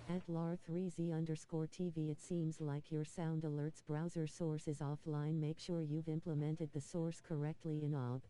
At lar3z_TV, it seems like your sound alerts browser source is offline. Make sure you've implemented the source correctly in OB.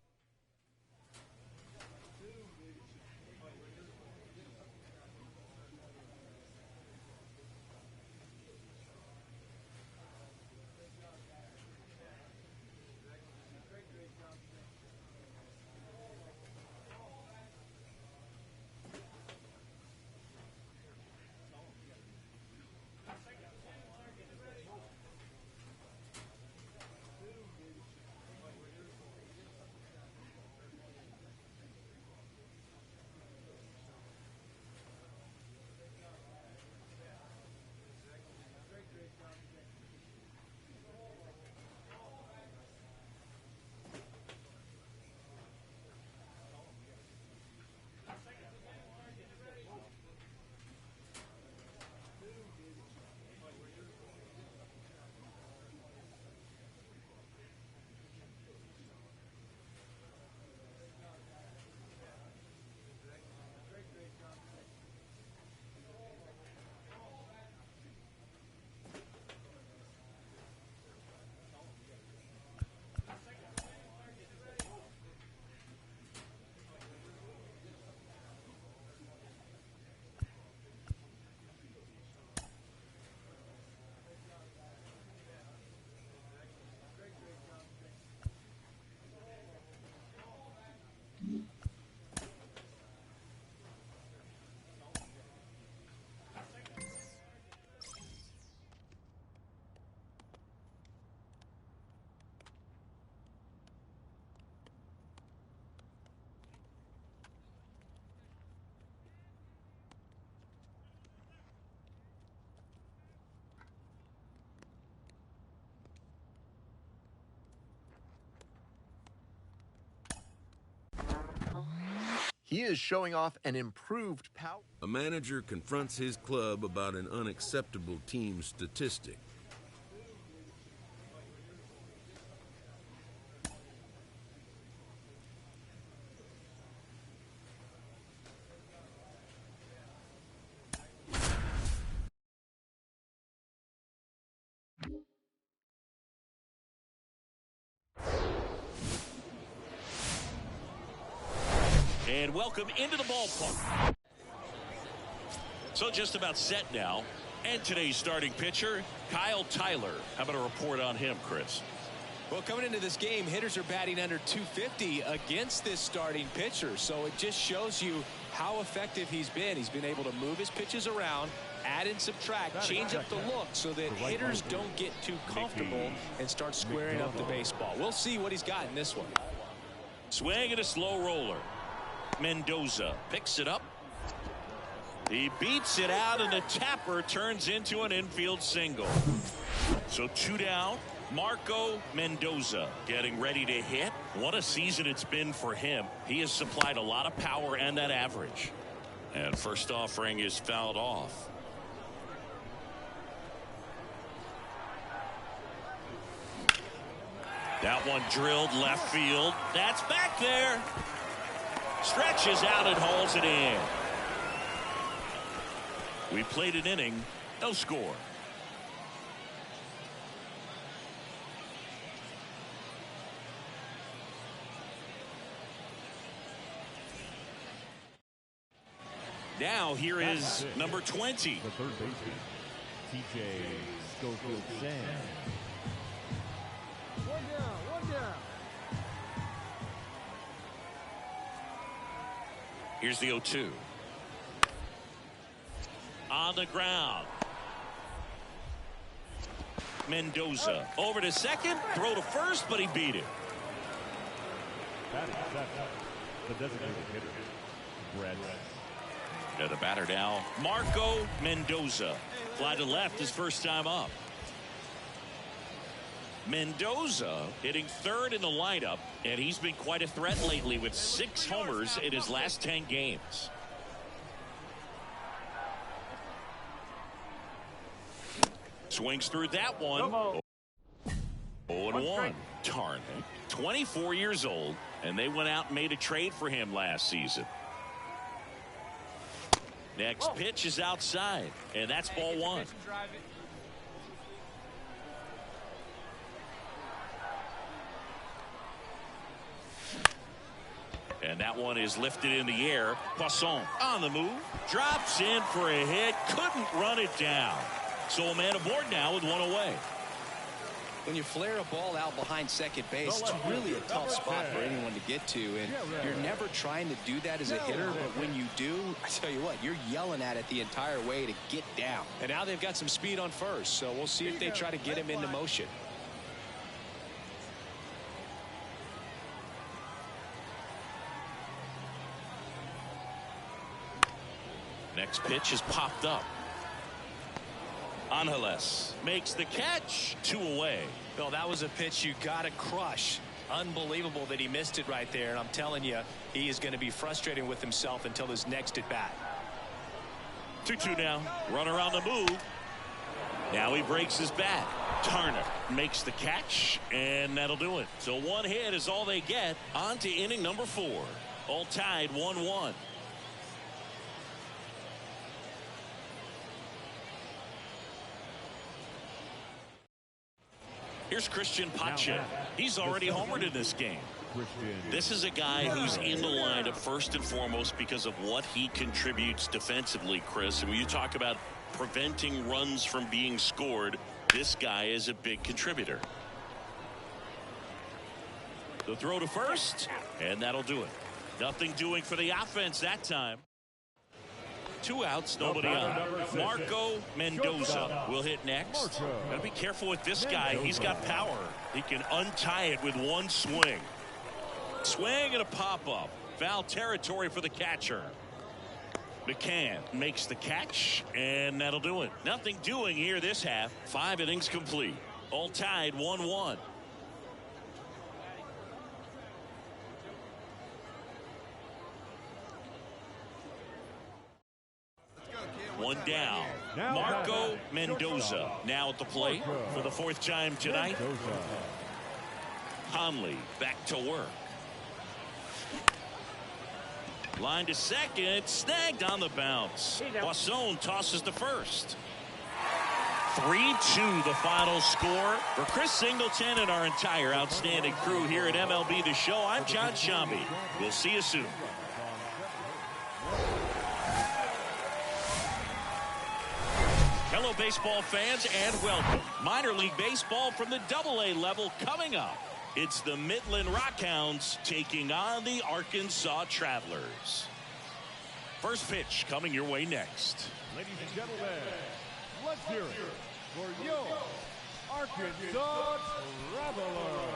He is showing off an improved power. A manager confronts his club about an unacceptable team statistic. And welcome into the ballpark. So just about set now. And today's starting pitcher, Kyle Tyler. How about a report on him, Chris? Well, coming into this game, hitters are batting under 250 against this starting pitcher. So it just shows you how effective he's been. He's been able to move his pitches around, add and subtract, change up the look so that hitters don't get too comfortable and start squaring up the baseball. We'll see what he's got in this one. Swing and a slow roller. Mendoza picks it up. He beats it out, and the tapper turns into an infield single. So 2 down. Marco Mendoza getting ready to hit. What a season it's been for him. He has supplied a lot of power and that average. And first offering is fouled off. That one drilled left field. That's back there. Stretches out and hauls it in. We played an inning, no score. Now here is number 20. The third baseman, TJ Schofield-Sam. One down. Here's the 0-2. On the ground. Mendoza over to second, throw to first, but he beat it. That is the designated hitter, Brett. The batter now, Marco Mendoza. Fly to left his first time up. Mendoza hitting third in the lineup, and he's been quite a threat lately with 6 homers in his last 10 games. Swings through that one. 0-1. Darn it. 24 years old, and they went out and made a trade for him last season. Next pitch is outside, and that's ball one. And that one is lifted in the air. Poisson on the move. Drops in for a hit. Couldn't run it down. So a man aboard now with one away. When you flare a ball out behind second base, it's really a tough spot for anyone to get to. And you're never trying to do that as a hitter. But when you do, I tell you what, you're yelling at it the entire way to get down. And now they've got some speed on first. So we'll see if they try to get him into motion. Next pitch is popped up. Angeles makes the catch. 2 away. Well, that was a pitch you got to crush. Unbelievable that he missed it right there. And I'm telling you, he is going to be frustrated with himself until his next at bat. 2-2 now. Runner on the move. Now he breaks his bat. Turner makes the catch, and that'll do it. So one hit is all they get. On to inning number 4. All tied 1-1. Here's Christian Pache. He's already homered in this game. This is a guy who's in the lineup first and foremost because of what he contributes defensively, Chris. And when you talk about preventing runs from being scored, this guy is a big contributor. The throw to first, and that'll do it. Nothing doing for the offense that time. 2 outs, nobody on. Marco Mendoza will hit next. Gotta be careful with this guy. He's got power. He can untie it with one swing. Swing and a pop-up. Foul territory for the catcher. McCann makes the catch, and that'll do it. Nothing doing here this half. 5 innings complete. All tied 1-1. One down. Marco Mendoza now at the plate for the 4th time tonight. Conley back to work. Line to second. Snagged on the bounce. Poisson tosses to first. 3-2 the final score. For Chris Singleton and our entire outstanding crew here at MLB The Show, I'm John Shambi. We'll see you soon. Hello, baseball fans, and welcome. Minor League Baseball from the AA level coming up. It's the Midland Rockhounds taking on the Arkansas Travelers. First pitch coming your way next. Ladies and gentlemen, let's hear it for your Arkansas Travelers.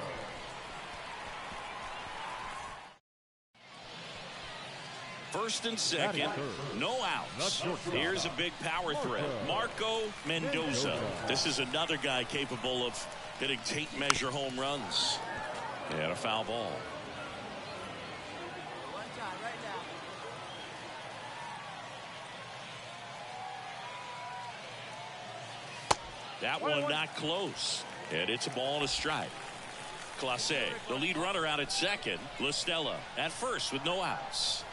First and second, no outs. Here's a big power threat. Marco Mendoza. This is another guy capable of hitting tape measure home runs. And a foul ball. That one not close. And it's a ball and a strike. Clase, the lead runner out at second. Listella at first with no outs.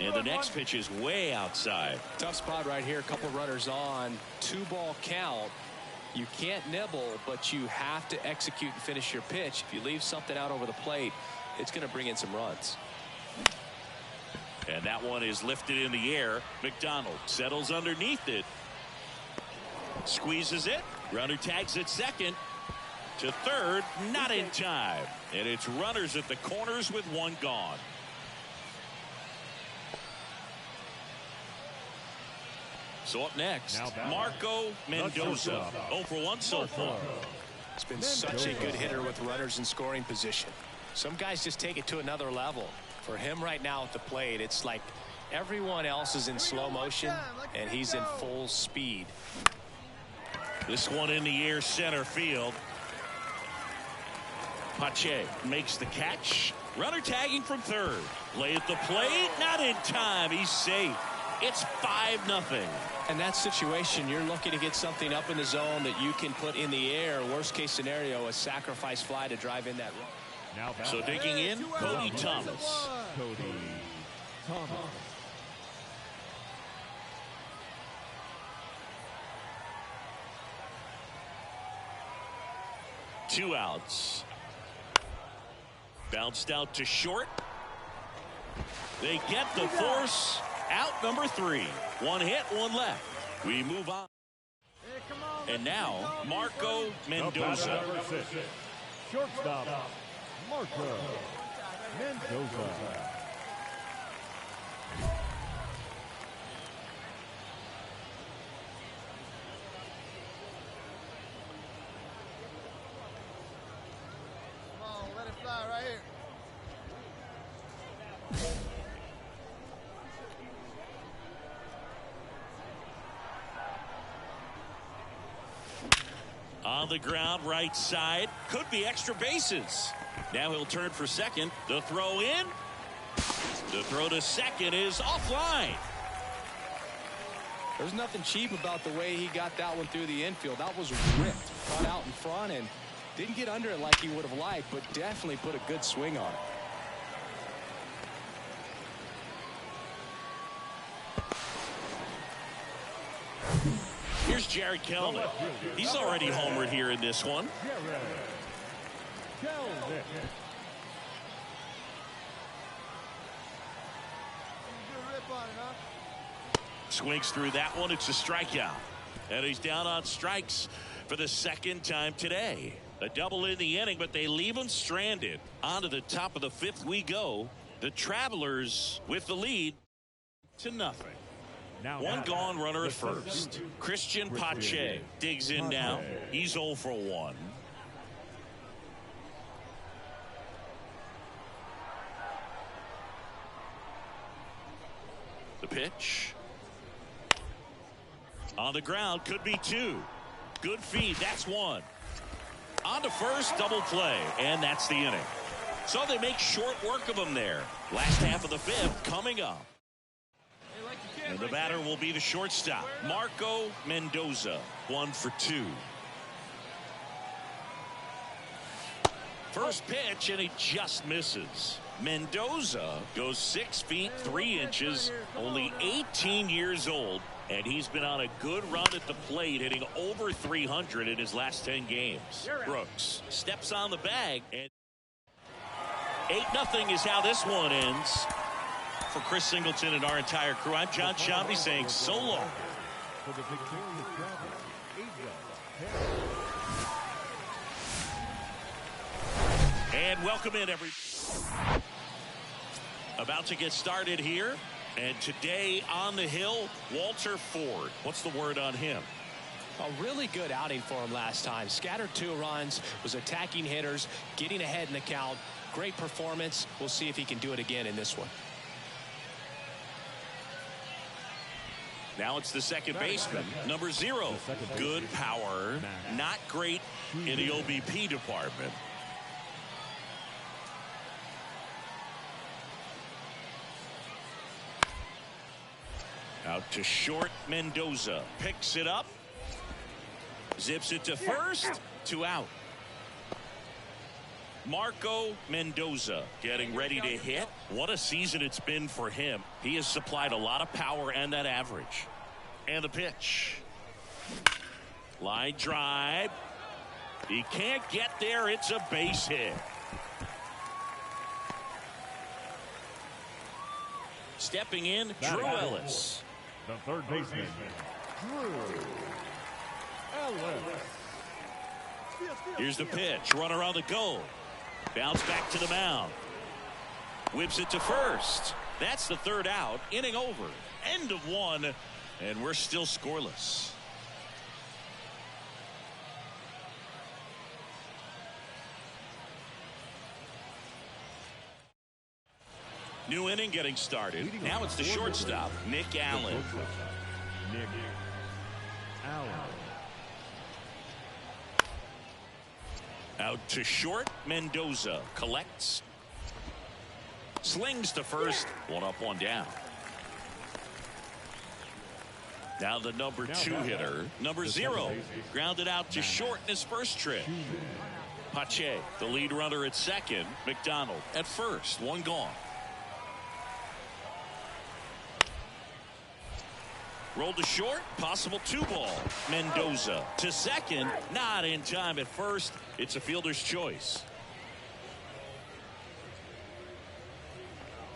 And the next pitch is way outside. Tough spot right here. A couple runners on. 2-ball count. You can't nibble, but you have to execute and finish your pitch. If you leave something out over the plate, it's going to bring in some runs. And that one is lifted in the air. McDonald settles underneath it. Squeezes it. Runner tags at second. To third, not in time. And it's runners at the corners with one gone. So up next, Marco Mendoza. 0 for 1 so far. He's been such a good hitter with runners in scoring position. Some guys just take it to another level. For him right now at the plate, it's like everyone else is in slow motion and he's in full speed. This one in the air, center field. Pache makes the catch. Runner tagging from third. Play at the plate, not in time. He's safe. It's 5-0. In that situation, you're looking to get something up in the zone that you can put in the air. Worst case scenario, a sacrifice fly to drive in that run. So digging in, Cody Thomas. Thomas. Two outs. Bounced out to short. They get the force. Out number 3. One hit, one left. We move on. And now, Marco Mendoza. Number 6. Shortstop, Marco Mendoza. Let it fly right here. On the ground, right side. Could be extra bases. Now he'll turn for second. The throw in. The throw to second is offline. There's nothing cheap about the way he got that one through the infield. That was ripped, caught out in front, and didn't get under it like he would have liked, but definitely put a good swing on it. Here's Jared Kelnick. He's already homered here in this one. Swings through that one. It's a strikeout. And he's down on strikes for the second time today. A double in the inning, but they leave him stranded. On to the top of the 5th we go. The Travelers with the lead to nothing. One gone runner at first. Christian Pache digs in now. He's 0 for 1. The pitch. On the ground, could be 2. Good feed, that's 1. On to first, double play, and that's the inning. So they make short work of him there. Last half of the 5th coming up. And the batter will be the shortstop, Marco Mendoza. 1 for 2. First pitch, and he just misses. Mendoza goes 6 feet 3 inches, only 18 years old, and he's been on a good run at the plate, hitting over 300 in his last 10 games. Brooks steps on the bag, and 8-0 is how this one ends. For Chris Singleton and our entire crew, I'm John Shambi saying so long. For the victorious Travelers, And welcome in, everybody. About to get started here. And today on the hill, Walter Ford. What's the word on him? A really good outing for him last time. Scattered 2 runs, was attacking hitters, getting ahead in the count. Great performance. We'll see if he can do it again in this one. Now it's the second baseman, number 0. Good power, not great in the OBP department. Out to short, Mendoza picks it up, zips it to first, 2 out. Marco Mendoza getting ready to hit. What a season it's been for him. He has supplied a lot of power and that average. And the pitch. Line drive. He can't get there. It's a base hit. Stepping in, Drew Ellis. the third baseman, Drew Ellis. Here's the pitch. Runner on the go. Bounce back to the mound. Whips it to first. That's the 3rd out. Inning over. End of 1. And we're still scoreless. New inning getting started. Now it's the shortstop, Nick Allen. Nick Allen. Out to short, Mendoza collects. Slings to first. 1 up, 1 down. Now the number 2 hitter, number 0, grounded out to short in his first trip. Pache, the lead runner at second. McDonald at first. 1 gone. Rolled to short, possible 2-ball. Mendoza to second, not in time at first. It's a fielder's choice.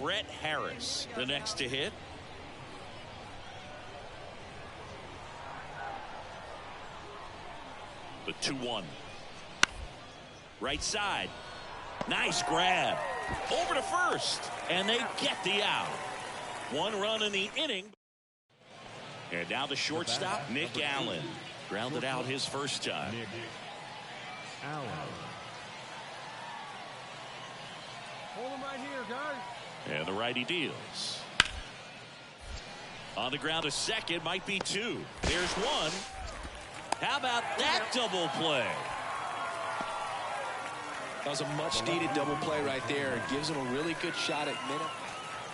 Brett Harris, the next to hit. The 2-1. Right side. Nice grab. Over to first. And they get the out. 1 run in the inning. And now the shortstop, Nick Allen. Grounded out his first time. Nick Allen. Hold him right here, guys. And the righty deals. On the ground to second, might be 2. There's 1. How about that double play? That was a much-needed double play right there. It gives him a really good shot at minute.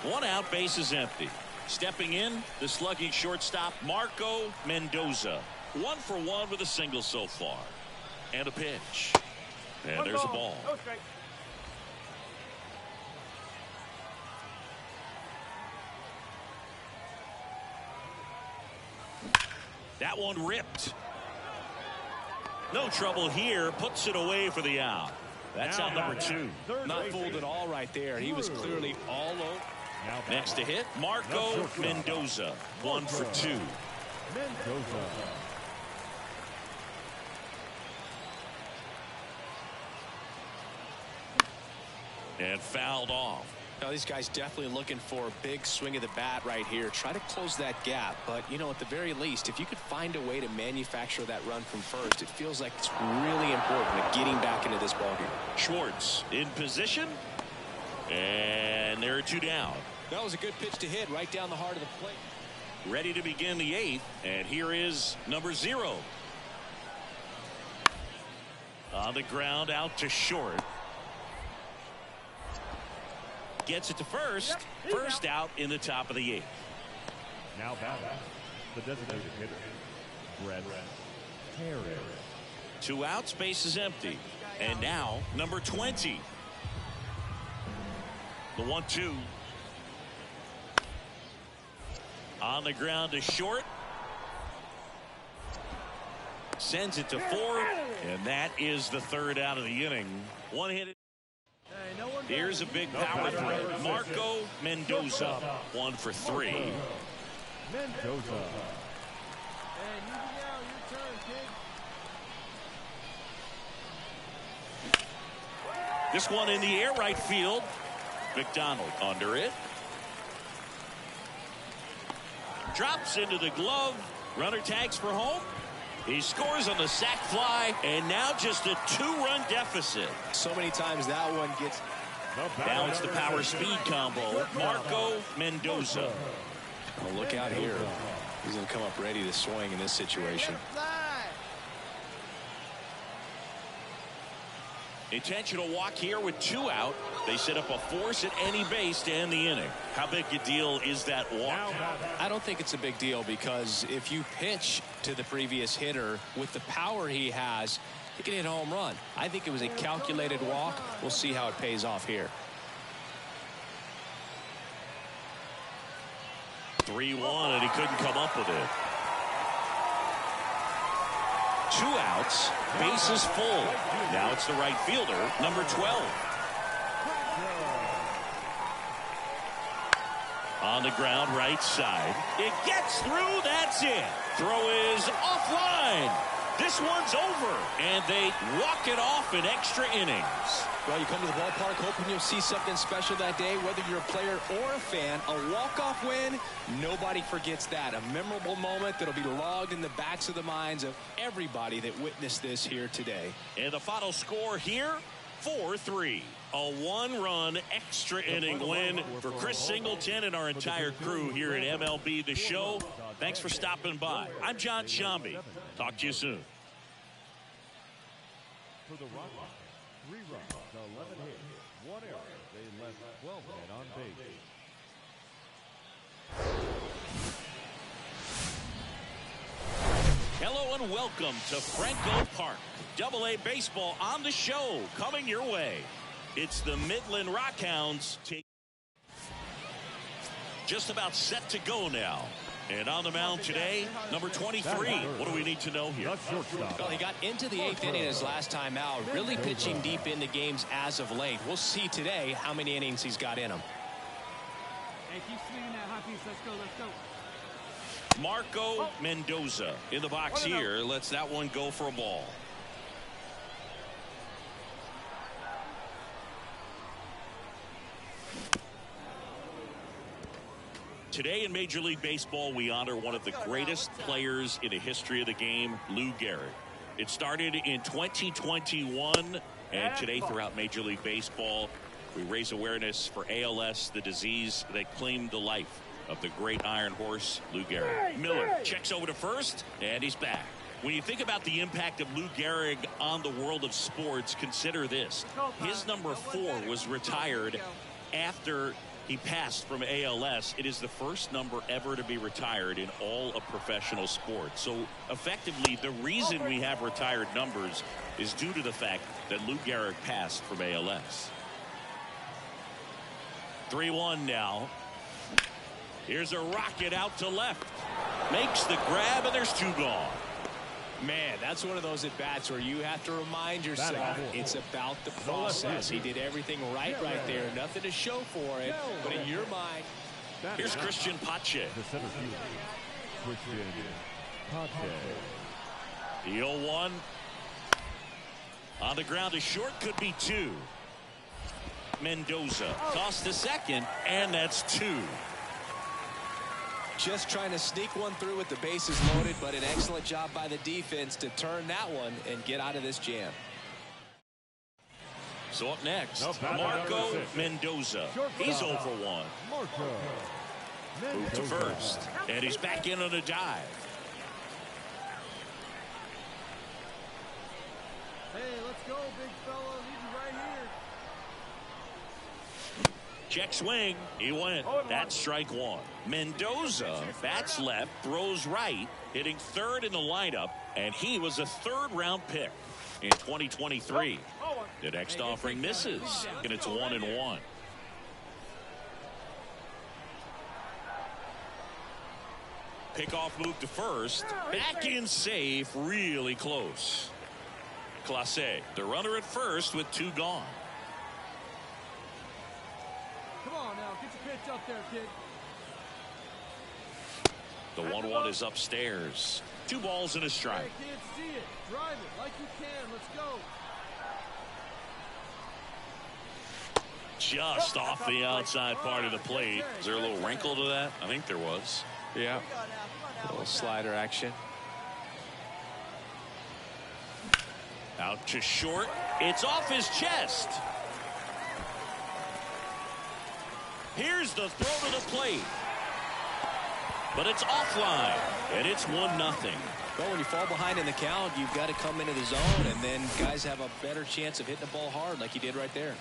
1 out, bases empty. Stepping in, the slugging shortstop, Marco Mendoza. 1 for 1 with a single so far. And a pitch. And there's a ball. Okay. That one ripped. No trouble here. Puts it away for the out. That's out number 2. Not fooled at all right there. He was clearly all over. Next to hit, Marco Mendoza. 1 for 2. Mendoza. And fouled off. Now, these guys definitely looking for a big swing of the bat right here. Try to close that gap. But, you know, at the very least, if you could find a way to manufacture that run from first, it feels like it's really important to getting back into this ballgame. Schwartz in position. And there are 2 down. That was a good pitch to hit right down the heart of the plate. Ready to begin the 8th. And here is number 0. On the ground out to short. Gets it to first. First out in the top of the 8th. Now batting, the designated hitter, Brett Harris. 2 outs, base is empty. And now number 20. The 1-2. On the ground to short. Sends it to 4. And that is the 3rd out of the inning. 1 hit. Here's a big power threat. Marco Mendoza. 1 for 3. Mendoza. And you now, your turn, kid. This one in the air, right field. McDonald under it. Drops into the glove. Runner tags for home. He scores on the sac fly, and now just a 2-run deficit. So many times that one gets. Now it's the power speed combo. Marco Mendoza. Oh, look out here. He's going to come up ready to swing in this situation. Intentional walk here with 2 out. They set up a force at any base to end the inning. How big a deal is that walk? I don't think it's a big deal because if you pitch to the previous hitter with the power he has, he can hit a home run. I think it was a calculated walk. We'll see how it pays off here. 3-1, and he couldn't come up with it. 2 outs, bases full. Now it's the right fielder, number 12. On the ground, right side. It gets through, that's it. Throw is offline. This one's over, and they walk it off in extra innings. Well, you come to the ballpark hoping you'll see something special that day, whether you're a player or a fan. A walk-off win, nobody forgets that. A memorable moment that'll be logged in the backs of the minds of everybody that witnessed this here today. And the final score here, 4-3. A 1-run extra inning win for Chris Singleton and our entire crew here at MLB The Show. Thanks for stopping by. I'm John Shambi. Talk to you soon. For the Rockies, 3 runs, 11 hits, 1 error. They left 12 men on base. Hello and welcome to Franco Park. AA baseball on the show coming your way. It's the Midland Rockhounds. Just about set to go now. And on the mound today, number 23. What do we need to know here? Well, he got into the 8th inning his last time out, really pitching deep into games as of late. We'll see today how many innings he's got in him. Hey, keep swinging that hot piece. Let's go, let's go. Marco Mendoza in the box here. Lets that one go for a ball. Today in Major League Baseball, we honor one of the greatest players in the history of the game, Lou Gehrig. It started in 2021, and today throughout Major League Baseball, we raise awareness for ALS, the disease that claimed the life of the great Iron Horse, Lou Gehrig. Miller checks over to first, and he's back. When you think about the impact of Lou Gehrig on the world of sports, consider this. His number 4 was retired after he passed from ALS. It is the first number ever to be retired in all of professional sports. So effectively, the reason we have retired numbers is due to the fact that Lou Gehrig passed from ALS. 3-1 now. Here's a rocket out to left. Makes the grab, and there's 2 gone. Man, that's one of those at-bats where you have to remind yourself it's about the process. He did everything right there. Nothing to show for it, but in your mind. Here's Christian Pache. The center fielder, Christian Pache. The 0-1. On the ground to short, could be 2. Mendoza tossed to second, and that's 2. Just trying to sneak one through with the bases loaded, but an excellent job by the defense to turn that one and get out of this jam. So up next, Marco Mendoza. He's 0 for 1. Move to first, and he's back in on a dive. Hey, let's go, big fella. Leave you right here. Check swing. He went. That's strike 1. Mendoza bats left, throws right, hitting 3rd in the lineup, and he was a 3rd-round pick in 2023. The next offering misses, and it's 1-1. Pickoff move to first. Back in safe, really close. Clase, the runner at first with 2 gone. Come on now, get your pitch up there, kid. The 1-1 is upstairs. 2 balls and a strike. Hey, kids, see it. Drive it like you can. Let's go. Just off the outside part of the plate. Is there a little wrinkle to that? I think there was. Yeah. A little slider action. Out to short. It's off his chest. Here's the throw to the plate. But it's offline, and it's 1-0. Well, when you fall behind in the count, you've got to come into the zone, and then guys have a better chance of hitting the ball hard like he did right there.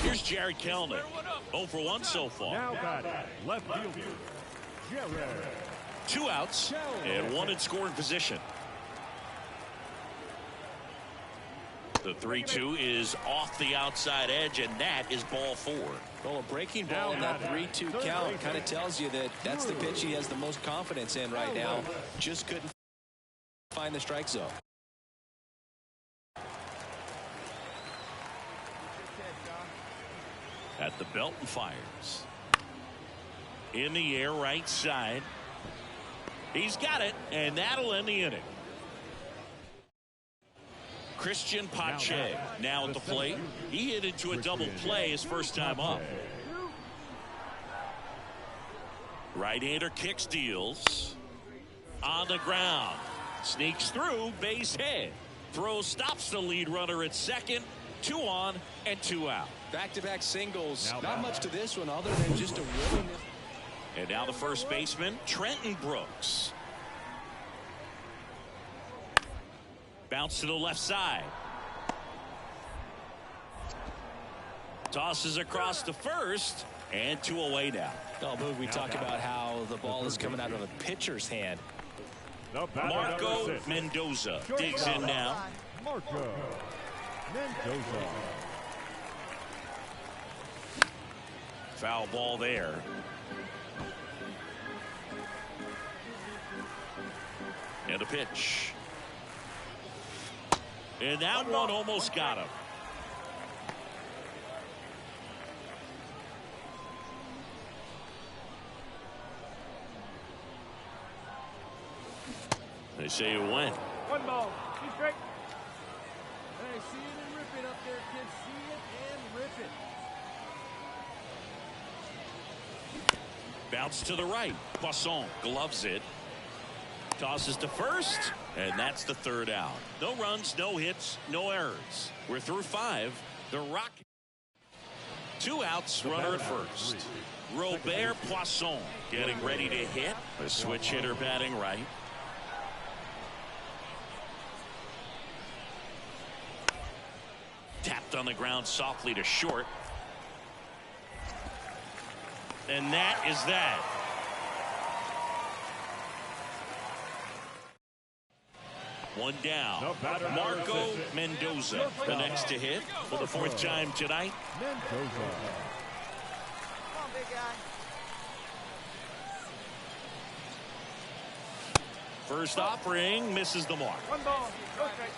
Here's Jared Kelnick. 0 for 1 so far. Now batting, left fielder, Jared. 2 outs and 1 in scoring position. The 3-2 is off the outside edge, and that is ball 4. Well, a breaking ball in that 3-2 count kind of tells you that that's the pitch he has the most confidence in right now. Just couldn't find the strike zone. At the belt and fires. In the air, right side. He's got it, and that'll end the inning. Christian Pache now at the plate. He hit into a double play his first time up. Right-hander kicks, deals. On the ground. Sneaks through, base hit. Throw stops the lead runner at second. 2 on and 2 out. Back-to-back singles. Not much to this one other than just a willingness. And now the first baseman, Trenton Brooks. Bounce to the left side. Tosses across to first. And 2 away now. Oh, Boog, we talk about how the ball is coming out of a pitcher's hand. Marco Mendoza digs in now. Marco Mendoza. Foul ball there. And a pitch. And that one almost got him. They say it went. 1 ball. Keep straight. Hey, see it and rip it up there, kids. See it and rip it. Bounce to the right. Poisson gloves it. Tosses to first. And that's the 3rd out. No runs, no hits, no errors. We're through 5. The Rockets. 2 outs, runner at first. Robert Poisson getting ready to hit. A switch hitter batting right. Tapped on the ground softly to short. And that is that. One down. Marco Mendoza, the next to hit for the 4th time tonight. Mendoza. Come on, big guy. First offering misses the mark. 1 ball. Go straight.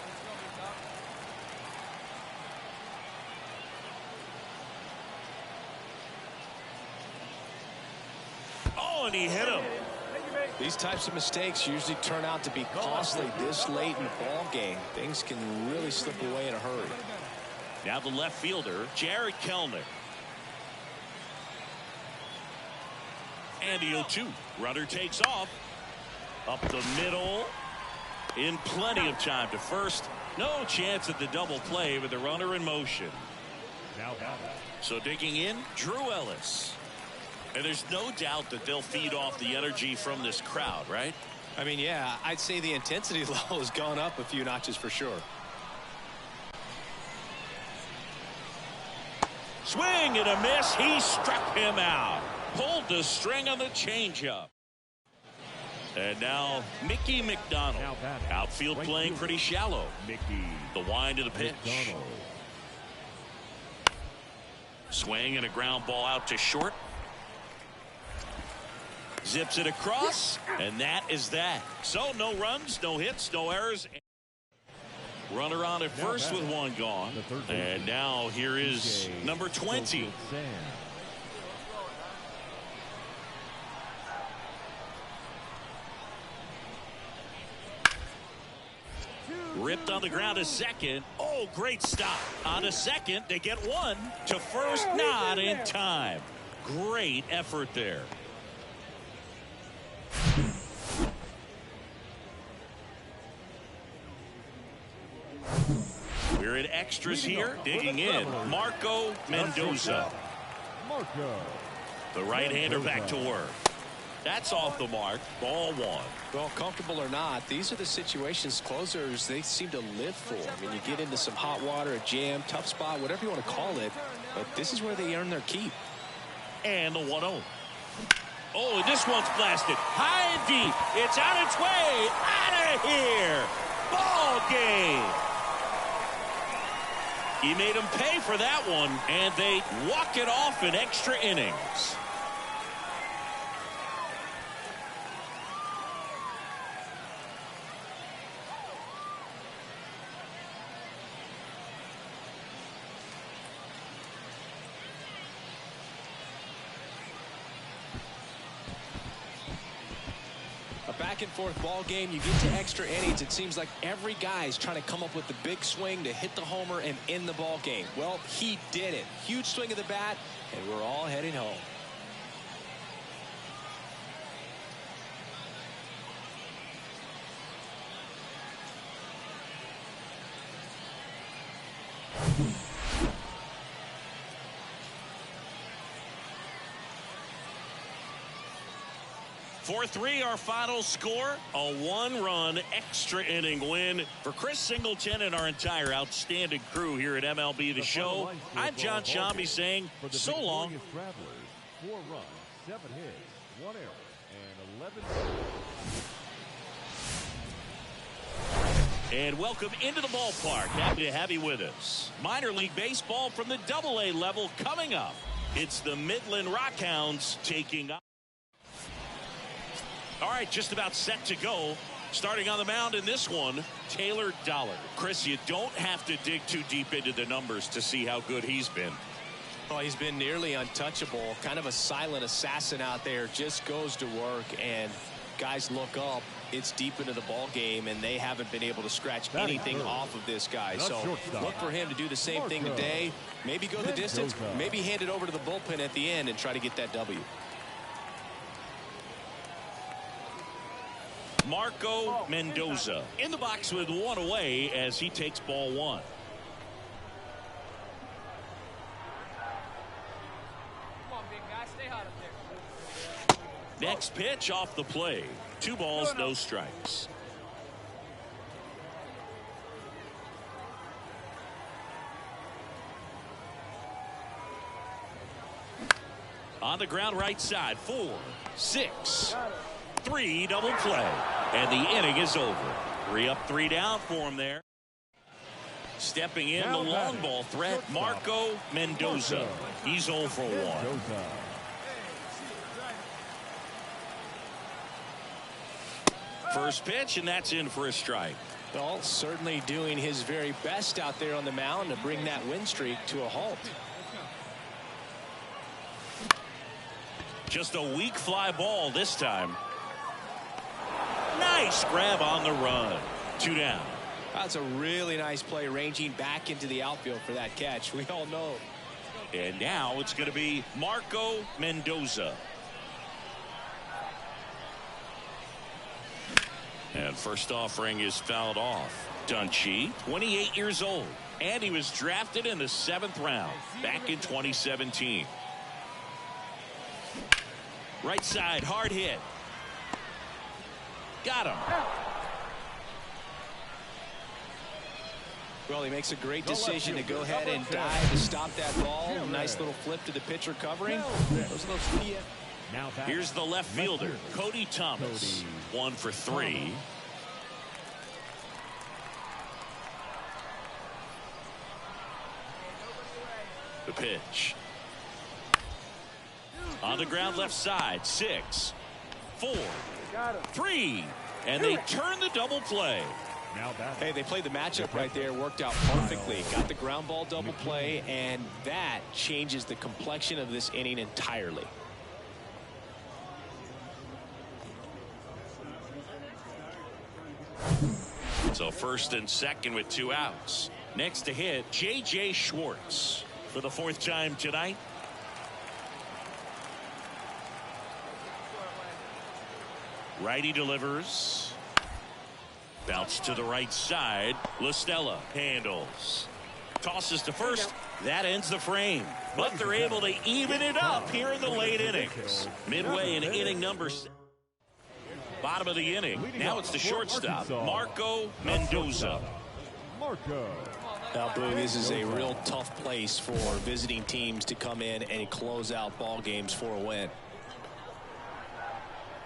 Oh, and he hit him. These types of mistakes usually turn out to be costly this late in the ball game. Things can really slip away in a hurry. Now the left fielder, Jared Kellner. And the 0-2. Runner takes off. Up the middle. In plenty of time to first. No chance at the double play with the runner in motion. So digging in, Drew Ellis. And there's no doubt that they'll feed off the energy from this crowd, right? I mean, yeah, I'd say the intensity level has gone up a few notches for sure. Swing and a miss. He struck him out. Pulled the string on the changeup. And now Mickey McDonald. Outfield playing pretty shallow. The wind of the pitch. Swing and a ground ball out to short. Zips it across, and that is that. So no runs, no hits, no errors. Runner on at first with 1 gone. And now here is number 20. Ripped on the ground to second. Oh, great stop. On to second, they get 1. To first, not in time. Great effort there. We're at extras here. Digging in, Marco Mendoza. The right-hander back to work. That's off the mark. Ball 1. Well, comfortable or not, these are the situations closers they seem to live for. I mean, you get into some hot water, a jam, tough spot, whatever you want to call it, but this is where they earn their keep. And the 1-0. Oh, and this one's blasted high and deep. It's on its way. Out of here. Ball game. He made them pay for that one, and they walk it off in extra innings. Back-and-forth ball game, you get to extra innings. It seems like every guy's trying to come up with the big swing to hit the homer and end the ball game. Well, he did it. Huge swing of the bat, and we're all heading home. (4-3) our final score. A 1-run extra inning win for Chris Singleton and our entire outstanding crew here at MLB The Show. I'm John Shambi saying so long. 4 runs, 7 hits, 1 error, and 11. And welcome into the ballpark. Happy to have you with us. Minor league baseball from the AA level coming up. It's the Midland Rockhounds taking up. All right, just about set to go. Starting on the mound in this one, Taylor Dollar. Chris, you don't have to dig too deep into the numbers to see how good he's been. Oh, he's been nearly untouchable. Kind of a silent assassin out there. Just goes to work, and guys look up. It's deep into the ball game, and they haven't been able to scratch anything off of this guy. So look for him to do the same thing today. Maybe go the distance. Maybe hand it over to the bullpen at the end and try to get that W. Marco Mendoza in the box with 1 away as he takes ball 1. Come on, big guy. Stay hot up there. Next pitch off the play. 2 balls, no strikes. On the ground right side. 4, 6, 3, double play. And the inning is over. 3 up, 3 down for him there. Stepping in the long ball threat, Marco Mendoza. He's 0 for 1. First pitch, and that's in for a strike. Well, certainly doing his very best out there on the mound to bring that win streak to a halt. Just a weak fly ball this time. Nice grab on the run. 2 down. That's a really nice play, ranging back into the outfield for that catch. We all know. And now it's going to be Marco Mendoza. And first offering is fouled off. Dunchi, 28 years old. And he was drafted in the 7th round back in 2017. Right side, hard hit. Got him. Well, he makes a great decision to go ahead and dive to stop that ball. Nice little flip to the pitcher covering. Here's the left fielder, Cody Thomas. 1 for 3. The pitch. On the ground left side. 6, 4, 3. And they turn the double play. Hey, they played the matchup right there. Worked out perfectly. Got the ground ball double play, and that changes the complexion of this inning entirely. So first and second with 2 outs. Next to hit, J.J. Schwartz for the 4th time tonight. Righty delivers. Bounce to the right side. LaStella handles. Tosses to first. That ends the frame. But they're able to even it up here in the late innings. Midway in inning number 6. Bottom of the inning. Now it's the shortstop, Marco Mendoza. Now, Boo, this is a real tough place for visiting teams to come in and close out ball games for a win.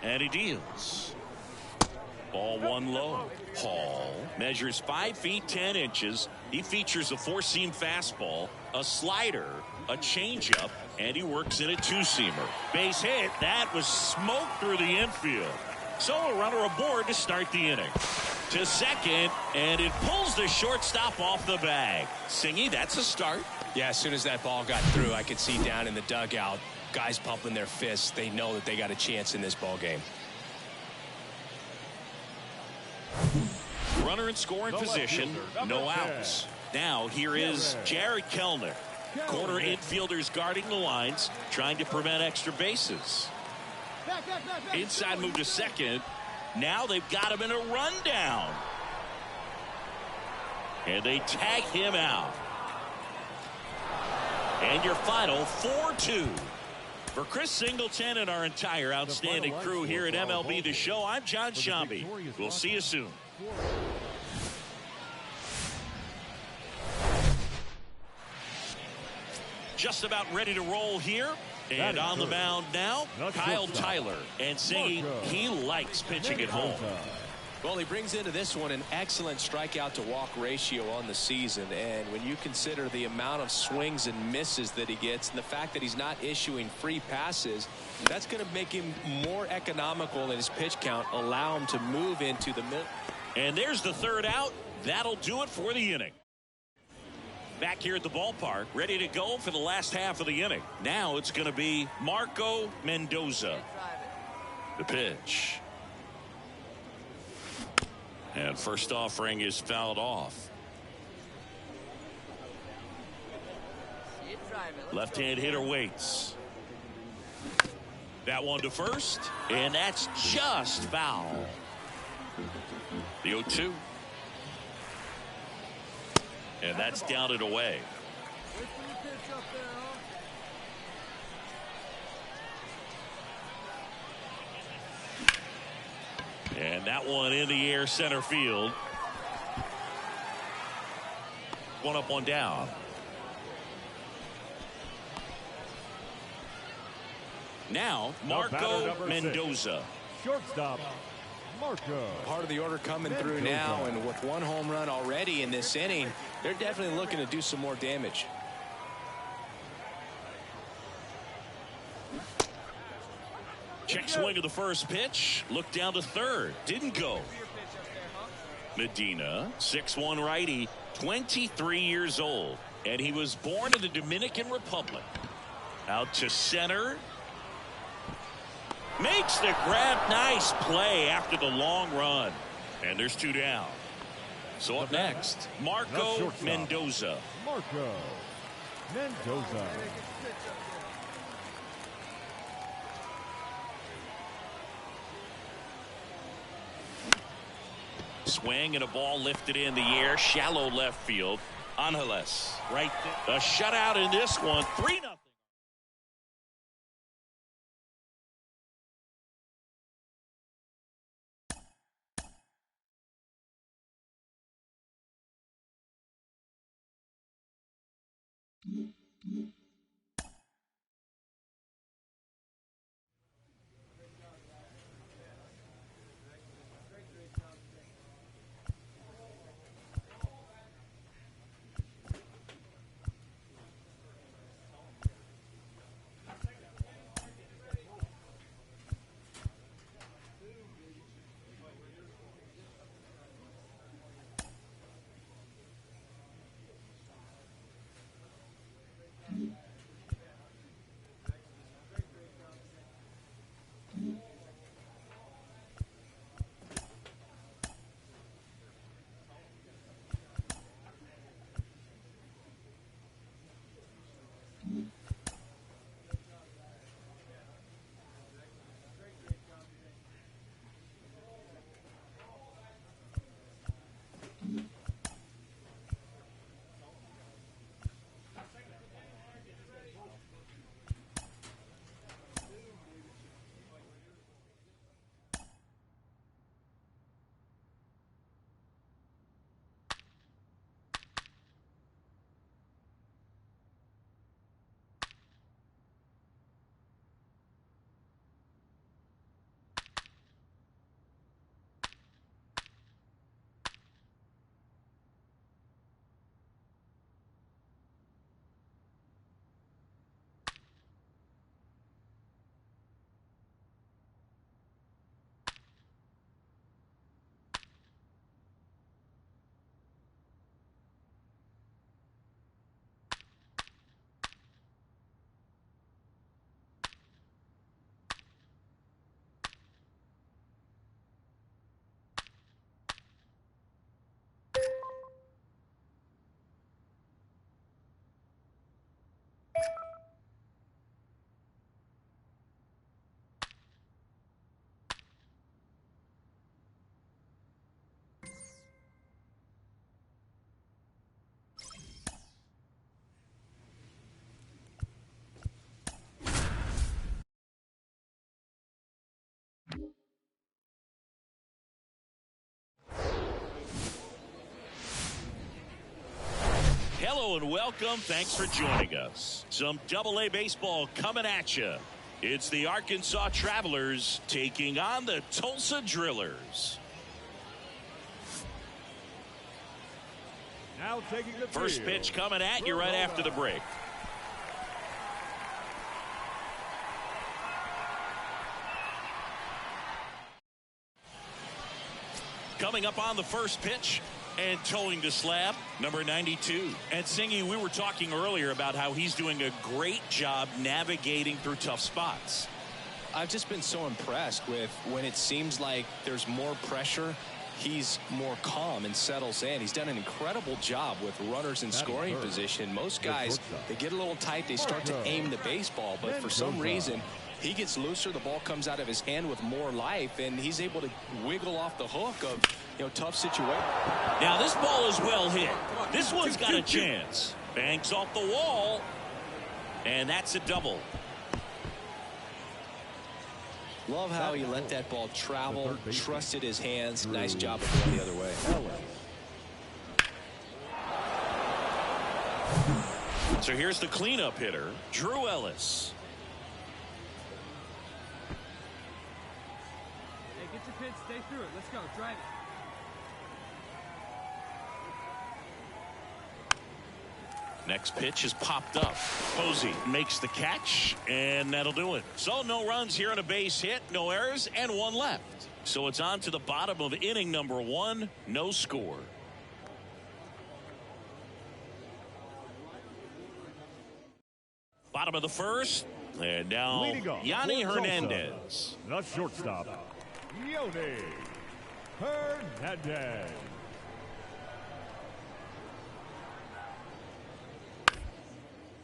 And he deals. Ball 1 low. Hall measures 5 feet 10 inches. He features a 4-seam fastball, a slider, a changeup, and he works in a 2-seamer. Base hit. That was smoked through the infield. So a runner aboard to start the inning. To second, and it pulls the shortstop off the bag. Singy, that's a start. Yeah, as soon as that ball got through, I could see down in the dugout, guys pumping their fists. They know that they got a chance in this ball game. Runner in scoring position, no outs. Now here is Jared Kellner. Corner infielders guarding the lines, trying to prevent extra bases. Inside move to second. Now they've got him in a rundown. And they tag him out. And your final 4-2. For Chris Singleton and our entire outstanding crew here at MLB The Show, I'm John Shambi. We'll see you soon. Just about ready to roll here. And on the mound now, Kyle Tyler, and singing he likes pitching at home. Well, he brings into this one an excellent strikeout to walk ratio on the season, and when you consider the amount of swings and misses that he gets and the fact that he's not issuing free passes, that's going to make him more economical in his pitch count, allow him to move into the middle. And there's the third out. That'll do it for the inning. Back here at the ballpark, ready to go for the last half of the inning. Now it's going to be Marco Mendoza. The pitch. And first offering is fouled off. Left-hand hitter waits. That one to first, and that's just foul. The 0-2. And that's down and away. And that one in the air center field. One up, one down. Now Marco Mendoza. Shortstop, Marco. Part of the order coming through now, and with one home run already in this inning, they're definitely looking to do some more damage. Check swing of the first pitch. Look down to third. Didn't go. Medina, 6'1" righty, 23 years old. And he was born in the Dominican Republic. Out to center. Makes the grab. Nice play after the long run. And there's two down. So up next, Marco Mendoza. Marco Mendoza. Swing and a ball lifted in the air. Shallow left field. Angeles right there. A shutout in this one. 3-0. and welcome. Thanks for joining us. Some AA baseball coming at you. It's the Arkansas Travelers taking on the Tulsa Drillers. Now taking the First field. pitch coming at you right after the break. Coming up on the first pitch and towing the slab, number 92. And Singy, we were talking earlier about how he's doing a great job navigating through tough spots. I've just been so impressed with when it seems like there's more pressure, he's more calm and settles in. He's done an incredible job with runners in scoring position. Most guys, they get a little tight, they start to aim the baseball, but for some reason, he gets looser, the ball comes out of his hand with more life, and he's able to wiggle off the hook of, tough situation. Now this ball is well hit. This one's got a chance. Banks off the wall, and that's a double. Love how he let that ball travel, trusted his hands. Nice job of going the other way. So here's the cleanup hitter, Drew Ellis. Hey, get your pitch, stay through it. Let's go, drive it. Next pitch is popped up. Posey makes the catch, and that'll do it. So no runs here on a base hit, no errors, and one left. So it's on to the bottom of inning number 1, no score. Bottom of the first, and now Yanni Hernandez. The shortstop, Yanni Hernandez.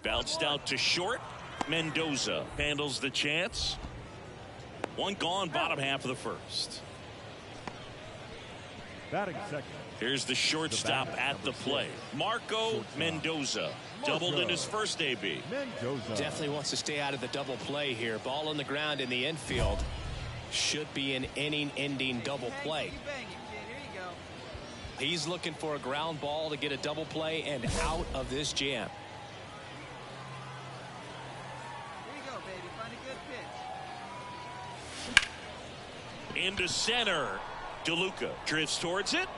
Bounced out to short. Mendoza handles the chance. One gone, bottom half of the first. Batting second. Here's the shortstop at the plate. Marco Mendoza doubled in his first AB. Mendoza Definitely wants to stay out of the double play here. Ball on the ground in the infield. Should be an inning-ending double play. He's looking for a ground ball to get a double play and out of this jam. Into center. DeLuca drifts towards it.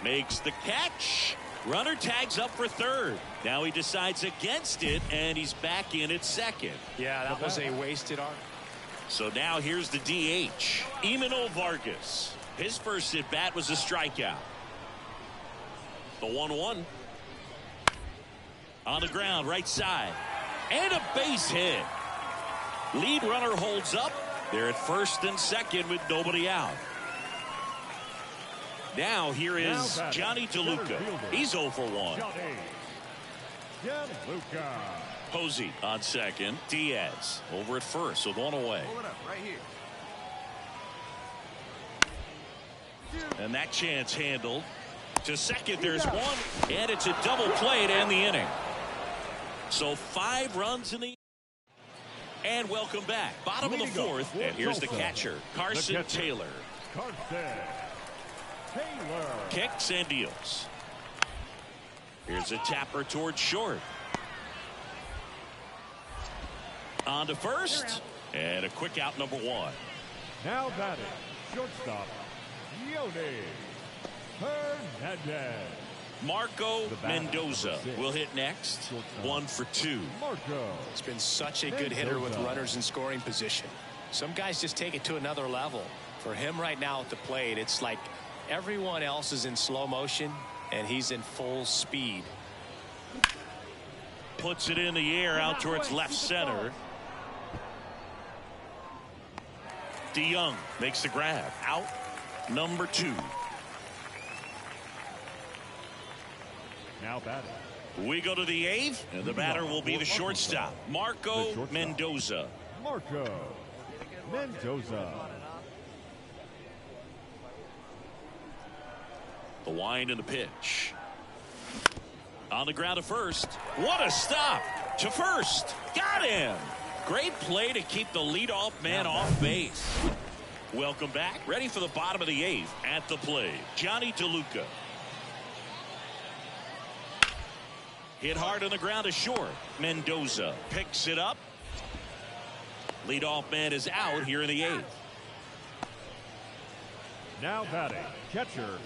Makes the catch. Runner tags up for third. Now he decides against it, and he's back in at second. Yeah, that was a wasted arm. So now here's the DH, Emmanuel Vargas. His first at bat was a strikeout. The 1-1. On the ground, right side. And a base hit. Lead runner holds up. They're at first and second with nobody out. Now here is Johnny DeLuca. He's 0 for 1. DeLuca. Posey on second. Diaz over at first with one away. Pull it up right here. And that chance handled. To second, there's one. And it's a double play to end the inning. So 5 runs in the. And welcome back. Bottom of the 4th. And here's the catcher, Carson Taylor. Carson Taylor. Kicks and deals. Here's a tapper towards short. On to first. And a quick out, number 1. Now batting, shortstop, Yanni Hernandez. Marco Mendoza will hit next. 1 for 2. Marco. It's been such a good hitter with runners in scoring position. Some guys just take it to another level. For him right now at the plate, it's like everyone else is in slow motion and he's in full speed. Puts it in the air out towards left center. DeYoung makes the grab. Out, number 2. Now batting. We go to the 8th, and the batter will be the shortstop, Marco Mendoza. Marco Mendoza. The wind and the pitch. On the ground to first. What a stop to first. Got him. Great play to keep the leadoff man off base. Welcome back. Ready for the bottom of the 8th. At the plate, Johnny DeLuca. Hit hard on the ground to short. Mendoza picks it up. Leadoff man is out here in the 8th. Now batting, catcher,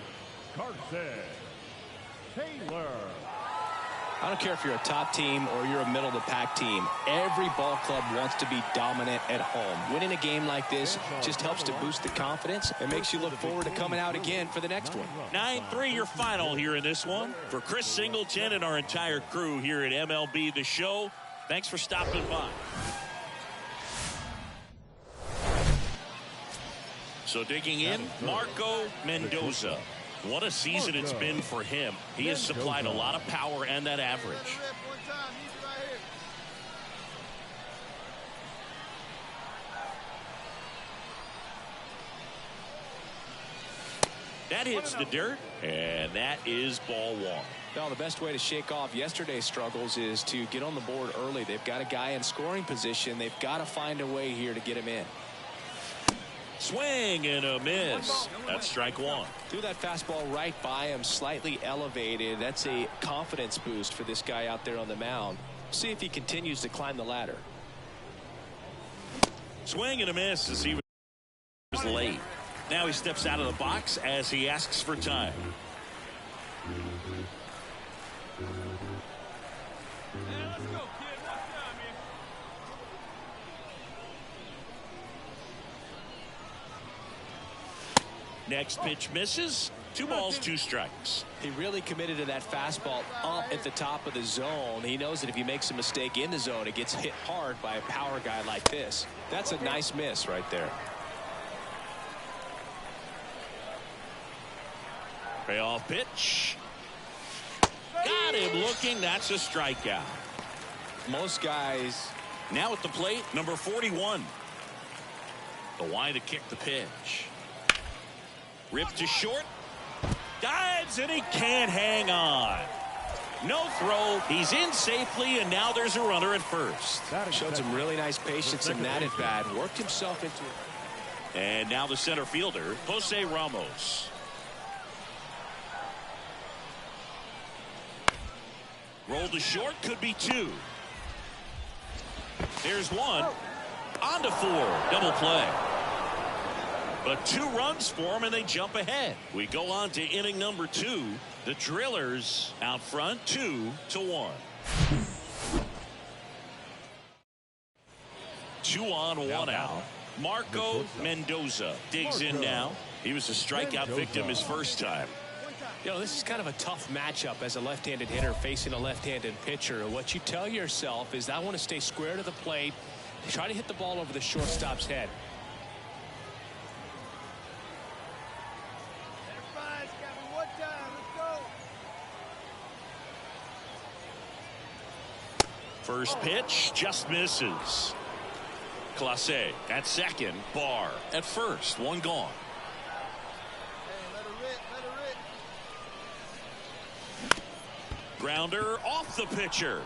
Carson Taylor. I don't care if you're a top team or you're a middle-of-the-pack team. Every ball club wants to be dominant at home. Winning a game like this just helps to boost the confidence and makes you look forward to coming out again for the next one. 9-3 your final here in this one. For Chris Singleton and our entire crew here at MLB The Show, thanks for stopping by. So digging in, Marco Mendoza. What a season it's been for him. He has supplied a lot of power and that average. That hits the dirt, and that is ball 1. Well, the best way to shake off yesterday's struggles is to get on the board early. They've got a guy in scoring position. They've got to find a way here to get him in. Swing and a miss. That's strike 1. Threw that fastball right by him, slightly elevated. That's a confidence boost for this guy out there on the mound. See if he continues to climb the ladder. Swing and a miss as he was late. Now he steps out of the box as he asks for time. Next pitch misses. 2 balls, 2 strikes. He really committed to that fastball up at the top of the zone. He knows that if he makes a mistake in the zone, it gets hit hard by a power guy like this. That's a nice miss right there. Payoff pitch. Got him looking. That's a strikeout. Most guys. Now at the plate, number 41. The line to kick the pitch. Ripped to short. Dives, and he can't hang on. No throw. He's in safely, and now there's a runner at first. Showed some really nice patience in that at bat. Worked himself into it. And now the center fielder, Jose Ramos. Roll to short, could be 2. There's 1. On to 4. Double play. But 2 runs for him, and they jump ahead. We go on to inning number 2. The Drillers out front 2-1. 2 on, 1 out. Marco Mendoza digs in now. He was a strikeout victim his first time. You know, this is kind of a tough matchup as a left-handed hitter facing a left-handed pitcher. What you tell yourself is, I want to stay square to the plate, try to hit the ball over the shortstop's head. First pitch just misses. Clase at second. Barr at first. 1 gone. Grounder off the pitcher.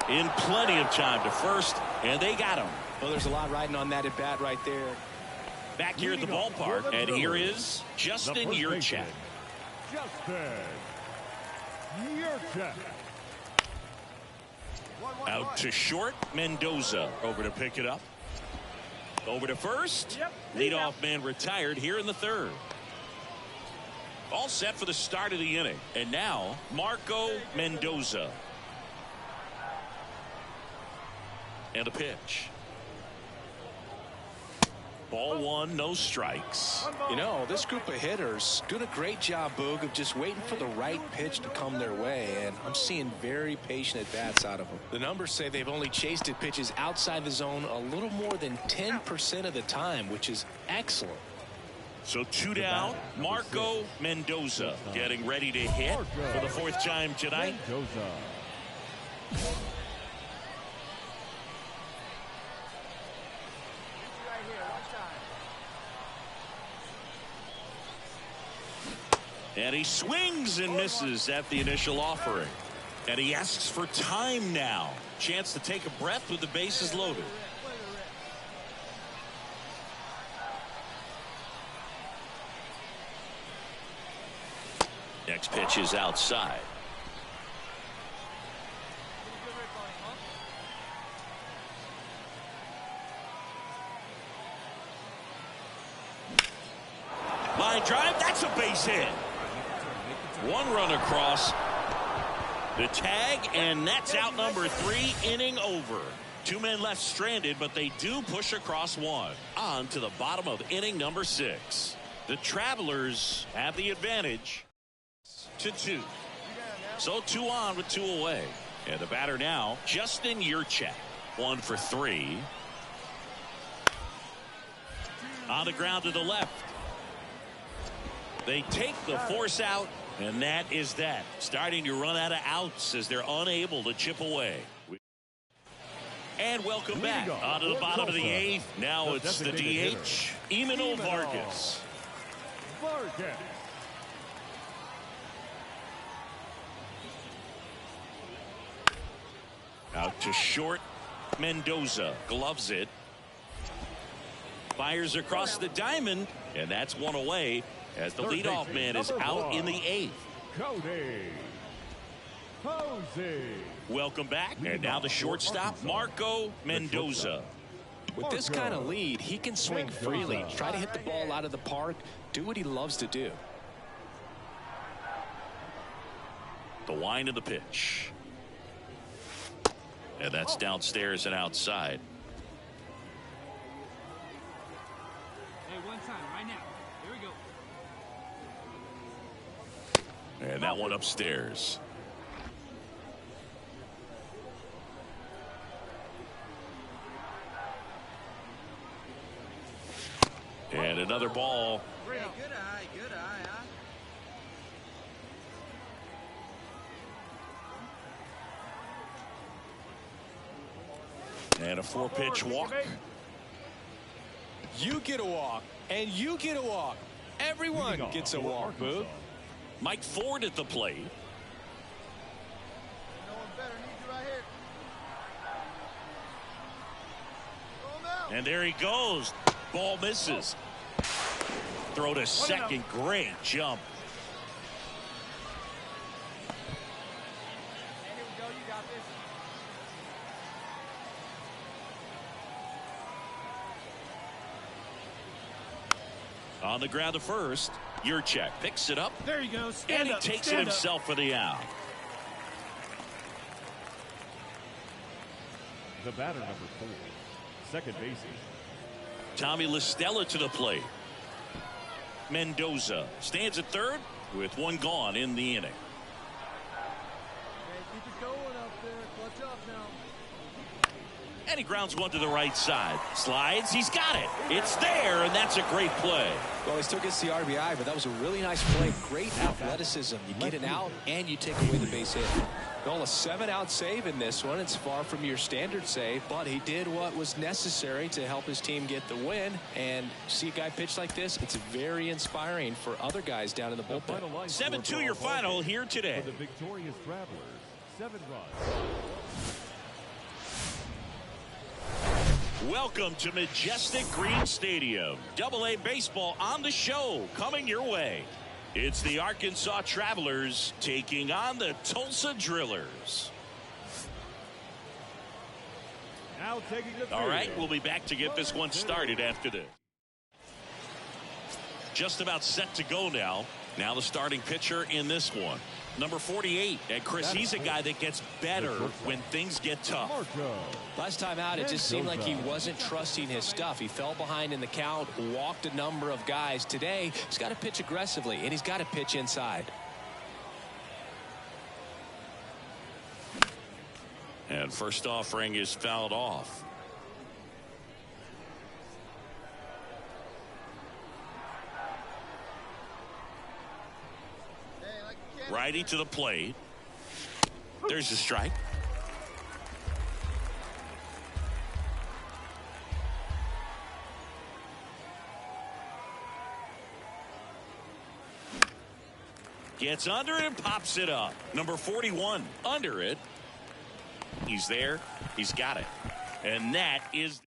In plenty of time to first, and they got him. Well, there's a lot riding on that at bat right there. Back here at the ballpark, and here is Justin Yurchak. Justin Yurchak. Out to short, Mendoza over to pick it up. Over to first. Leadoff man retired here in the 3rd. All set for the start of the inning. And now, Marco Mendoza. And a pitch. Ball 1, no strikes. You know, this group of hitters doing a great job, Boog, of just waiting for the right pitch to come their way, and I'm seeing very patient at-bats out of them. The numbers say they've only chased at pitches outside the zone a little more than 10% of the time, which is excellent. So 2 down, Marco Mendoza getting ready to hit for the 4th time tonight. And he swings and misses at the initial offering. And he asks for time now. Chance to take a breath with the bases loaded. Next pitch is outside. Line drive, that's a base hit. One run across the tag, and that's out number 3, inning over. 2 men left stranded, but they do push across one. On to the bottom of inning number 6. The Travelers have the advantage to 2. So 2 on with 2 away. And the batter now, Justin Yurchek. 1 for 3. On the ground to the left. They take the force out, and that is that. Starting to run out of outs as they're unable to chip away. And welcome back onto the bottom of the 8th. Now it's the DH, Emmanuel Vargas. Out to short, Mendoza gloves it. Fires across the diamond, and that's 1 away as the leadoff man is out in the 8th. Welcome back, and now the shortstop, Marco Mendoza. With this kind of lead, he can swing freely, try to hit the ball out of the park, do what he loves to do. The wind of the pitch. And that's downstairs and outside. Hey, one time, right now. Here we go. And that one upstairs. And another ball. Hey, good eye, huh? And a 4-pitch walk. You get a walk, and you get a walk. Everyone gets a walk, Boo. Mike Ford at the plate. No one better need you right here. And there he goes. Ball misses. Throw to second. Great jump. Here we go. You got this. On the ground to first. Yurchek picks it up. There you go. And he takes it himself for the out. The batter, number 4, second baseman. Tommy LaStella to the plate. Mendoza stands at third with 1 gone in the inning. Hey, keep it going up there. Clutch up now. And he grounds one to the right side. Slides. He's got it. It's there, and that's a great play. Well, he still gets the RBI, but that was a really nice play. Great athleticism. You get it out, and you take away the base hit. Well, a 7-out save in this one. It's far from your standard save, but he did what was necessary to help his team get the win. And see a guy pitch like this, it's very inspiring for other guys down in the bullpen. 7-2 your final here today. For the victorious Travelers, 7 runs. Welcome to Majestic Green Stadium. AA baseball on the show coming your way. It's the Arkansas Travelers taking on the Tulsa Drillers. Now taking the field. All right, we'll be back to get this one started after this. Just about set to go now. Now the starting pitcher in this one. Number 48. And Chris, he's a guy that gets better when things get tough. Last time out, it just seemed like he wasn't trusting his stuff. He fell behind in the count, walked a number of guys. Today, he's got to pitch aggressively, and he's got to pitch inside. And first offering is fouled off. Righty to the plate. There's a strike. Gets under it and pops it up. Number 41 under it. He's there. He's got it. And that is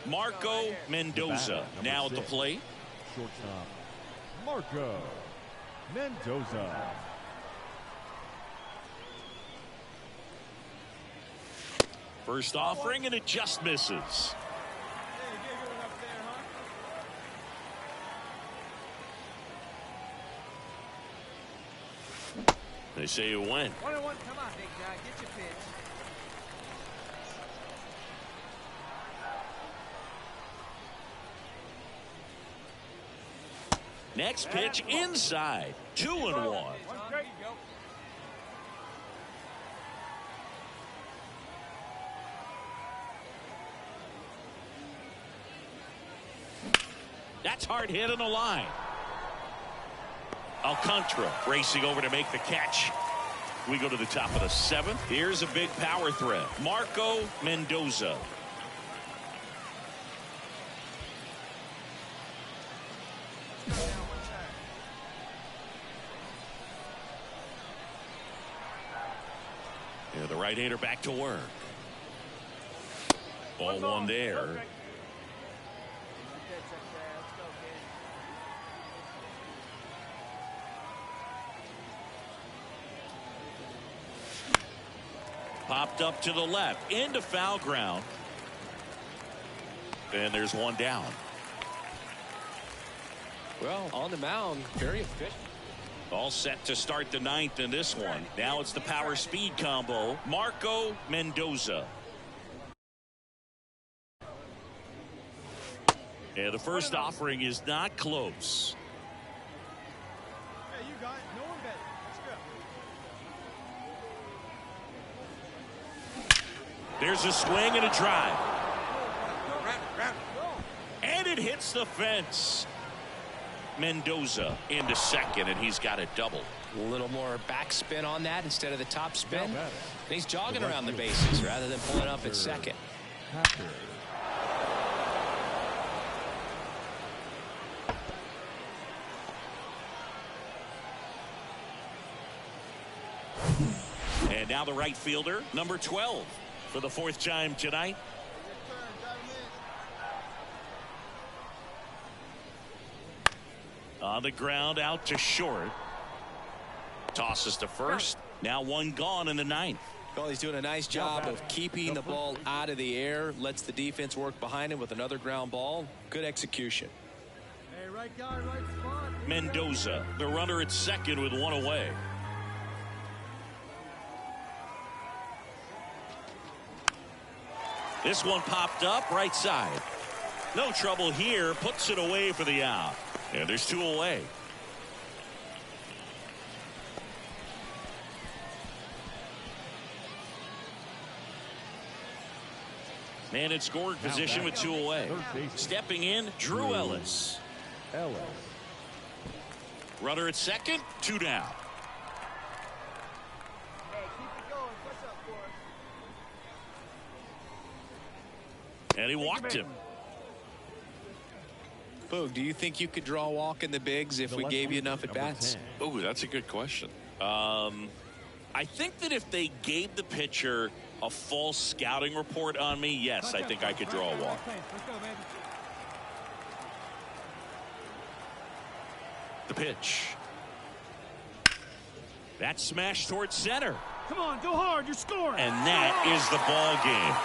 Marco Mendoza now at the plate. Shortstop, Marco Mendoza. First offering, and it just misses. They say you win. 1-1. Come on, big guy. Get your pitch. Next pitch inside. 2-1. One strike. Go. That's hard hit on the line. Alcantara racing over to make the catch. We go to the top of the 7th. Here's a big power threat. Marco Mendoza. Yeah, the right-hander back to work. Ball 1 there. Popped up to the left into foul ground. And there's 1 down. Well, on the mound, very efficient. All set to start the 9th in this one. Now it's the power speed combo. Marco Mendoza. Yeah, the first offering is not close. Hey, you got it. No one better. Let's go. There's a swing and a drive. And it hits the fence. Mendoza into second, and he's got a double. A little more backspin on that instead of the top spin. And he's jogging around the bases rather than pulling up at second. And now the right fielder, number 12, for the 4th time tonight. On the ground, out to short. Tosses to first. Now 1 gone in the 9th. Well, he's doing a nice job of keeping the ball out of the air. Lets the defense work behind him with another ground ball. Good execution. Hey, right guy, right spot. Mendoza, the runner at second with 1 away. This one popped up right side. No trouble here. Puts it away for the out. And there's 2 away. Man in scoring position with 2 away. Stepping in, Drew Ellis. Runner at second, 2 down. Hey, keep it going. What's up, boy? And he walked him. Boog, do you think you could draw a walk in the bigs if we gave you enough at bats? Oh, that's a good question. I think that if they gave the pitcher a false scouting report on me, yes, I think I could draw a walk. Let's go, baby. The pitch. That smash towards center. Come on, go hard. You're scoring. And that is the ball game.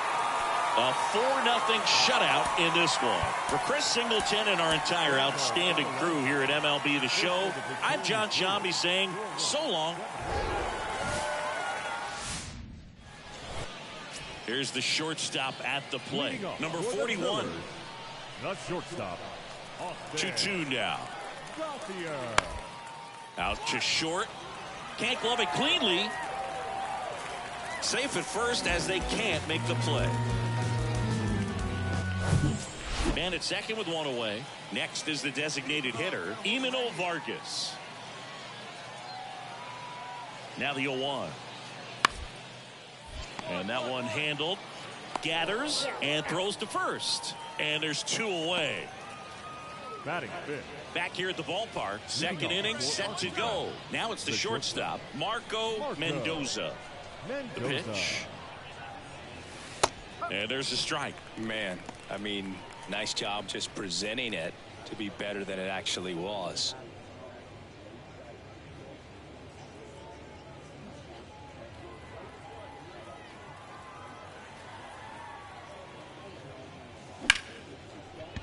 A 4-0 shutout in this one. For Chris Singleton and our entire outstanding crew here at MLB The Show, I'm John Shambi saying so long. Here's the shortstop at the plate. Number 41. The shortstop. 2-2 now. Garcia. Out to short. Can't glove it cleanly. Safe at first as they can't make the play. Man at second with 1 away. Next is the designated hitter, Emmanuel Vargas. Now the 0-1. And that one handled. Gathers and throws to first. And there's 2 away. Batting fifth. Back here at the ballpark. Second inning set to go. Now it's the shortstop, Marco Mendoza. The pitch. And there's a strike. Man, I mean, nice job just presenting it to be better than it actually was.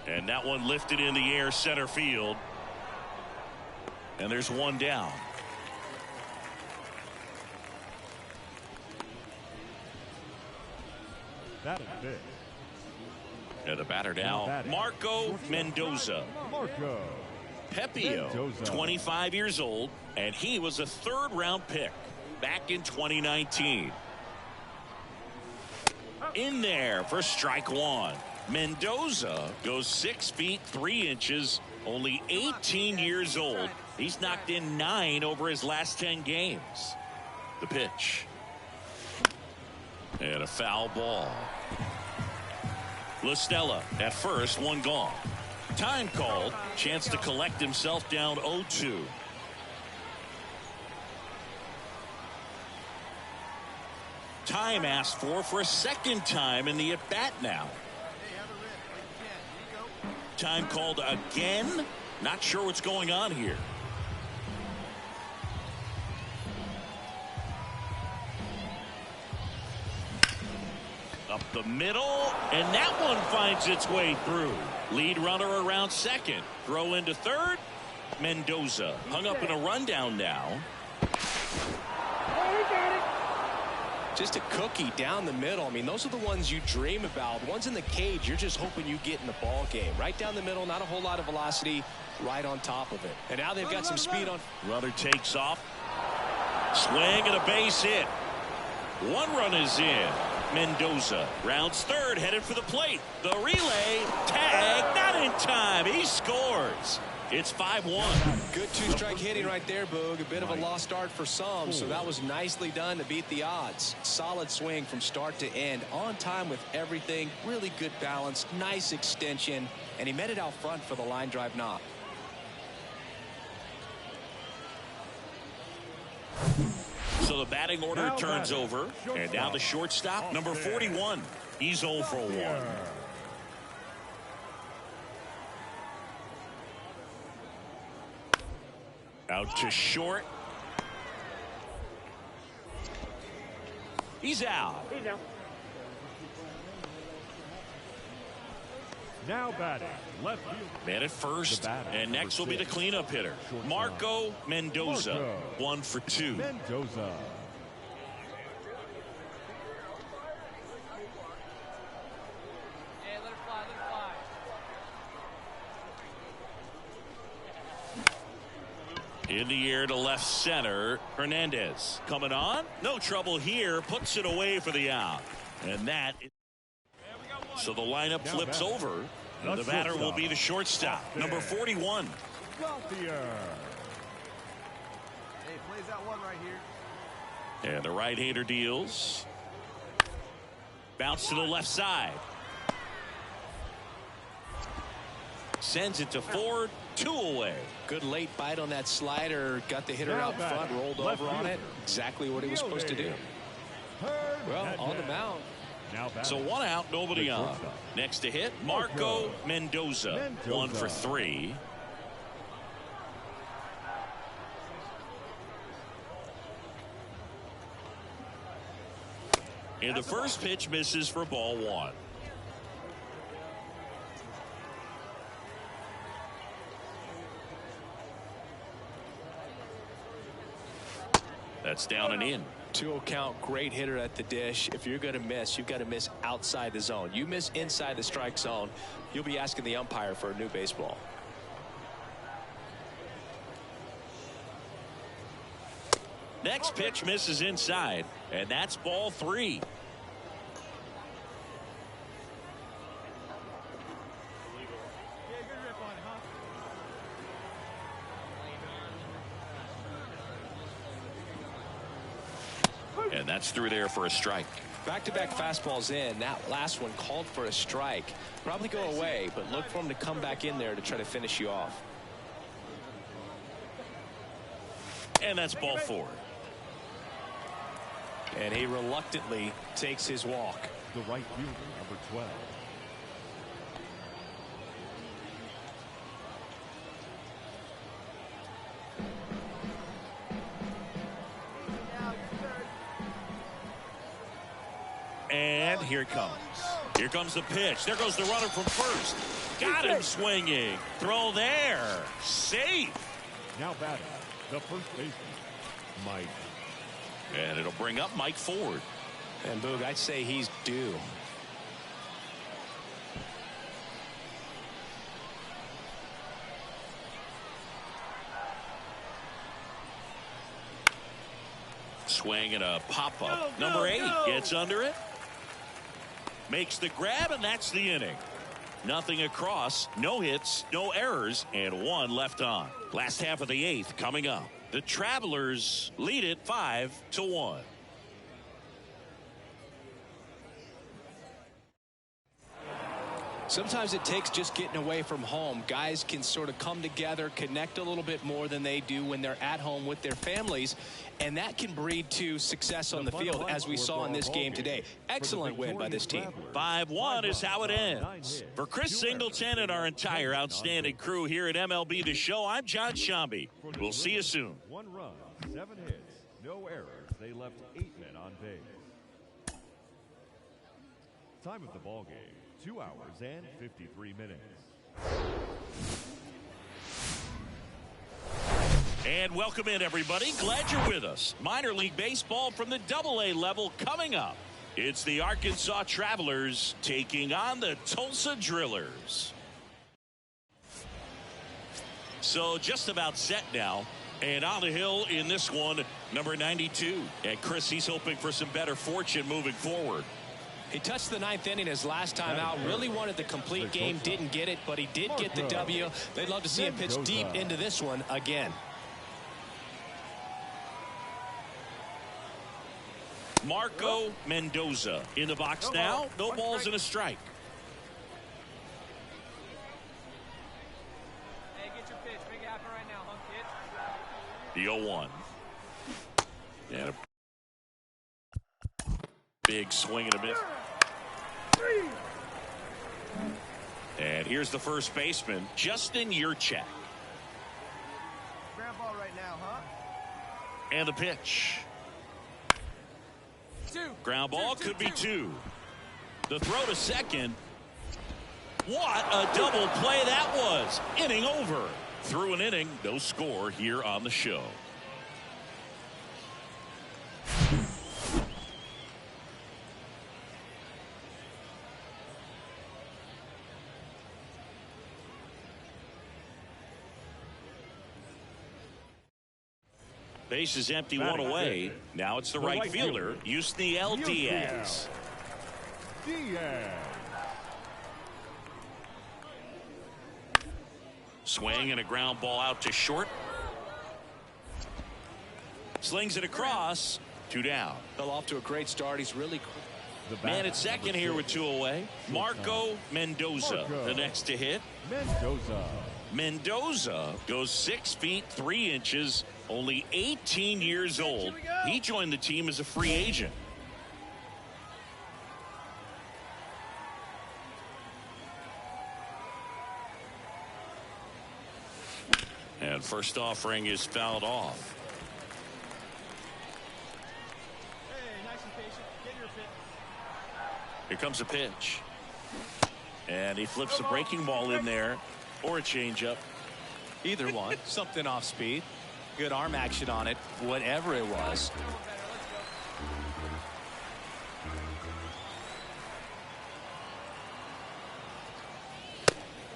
And that one lifted in the air center field. And there's 1 down. Batting fifth. And the batter now, Marco Mendoza. Marco Pepio, Mendoza. 25 years old, and he was a third-round pick back in 2019. In there for strike one. Mendoza goes 6 feet 3 inches, only 18 years old. He's knocked in 9 over his last 10 games. The pitch. And a foul ball. LaStella at first, one gone. Time called. Chance to collect himself down 0-2. Time asked for a second time in the at-bat now. Time called again. Not sure what's going on here. Up the middle, and that one finds its way through. Lead runner around second. Throw into third. Mendoza hung up in a rundown now. Just a cookie down the middle. I mean, those are the ones you dream about. Ones in the cage, you're just hoping you get in the ball game. Right down the middle, not a whole lot of velocity, right on top of it. And now they've got some speed on. Runner takes off. Swing and a base hit. One run is in. Mendoza rounds third, headed for the plate. The relay, tag, not in time. He scores. It's 5-1. Good two-strike hitting right there, Boog. A bit of a lost start for some, so that was nicely done to beat the odds. Solid swing from start to end. On time with everything. Really good balance. Nice extension. And he met it out front for the line drive knock. So the batting order turns over. And now the shortstop, number 41. He's 0 for 1. Out to short. He's out. Now batting left field. Man at first, and next will be the cleanup hitter, Marco Mendoza. 1 for 2. Mendoza. In the air to left center, Hernandez coming on. No trouble here, puts it away for the out. And that is... So the lineup flips over. And the batter will be the shortstop, number 41. Hey, plays that one right here. And the right-hander deals. Bounce to the left side. Sends it to Ford. 2 away. Good late bite on that slider. Got the hitter out front, rolled over on it. Exactly what he was supposed to do. Well, on the mound. So 1 out, nobody on. Next to hit, Marco Mendoza. 1 for 3. And the first pitch misses for ball 1. That's down and in. 2-0 count, great hitter at the dish. If you're going to miss, you've got to miss outside the zone. You miss inside the strike zone, you'll be asking the umpire for a new baseball. Next pitch misses inside, and that's ball 3. And that's through there for a strike. Back-to-back fastballs in. That last one called for a strike. Probably go away, but look for him to come back in there to try to finish you off. And that's ball 4. And he reluctantly takes his walk. The right fielder, number 12. And here it comes. Here comes the pitch. There goes the runner from first. Got him swinging. Throw there. Safe. Now batting, the first baseman, Mike. And it'll bring up Mike Ford. And Boog, I'd say he's due. Swing and a pop-up. Number 8 gets under it. Makes the grab, and that's the inning. Nothing across, no hits, no errors, and 1 left on. Last half of the 8th coming up. The Travelers lead it 5-1. Sometimes it takes just getting away from home. Guys can sort of come together, connect a little bit more than they do when they're at home with their families, and that can breed to success on the field, as we saw in this game today. Excellent win by this team. 5-1 is how it ends. For Chris Singleton and our entire outstanding crew here at MLB The Show, I'm John Shambi. We'll see you soon. 1 run, 7 hits, no errors. They left 8 men on base. Time of the ball game, 2 hours and 53 minutes. And welcome in, everybody. Glad you're with us. Minor League Baseball from the AA level coming up. It's the Arkansas Travelers taking on the Tulsa Drillers. So just about set now. And on the hill in this one, number 92. And Chris, he's hoping for some better fortune moving forward. He touched the 9th inning his last time out. Really wanted the complete game. Didn't get it, but he did get the W. They'd love to see him pitch deep into this one again. Marco Mendoza in the box now. No balls and a strike. Hey, get your pitch. Make it happen right now, huh, The 0-1. And a big swing and a miss. And here's the first baseman, Justin Yurchak. Ground ball right now, huh? And the pitch. Ground ball could be 2. The throw to second. What a double play that was. Inning over. Through an inning, no score here on the show. Base is empty, 1 away. Now it's the right fielder, Yusniel Diaz. Swing and a ground ball out to short. Slings it across. 2 down. Fell off to a great start. He's really quick. Man at second here with 2 away. Marco Mendoza, the next to hit. Mendoza goes 6 feet 3 inches, only 18 years old. He joined the team as a free agent. And first offering is fouled off. Hey, nice and patient. Get your pitch. Here comes a pitch. And he flips a breaking ball in there. Or a changeup. Either one. Something off speed. Good arm action on it. Whatever it was.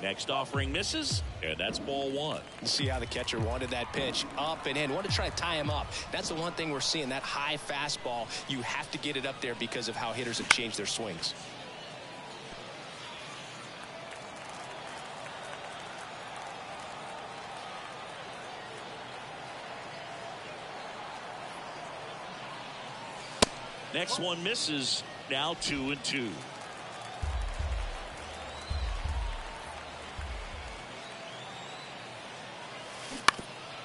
Next offering misses. And that's ball 1. See how the catcher wanted that pitch up and in. Want to try to tie him up. That's the one thing we're seeing. That high fastball. You have to get it up there because of how hitters have changed their swings. Next one misses. Now 2-2.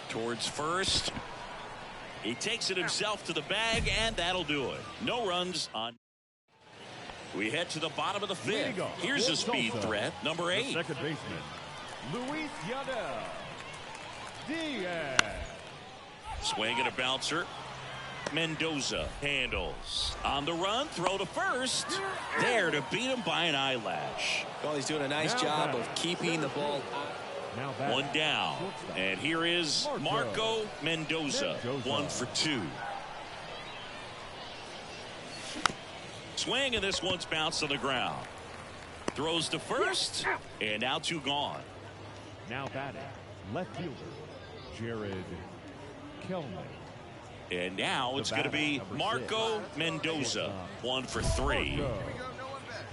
Towards first. He takes it himself to the bag, and that'll do it. No runs on. We head to the bottom of the 5th. Here's a speed threat, number 8. Second baseman, Luis Yadel Diaz. Swing and a bouncer. Mendoza handles. On the run, throw to first. There to beat him by an eyelash. Well, he's doing a nice job of keeping the ball. 1 down. And here is Marco Mendoza. 1 for 2. Swing, and this one's bounced on the ground. Throws to first, and now 2 gone. Now batting, left fielder, Jared Kelman. And now it's going to be Marco Mendoza, 1 for 3.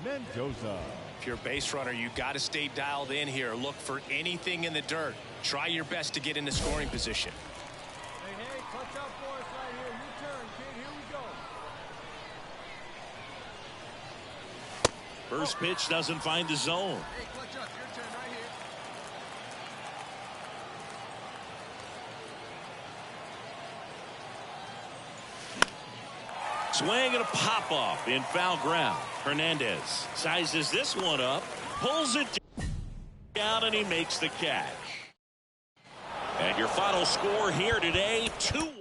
Mendoza. If you're a base runner, you got to stay dialed in here. Look for anything in the dirt. Try your best to get into scoring position. Hey, clutch out for us right here. Your turn, kid. Here we go. First pitch doesn't find the zone. Hey, clutch up. Your turn right here. Swing and a pop-off in foul ground. Hernandez sizes this one up, pulls it down, and he makes the catch. And your final score here today, 2-1.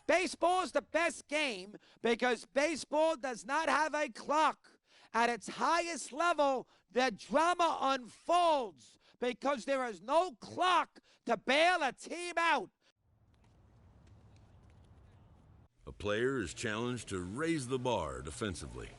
Baseball is the best game because baseball does not have a clock. At its highest level, the drama unfolds because there is no clock to bail a team out. A player is challenged to raise the bar defensively.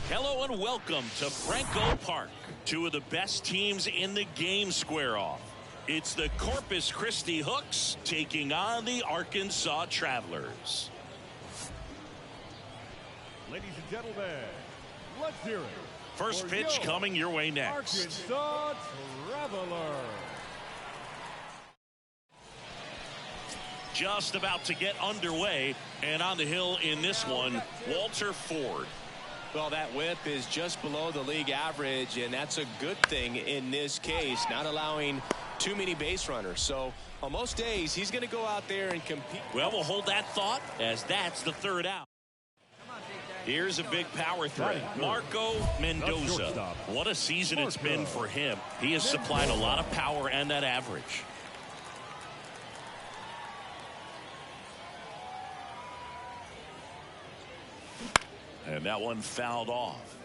Hello and welcome to Franco Park. Two of the best teams in the game square off. It's the Corpus Christi Hooks taking on the Arkansas Travelers. Ladies and gentlemen, let's hear it. First pitch coming your way next. Arkansas Travelers. Just about to get underway, and on the hill in this one, Walter Ford. Well, that whip is just below the league average, and that's a good thing in this case, not allowing too many base runners. So on most days, he's going to go out there and compete. Well, we'll hold that thought as that's the third out. Here's a big power threat. Marco Mendoza. What a season it's been for him. He has supplied a lot of power and that average. And that one fouled off.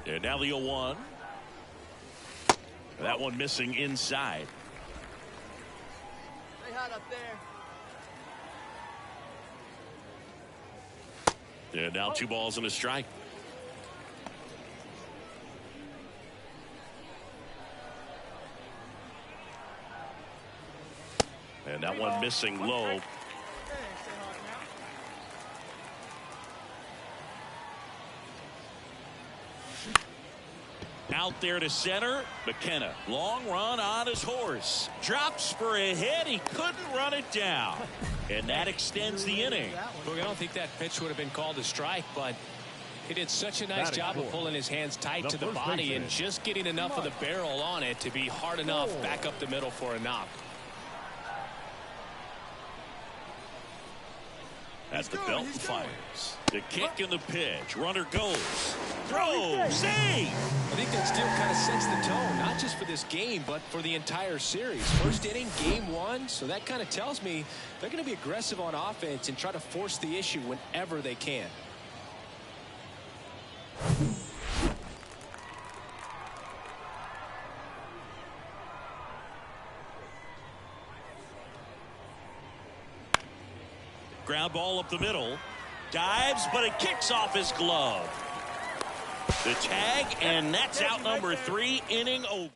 And now the 0-1. That one missing inside. Stay hot up there. And now 2 balls and a strike. And that one missing low. Out there to center. McKenna. Long run on his horse. Drops for a hit. He couldn't run it down. And that extends the inning. Look, I don't think that pitch would have been called a strike, but he did such a nice job of pulling his hands tight to the body and just getting enough of the barrel on it to be hard enough back up the middle for a knock. As the belt fires. The kick and the pitch. Runner goes. Throw. Save. I think that still kind of sets the tone, not just for this game, but for the entire series. First inning, game one. So that kind of tells me they're going to be aggressive on offense and try to force the issue whenever they can. Ground ball up the middle. Dives, but it kicks off his glove. The tag, and that's out number 3, inning over.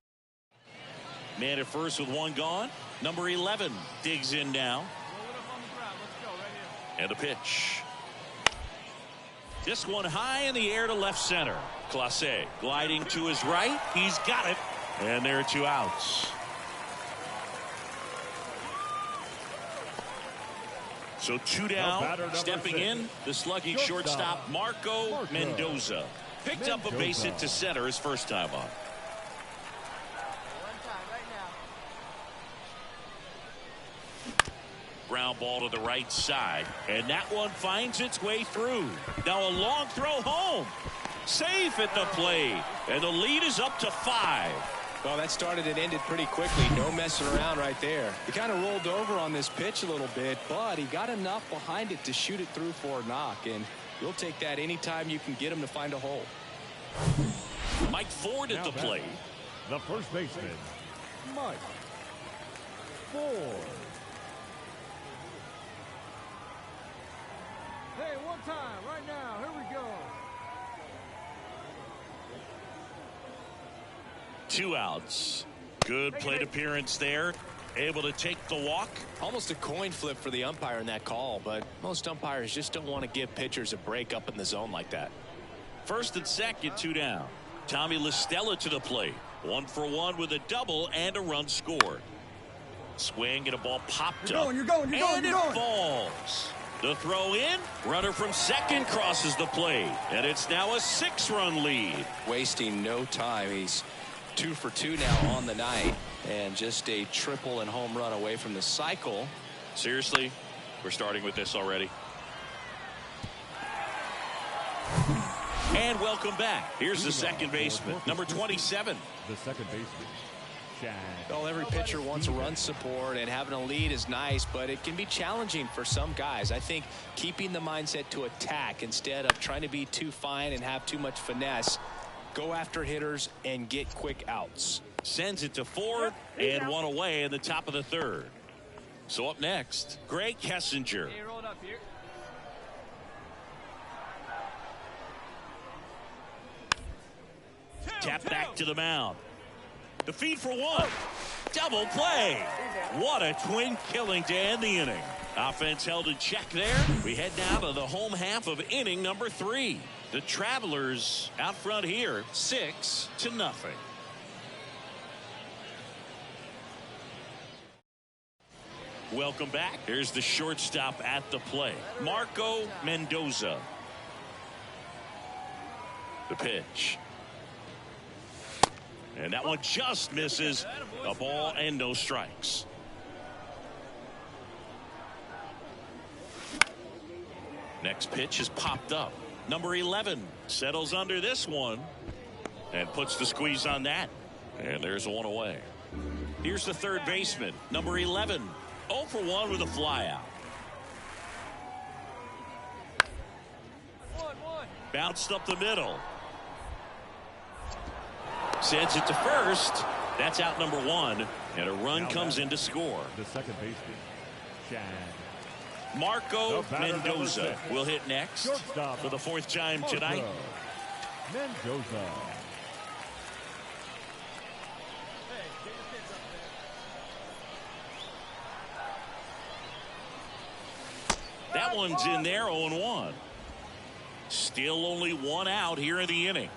Man at first with one gone. Number 11 digs in now. And the pitch. This one high in the air to left center. Clase gliding to his right. He's got it. And there are 2 outs. So 2 down, stepping in, the slugging shortstop, Marco Mendoza. Picked up a base hit to center his first time on. Ground ball to the right side, and that one finds its way through. Now a long throw home. Safe at the plate, and the lead is up to 5. Well, that started and ended pretty quickly. No messing around right there. He kind of rolled over on this pitch a little bit, but he got enough behind it to shoot it through for a knock, and you'll take that anytime you can get him to find a hole. Mike Ford at the plate. The first baseman, Mike Ford. Hey, one time, right now. Here we go. 2 outs. Good plate appearance there. Able to take the walk. Almost a coin flip for the umpire in that call, but most umpires just don't want to give pitchers a break up in the zone like that. First and second, 2 down. Tommy LaStella to the plate. 1 for 1 with a double and a run scored. Swing and a ball popped up. You're going. And it falls. The throw in. Runner from second crosses the plate. And it's now a 6-run lead. Wasting no time. He's 2 for 2 now on the night, and just a triple and home run away from the cycle. Seriously, we're starting with this already. And welcome back. Here's the second baseman, number 27. The second baseman, Chad. Well, every pitcher wants a run support, and having a lead is nice, but it can be challenging for some guys. I think keeping the mindset to attack instead of trying to be too fine and have too much finesse. Go after hitters and get quick outs. Sends it to 4 and 1 away in the top of the 3rd. So up next, Greg Kessinger. Hey, roll it up here. Tap back to the mound. The feed for 1. Double play. What a twin killing to end the inning. Offense held in check there. We head now to the home half of inning number 3. The Travelers out front here, 6-0. Welcome back. Here's the shortstop at the plate, Marco Mendoza. The pitch. And that one just misses. A ball and no strikes. Next pitch is popped up. Number 11 settles under this one and puts the squeeze on that. And there's a 1 away. Here's the third baseman, number 11. 0 for 1 with a flyout. Bounced up the middle. Sends it to first. That's out number 1. And a run comes in to score. The second baseman, Chad. Marco Mendoza will hit next for the 4th time tonight. Mendoza. That one's in there, 0-1. Still only 1 out here in the inning.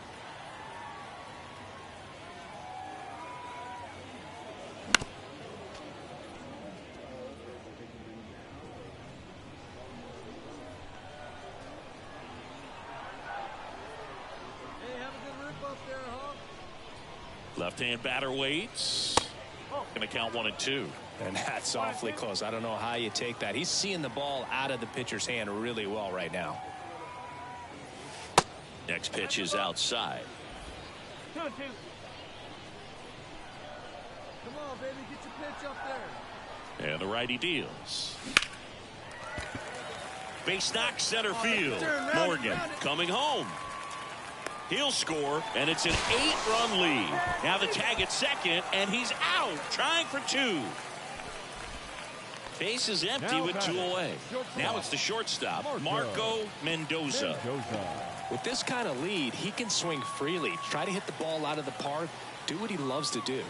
Left-hand batter waits. Going to count 1 and 2. And that's awfully close. I don't know how you take that. He's seeing the ball out of the pitcher's hand really well right now. Next pitch is outside. 2-2. Come on, baby, get your pitch up there. And the righty deals. Base knock, center field. Morgan coming home. He'll score, and it's an 8-run lead. Now the tag at second, and he's out, trying for 2. Base is empty with 2 away. Now it's the shortstop, Marco Mendoza. With this kind of lead, he can swing freely, try to hit the ball out of the park, do what he loves to do.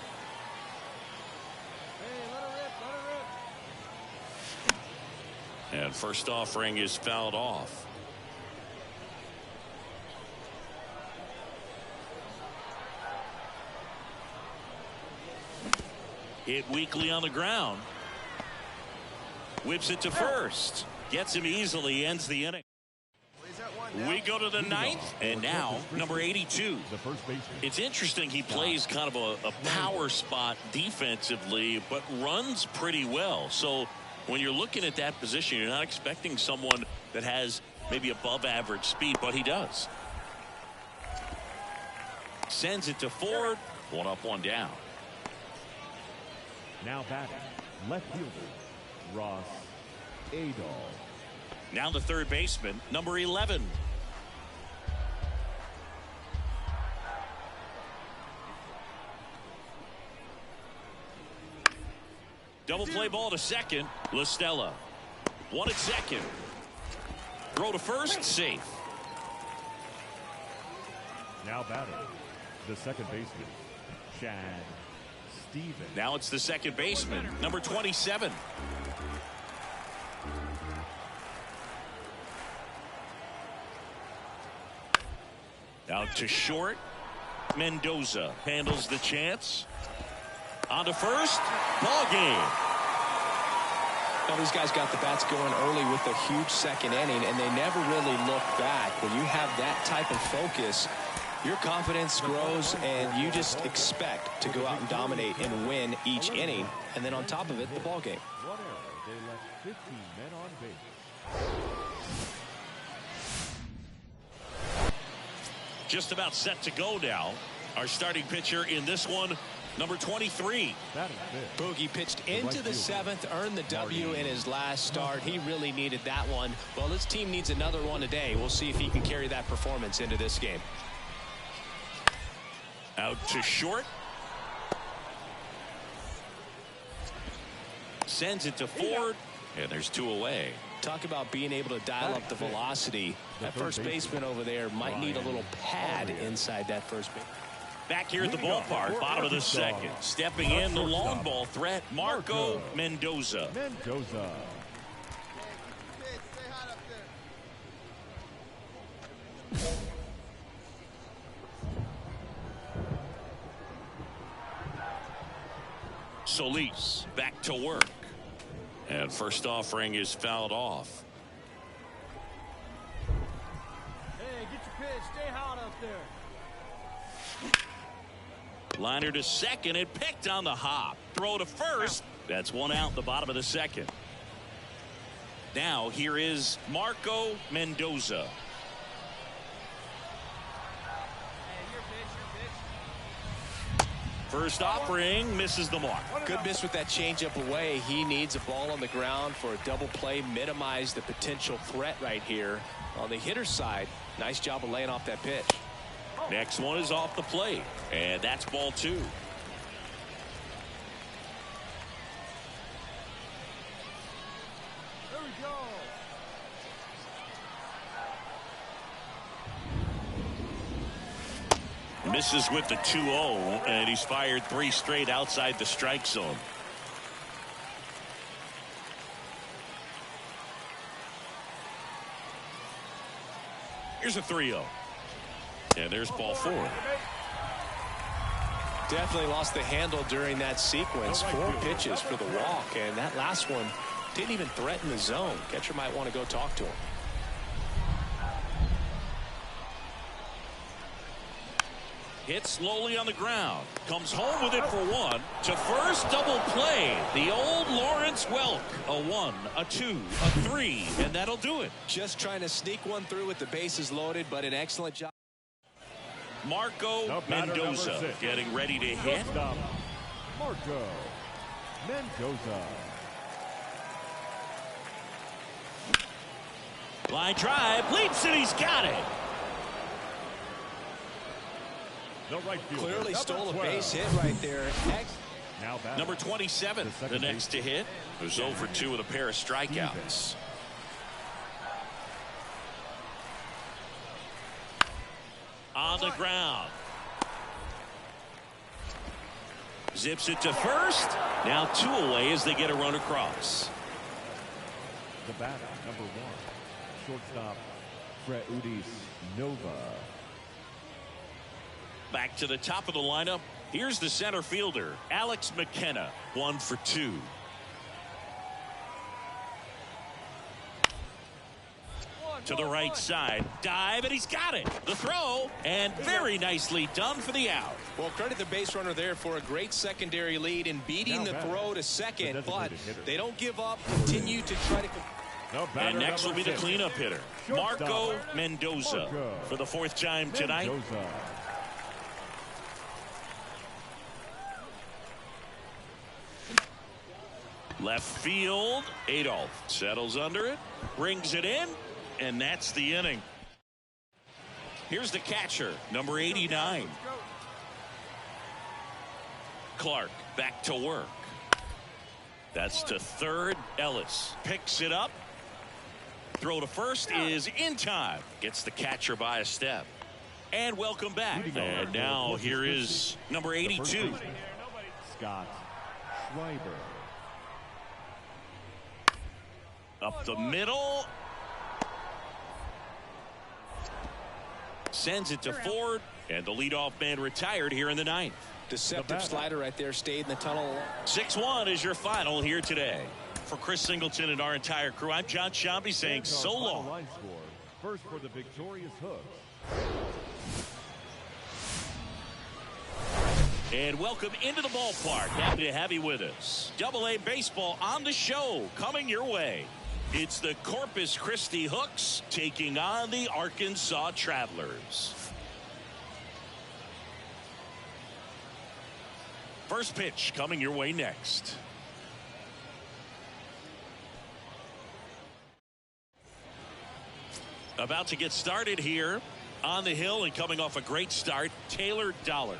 And first offering is fouled off. Hit weakly on the ground. Whips it to first. Gets him easily, ends the inning. We go to the 9th, and now number 82. It's interesting, he plays kind of a power spot defensively, but runs pretty well. So when you're looking at that position, you're not expecting someone that has maybe above average speed, but he does. Sends it to Ford. 1 up, 1 down. Now batting, left fielder, Ross Adol. Now the third baseman, number 11. Double play ball to second. LaStella. 1 at second. Throw to first, safe. Now batting, the second baseman, Chad Stevens. Now it's the second baseman, number 27. Out to short. Mendoza handles the chance. On to first. Ball game. Well, these guys got the bats going early with a huge second inning, and they never really look back. When you have that type of focus, your confidence grows, and you just expect to go out and dominate and win each inning. And then on top of it, the ball game. 1 error. They left 15 men on base. Just about set to go now. Our starting pitcher in this one, number 23. Boogie pitched into the 7th, earned the W in his last start. He really needed that one. Well, this team needs another one today. We'll see if he can carry that performance into this game. Out to short. Sends it to Ford, and there's 2 away. Talk about being able to dial up the velocity. That first baseman over there might need a little pad inside that first base. Back here at the ballpark, bottom of the second. Stepping in, the long ball threat, Marco Mendoza. Solis back to work. And first offering is fouled off. Hey, get your pitch. Stay hot up there. Liner to second and picked on the hop. Throw to first. That's 1 out, the bottom of the second. Now here is Marco Mendoza. First offering misses the mark. Good miss with that changeup away. He needs a ball on the ground for a double play. Minimize the potential threat right here. On the hitter's side, nice job of laying off that pitch. Next one is off the plate, and that's ball 2. There we go. Misses with the 2-0, and he's fired 3 straight outside the strike zone. Here's a 3-0. And there's ball 4. Definitely lost the handle during that sequence. 4 pitches for the walk, and that last one didn't even threaten the zone. Catcher might want to go talk to him. Hit slowly on the ground. Comes home with it for one. To first, double play. The old Lawrence Welk. A 1, a 2, a 3, and that'll do it. Just trying to sneak one through with the bases loaded, but an excellent job. Marco Mendoza getting ready to hit. Marco Mendoza. Line drive, leaps and he's got it. The right fielder, clearly stole a 12. base hit right there. Now number 27, the next to hit, who's 0 for 2 with a pair of strikeouts. On the ground. Zips it to first. Now 2 away as they get a run across. The batter, number 1, shortstop, Freudis Nova. Back to the top of the lineup. Here's the center fielder, Alex McKenna, 1 for 2. To the right side, dive, and he's got it. The throw, and very nicely done for the out. Well, credit the base runner there for a great secondary lead in beating the throw to second, but they don't give up, continue to try to... And next will be the cleanup hitter, Marco Mendoza, for the 4th time tonight. Left field, Adolph settles under it, brings it in, and that's the inning. Here's the catcher, number 89. Clark back to work. That's to third. Ellis picks it up. Throw to first is in time. Gets the catcher by a step. And welcome back. And now here is number 82. Scott Schreiber. Up the middle. Sends it to Ford. And the leadoff man retired here in the 9th. Deceptive slider right there, stayed in the tunnel. 6-1 is your final here today. For Chris Singleton and our entire crew, I'm John Shambi saying so long. Line score. First for the victorious Hooks. And welcome into the ballpark. Happy to have you with us. AA baseball on the show, coming your way. It's the Corpus Christi Hooks taking on the Arkansas Travelers. First pitch coming your way next. About to get started here on the hill and coming off a great start, Taylor Dollard.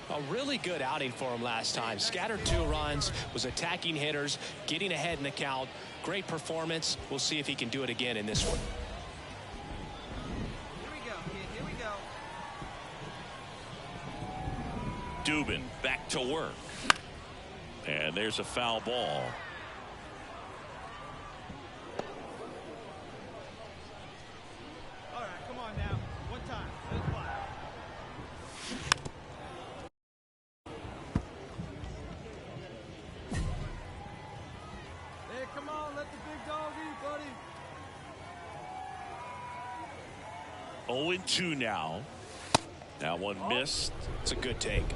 A really good outing for him last time. Scattered 2 runs, was attacking hitters, getting ahead in the count. Great performance. We'll see if he can do it again in this one. Here we go, kid. Here we go. Dubin back to work. And there's a foul ball. All right, come on now. One time. Let's fly. Hey, come on. Let the big dog eat, buddy. 0-2 now. That one missed. It's a good take.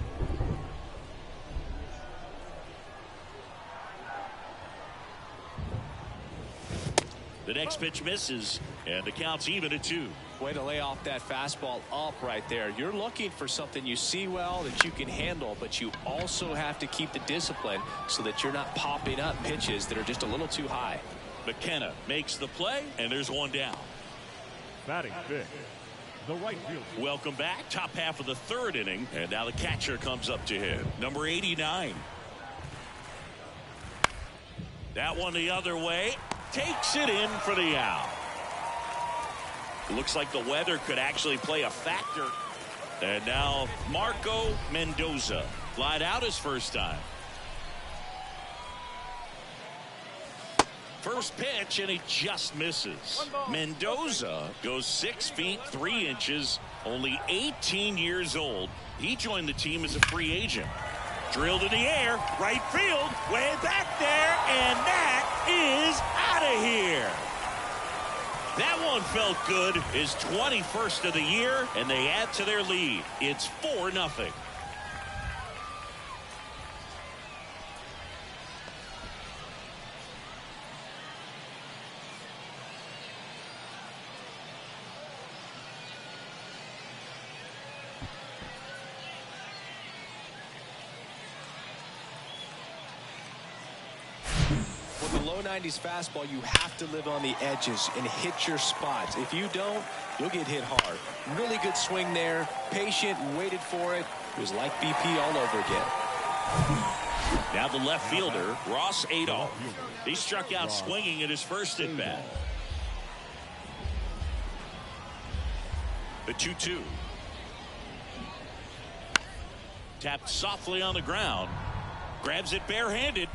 The next pitch misses, and the count's even at 2. Way to lay off that fastball up right there. You're looking for something you see well that you can handle, but you also have to keep the discipline so that you're not popping up pitches that are just a little too high. McKenna makes the play, and there's one down. Batting 5th, the right fielder. Welcome back. Top half of the 3rd inning, and now the catcher comes up to him. Number 89. That one the other way. Takes it in for the out. Looks like the weather could actually play a factor. And now Marco Mendoza flied out his first time. First pitch, and he just misses. Mendoza goes 6 feet 3 inches, only 18 years old. He joined the team as a free agent. Drilled in the air, right field, way back there, and that is out of here. That one felt good. His 21st of the year, and they add to their lead. It's 4-0. With the low 90s fastball, you have to live on the edges and hit your spots. If you don't, you'll get hit hard. Really good swing there. Patient, waited for it. It was like BP all over again. Now the left fielder, Ross Adolph. He struck out swinging at his first at bat. The 2-2. Tapped softly on the ground. Grabs it barehanded.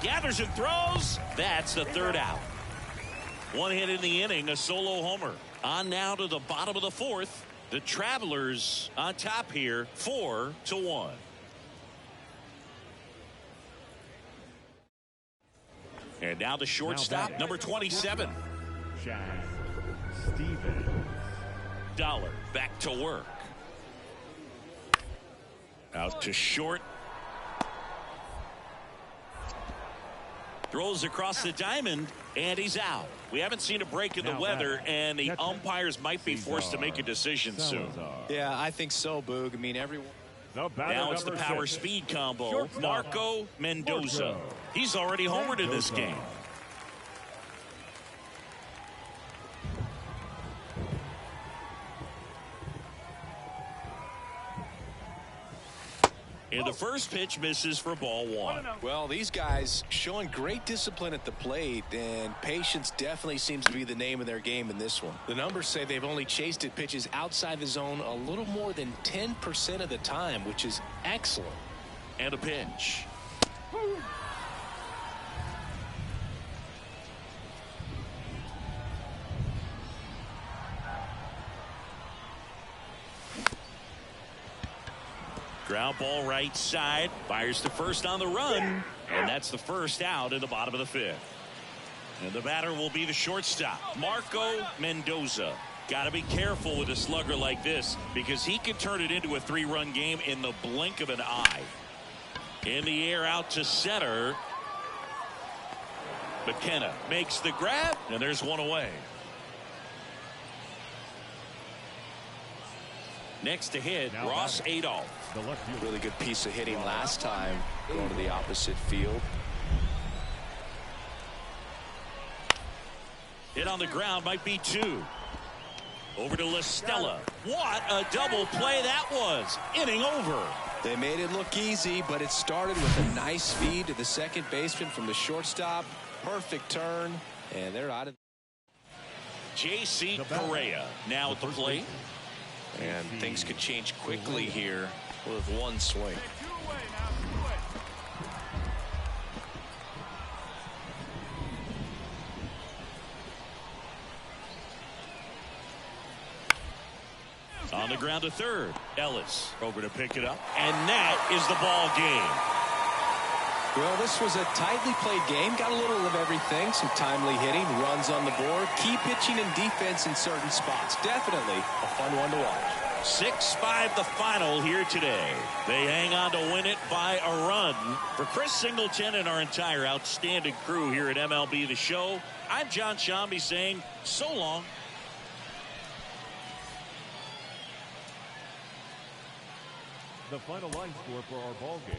Gathers and throws. That's the third out. One hit in the inning, a solo homer. On now to the bottom of the fourth. The Travelers on top here, 4-1. And now the shortstop, number 27. Chad Stevens. Dollar back to work. Out to short. Throws across the diamond, and he's out. We haven't seen a break in the weather, and the umpires might be forced to make a decision soon. Yeah, I think so, Boog. I mean, everyone. Now it's the power speed combo. Marco Mendoza. He's already homered in this game. And the first pitch misses for ball one. Well, these guys showing great discipline at the plate, and patience definitely seems to be the name of their game in this one. The numbers say they've only chased at pitches outside the zone a little more than 10% of the time, which is excellent. And a pitch. Ground ball right side. Fires to first on the run. And that's the first out in the bottom of the fifth. And the batter will be the shortstop, Marco Mendoza. Got to be careful with a slugger like this because he can turn it into a 3-run game in the blink of an eye. In the air out to center. McKenna makes the grab, and there's one away. Next to hit, Ross Adolph. Really good piece of hitting last time, going to the opposite field. Hit on the ground, might be 2. Over to La Stella. What a double play that was. Inning over. They made it look easy, but it started with a nice feed to the second baseman from the shortstop. Perfect turn, and they're out of. J.C. Correa now at the plate. And things could change quickly here with one swing. On the ground to third. Ellis over to pick it up. And that is the ball game. Well, this was a tightly played game. Got a little of everything. Some timely hitting, runs on the board, key pitching and defense in certain spots. Definitely a fun one to watch. 6-5 the final here today. They hang on to win it by a run. For Chris Singleton and our entire outstanding crew here at MLB The Show, I'm John Shambi saying so long. The final line score for our ball game.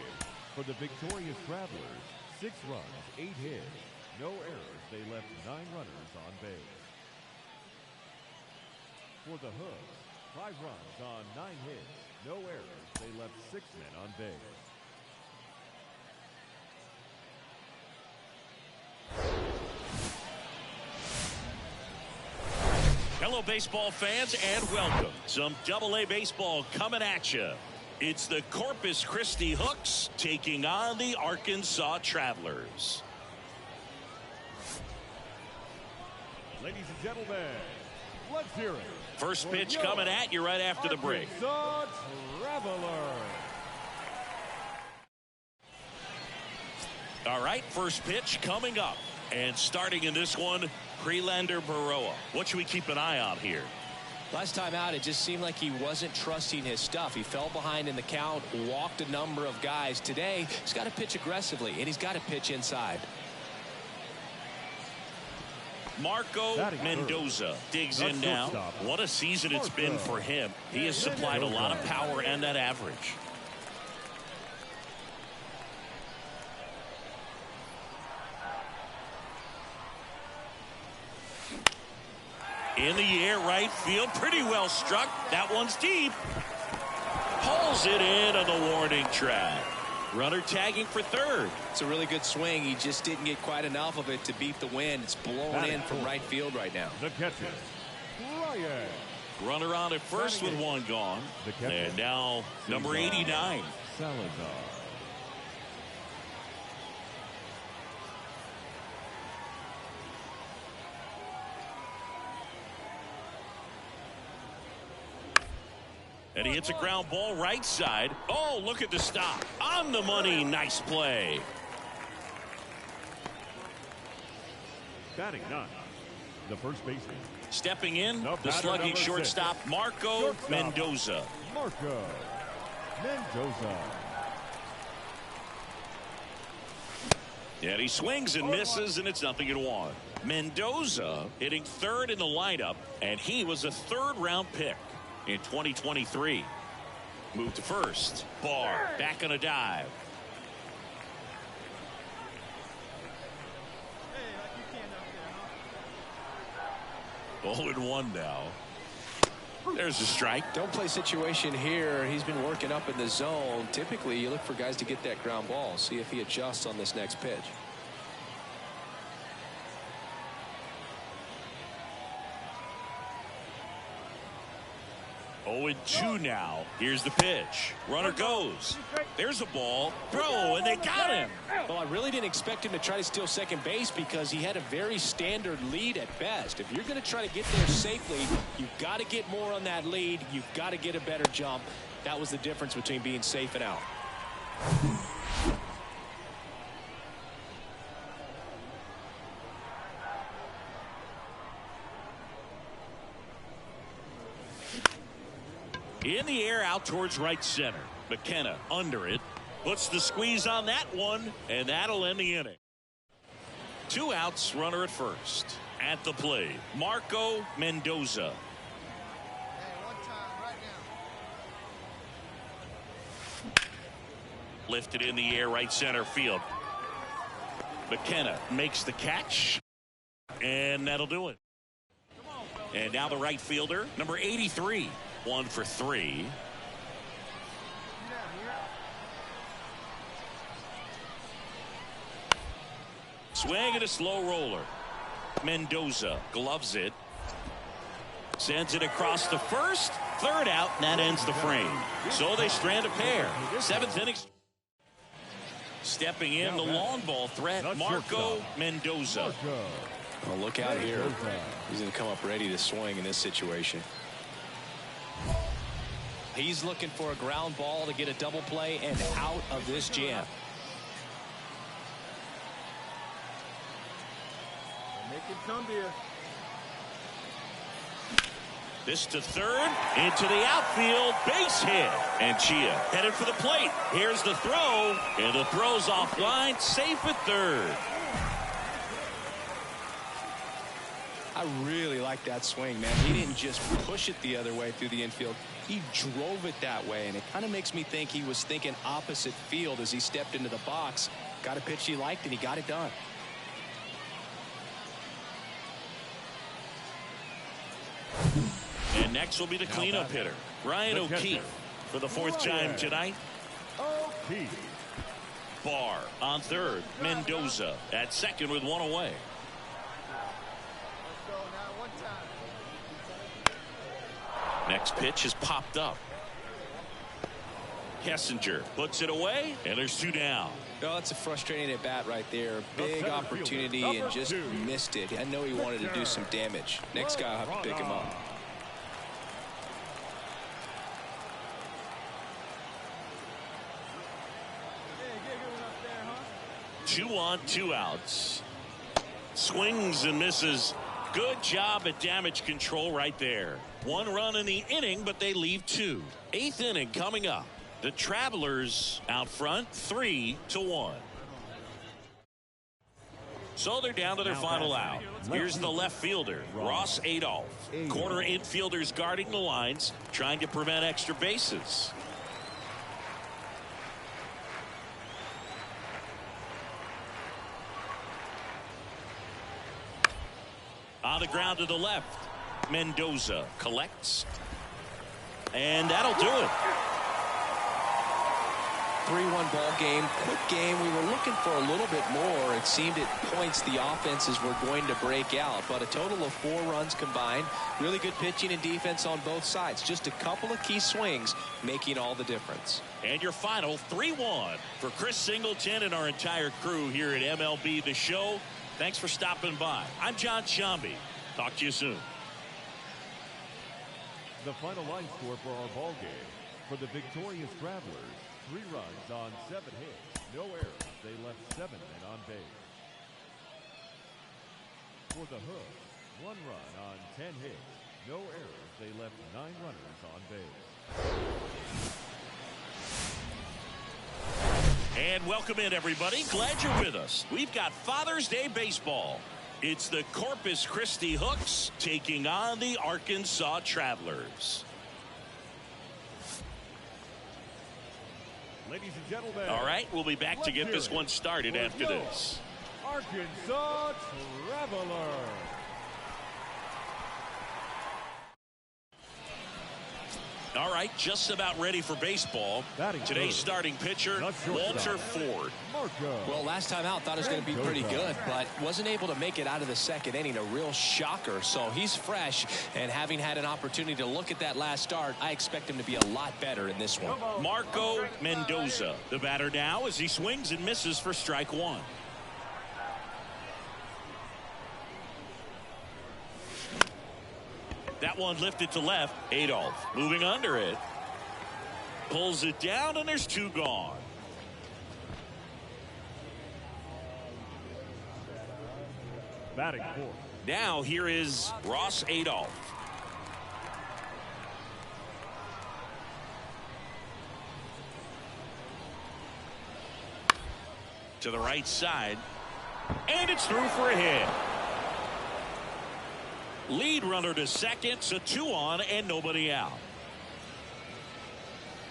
For the victorious Travelers, 6 runs, 8 hits, no errors. They left 9 runners on base. For the Hooks, 5 runs on 9 hits, no errors. They left 6 men on base. Hello, baseball fans, and welcome. Some AA baseball coming at you. It's the Corpus Christi Hooks taking on the Arkansas Travelers. Ladies and gentlemen, let's hear it. First pitch coming at you right after the break. Arkansas Travelers. All right, first pitch coming up. And starting in this one, Prelander Baroa. What should we keep an eye on here? Last time out, it just seemed like he wasn't trusting his stuff. He fell behind in the count, walked a number of guys. Today, he's got to pitch aggressively, and he's got to pitch inside. Marco Mendoza digs in now. What a season it's been for him. He has supplied a lot of power and that average. In the air, right field, pretty well struck. That one's deep. Pulls it in on the warning track. Runner tagging for third. It's a really good swing. He just didn't get quite enough of it to beat the wind. It's blown in from right field right now. The catcher, Ryan. Runner on at first with one gone. And now number 89. Salazar. And he hits a ground ball right side. Oh, look at the stop. On the money. Nice play. Batting 9, the first baseman. Stepping in, the slugging shortstop, Marco Mendoza. Marco Mendoza. And he swings and misses, and it's 0-1. Mendoza hitting third in the lineup, and he was a third-round pick in 2023. Move to first. Barr back on a dive. Hey, like you can't 0-1 now. There's a strike. Don't play situation here. He's been working up in the zone. Typically, you look for guys to get that ground ball. See if he adjusts on this next pitch. 0-2 now. Here's the pitch. Runner goes. There's a ball. Throw, and they got him. Well, I really didn't expect him to try to steal second base because he had a very standard lead at best. If you're going to try to get there safely, you've got to get more on that lead. You've got to get a better jump. That was the difference between being safe and out. In the air, out towards right center. McKenna under it. Puts the squeeze on that one, and that'll end the inning. 2 outs, runner at first. At the plate, Marco Mendoza. Hey, one time, right now. Lifted in the air, right center field. McKenna makes the catch, and that'll do it. And now the right fielder, number 83. 1 for 3. Swing and a slow roller. Mendoza gloves it. Sends it across the first. Third out, and that ends the frame. So they strand a pair. 7th inning. Stepping in, the long ball threat, Marco Mendoza. Well, look out here. He's going to come up ready to swing in this situation. He's looking for a ground ball to get a double play and out of this jam. Make him come to you. This to third, into the outfield, base hit. And Chia headed for the plate. Here's the throw, and the throw's offline, safe at third. I really like that swing, man. He didn't just push it the other way through the infield. He drove it that way, and it kind of makes me think he was thinking opposite field as he stepped into the box. Got a pitch he liked, and he got it done. And next will be the cleanup hitter, Ryan O'Keefe, for the 4th time tonight. O'Keefe. Barr on third. Mendoza at second with 1 away. Let's go now, one time. Next pitch is popped up. Kessinger puts it away, and there's 2 down. Oh, that's a frustrating at bat right there. Big opportunity and just missed it. I know he wanted to do some damage. Next guy will have to pick him up. Hey, get a good one up there, huh? 2 on, 2 outs. Swings and misses. Good job at damage control right there. 1 run in the inning, but they leave 2. 8th inning coming up. The Travelers out front 3-1. So they're down to their final out. Here's the left fielder, Ross Adolph. Corner infielders guarding the lines, trying to prevent extra bases. On the ground to the left. Mendoza collects. And that'll do it. 3-1 ball game. Quick game. We were looking for a little bit more. It seemed at points the offenses were going to break out. But a total of 4 runs combined. Really good pitching and defense on both sides. Just a couple of key swings making all the difference. And your final 3-1 for Chris Singleton and our entire crew here at MLB The Show. Thanks for stopping by. I'm John Shambi. Talk to you soon. The final line score for our ball game. For the victorious Travelers, 3 runs on 7 hits, no errors. They left 7 men on base. For the Hooks, 1 run on 10 hits, no errors. They left 9 runners on base. And welcome in, everybody. Glad you're with us. We've got Father's Day baseball. It's the Corpus Christi Hooks taking on the Arkansas Travelers. Ladies and gentlemen. All right, we'll be back to get this one started after this. Arkansas Travelers. All right, just about ready for baseball. Today's starting pitcher, Walter Ford. Well, last time out, thought it was going to be pretty good, but wasn't able to make it out of the 2nd inning. A real shocker. So he's fresh, and having had an opportunity to look at that last start, I expect him to be a lot better in this one. Marco Mendoza, the batter now, as he swings and misses for strike 1. That one lifted to left. Adolph moving under it. Pulls it down, and there's 2 gone. Batting 4. Now here is Ross Adolph. To the right side. And it's through for a hit. Lead runner to second, so 2 on and nobody out.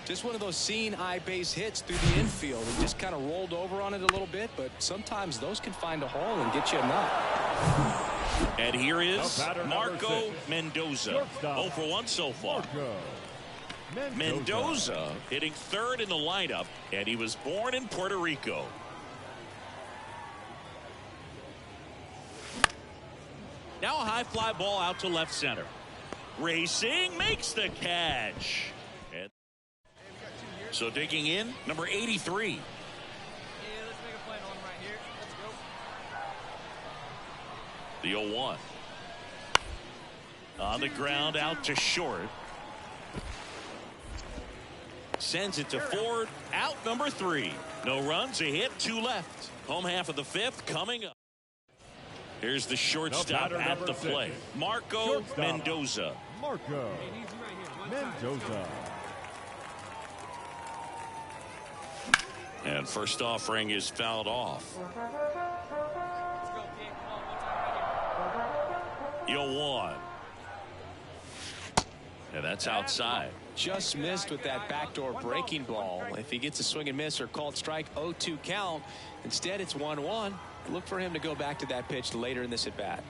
Just one of those seeing eye base hits through the infield. It just kind of rolled over on it a little bit, but sometimes those can find a hole and get you a nut. And here is Marco Mendoza. 0 for 1 so far. Mendoza hitting 3rd in the lineup, and he was born in Puerto Rico. Now a high fly ball out to left center. Racing, makes the catch. And so digging in, number 83. Yeah, let's make a play on him right here. Let's go. The 0-1. On the ground, out to short. Sends it to Ford, out number 3. No runs, a hit, 2 left. Home half of the 5th coming up. Here's the shortstop at the plate. Marco Mendoza. Marco Mendoza. And first offering is fouled off. The 0-1. And that's outside. Just missed with that backdoor breaking ball. If he gets a swing and miss or called strike, 0-2 count. Instead, it's 1-1. Look for him to go back to that pitch later in this at bat.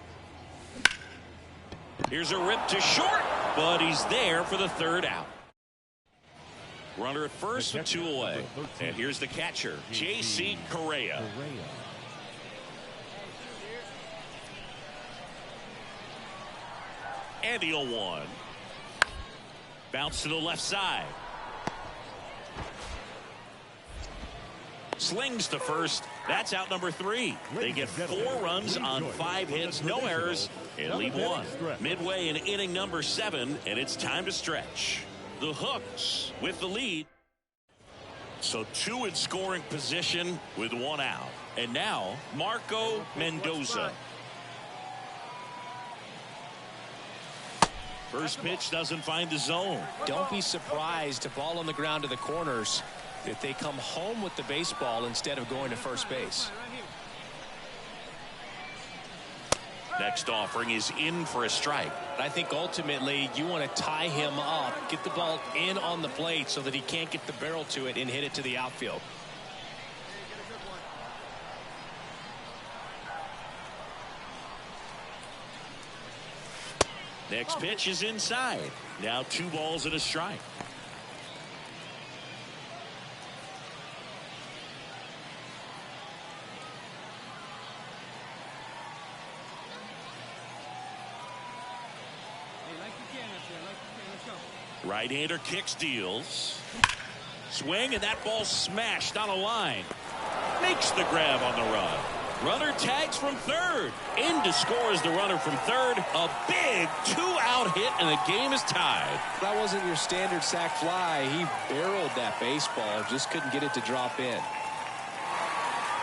Here's a rip to short, but he's there for the 3rd out. Runner at first with 2 away. And here's the catcher, J.C. Correa. And the 0-1. Bounce to the left side. Slings to first. That's out number 3. They get 4 runs on 5 hits, no errors, and leave 1. Midway in inning number 7, and it's time to stretch. The Hooks with the lead. So 2 in scoring position with 1 out. And now Marco Mendoza. First pitch doesn't find the zone. Don't be surprised, a ball on the ground to the corners, if they come home with the baseball instead of going to first base. Next offering is in for a strike. I think ultimately you want to tie him up, get the ball in on the plate so that he can't get the barrel to it and hit it to the outfield. Next pitch is inside. Now 2 balls and a strike. Right-hander kicks, deals. Swing, and that ball smashed on a line. Makes the grab on the run. Runner tags from third. In to score is the runner from third. A big 2-out hit, and the game is tied. That wasn't your standard sac fly. He barreled that baseball, just couldn't get it to drop in.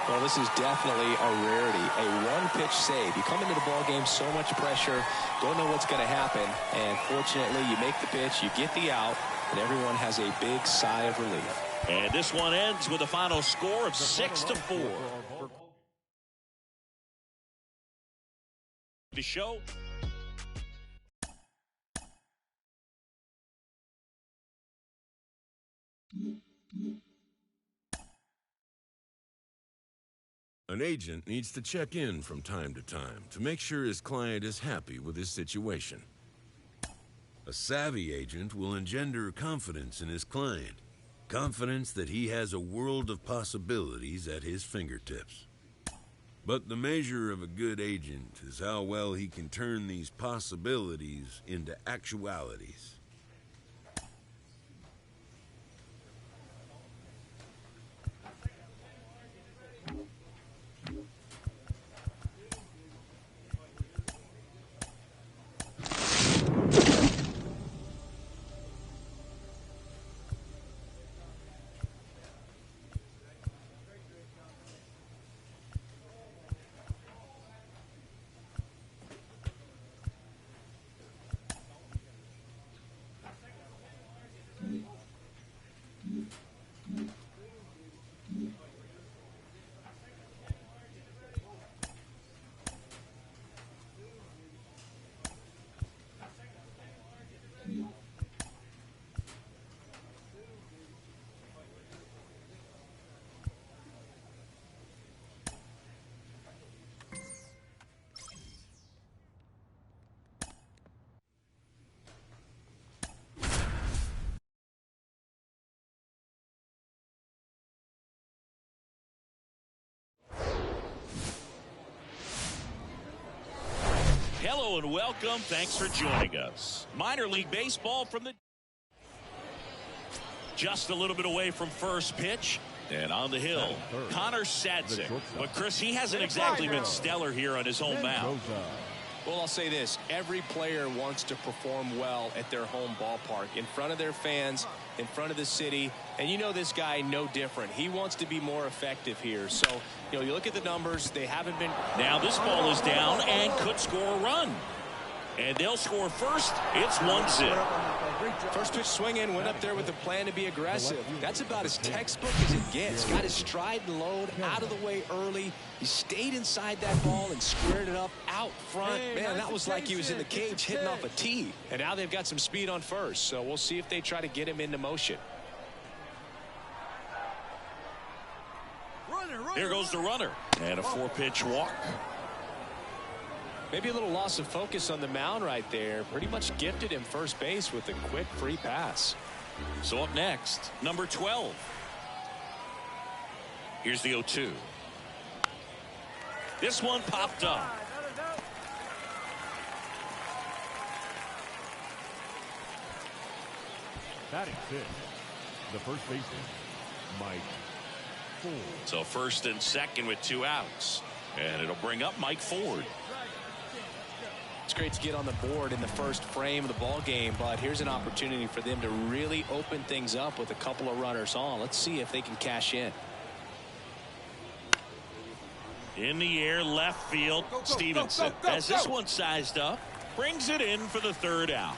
Well, this is definitely a rarity, a one-pitch save. You come into the ball game, so much pressure, don't know what's going to happen, and fortunately, you make the pitch, you get the out, and everyone has a big sigh of relief. And this one ends with a final score of 6-4. The show. An agent needs to check in from time to time to make sure his client is happy with his situation. A savvy agent will engender confidence in his client, confidence that he has a world of possibilities at his fingertips. But the measure of a good agent is how well he can turn these possibilities into actualities. Hello and welcome. Thanks for joining us. Minor League Baseball from the just a little bit away from first pitch. And on the hill, Connor Sadzik. But Chris, he hasn't exactly been stellar here on his home mound. Well, I'll say this. Every player wants to perform well at their home ballpark, in front of their fans, in front of the city. And you know this guy no different. He wants to be more effective here. So, you know, you look at the numbers. They haven't been. Now this ball is down and could score a run. And they'll score first. It's 1-0. First pitch swing in, went up there with a plan to be aggressive. That's about as textbook as it gets. Got his stride and load out of the way early. He stayed inside that ball and squared it up out front. Man, that was like he was in the cage hitting off a tee. And now they've got some speed on first, so we'll see if they try to get him into motion. Here goes the runner. And a 4-pitch walk. Maybe a little loss of focus on the mound right there. Pretty much gifted him first base with a quick free pass. So up next, number 12. Here's the 0-2. This one popped up. Batting fifth, the first baseman, Mike Ford. So first and second with 2 outs. And it'll bring up Mike Ford. It's great to get on the board in the first frame of the ball game, but here's an opportunity for them to really open things up with a couple of runners on. Let's see if they can cash in. In the air, left field, Stevenson. As this one sized up, brings it in for the 3rd out.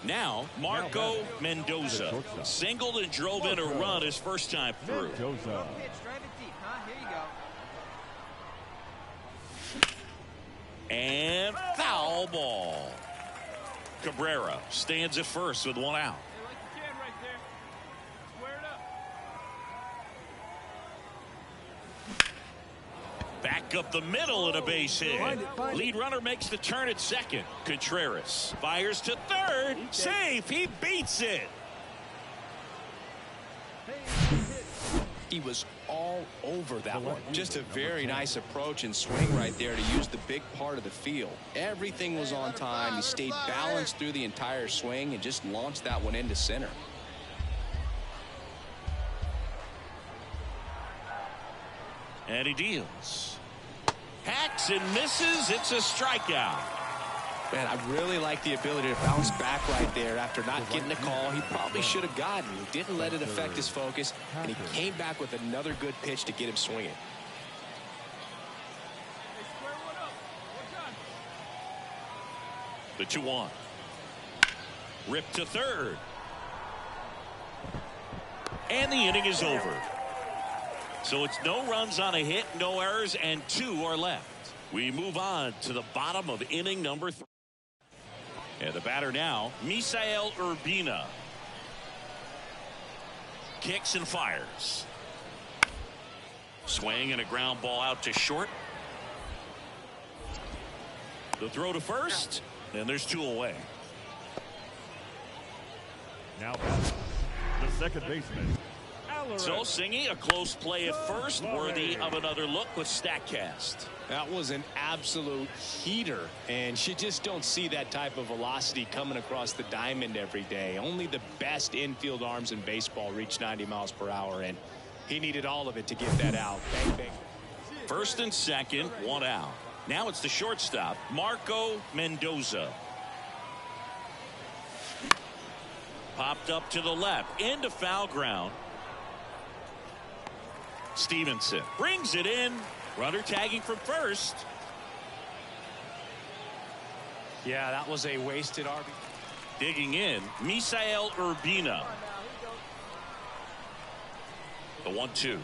Now, Marco Mendoza singled and drove in a run his first time through. Mendoza. And foul ball. Cabrera stands at first with one out. Back up the middle and a base hit. Lead runner makes the turn at second. Contreras fires to third. Safe. He beats it. He was all over that one. Just a very nice approach and swing right there to use the big part of the field. Everything was on time. He stayed balanced through the entire swing and just launched that one into center. And he deals. Hacks and misses. It's a strikeout. Man, I really like the ability to bounce back right there after not getting a call he probably should have gotten. He didn't let it affect his focus, and he came back with another good pitch to get him swinging. The 2-1. Ripped to third. And the inning is over. So it's no runs on a hit, no errors, and 2 are left. We move on to the bottom of inning number 3. And the batter now, Misael Urbina. Kicks and fires. Swing and a ground ball out to short. The throw to first, and there's 2 away. Now the second baseman. So Singy, a close play at first, worthy of another look with StatCast. That was an absolute heater, and you just don't see that type of velocity coming across the diamond every day. Only the best infield arms in baseball reach 90 miles per hour, and he needed all of it to get that out. Bang, bang. First and second, 1 out. Now it's the shortstop, Marco Mendoza. Popped up to the left, into foul ground. Stevenson brings it in. Runner tagging from first. Yeah, that was a wasted RB. Digging in, Misael Urbina. The 1-2.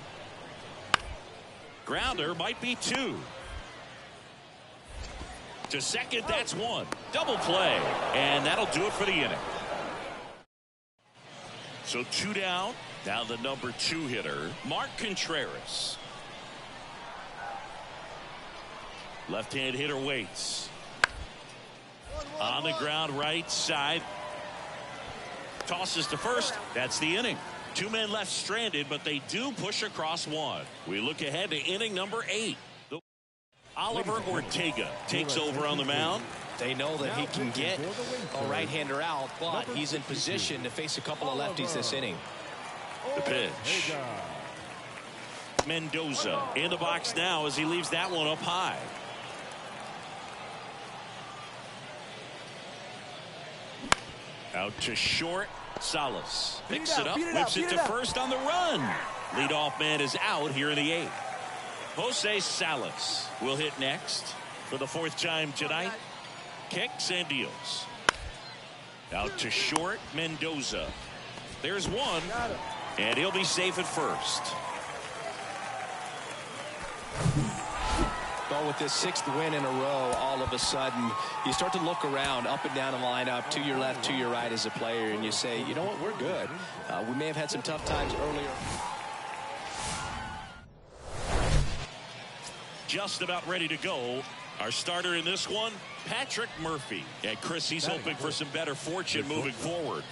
Grounder might be 2. To second, that's 1. Double play, and that'll do it for the inning. So 2 down. Now the number 2 hitter, Mark Contreras. Left-hand hitter waits. On the ground, right side. Tosses to first. That's the inning. 2 men left stranded, but they do push across 1. We look ahead to inning number 8. Oliver Ortega takes over on the mound. They know that he can get a right-hander out, but he's in position to face a couple of lefties this inning. The pitch. Mendoza in the box now as he leaves that one up high. Out to short. Salas picks it up, whips it to first on the run. Leadoff man is out here in the 8th. Jose Salas will hit next for the 4th time tonight. Kicks and deals. Out to short, Mendoza. There's 1, and he'll be safe at first. Well, with this 6th win in a row, all of a sudden, you start to look around, up and down the lineup, to your left, to your right as a player, and you say, you know what, we're good. We may have had some tough times earlier. Just about ready to go. Our starter in this one, Patrick Murphy. And Chris, he's hoping for some better fortune moving forward.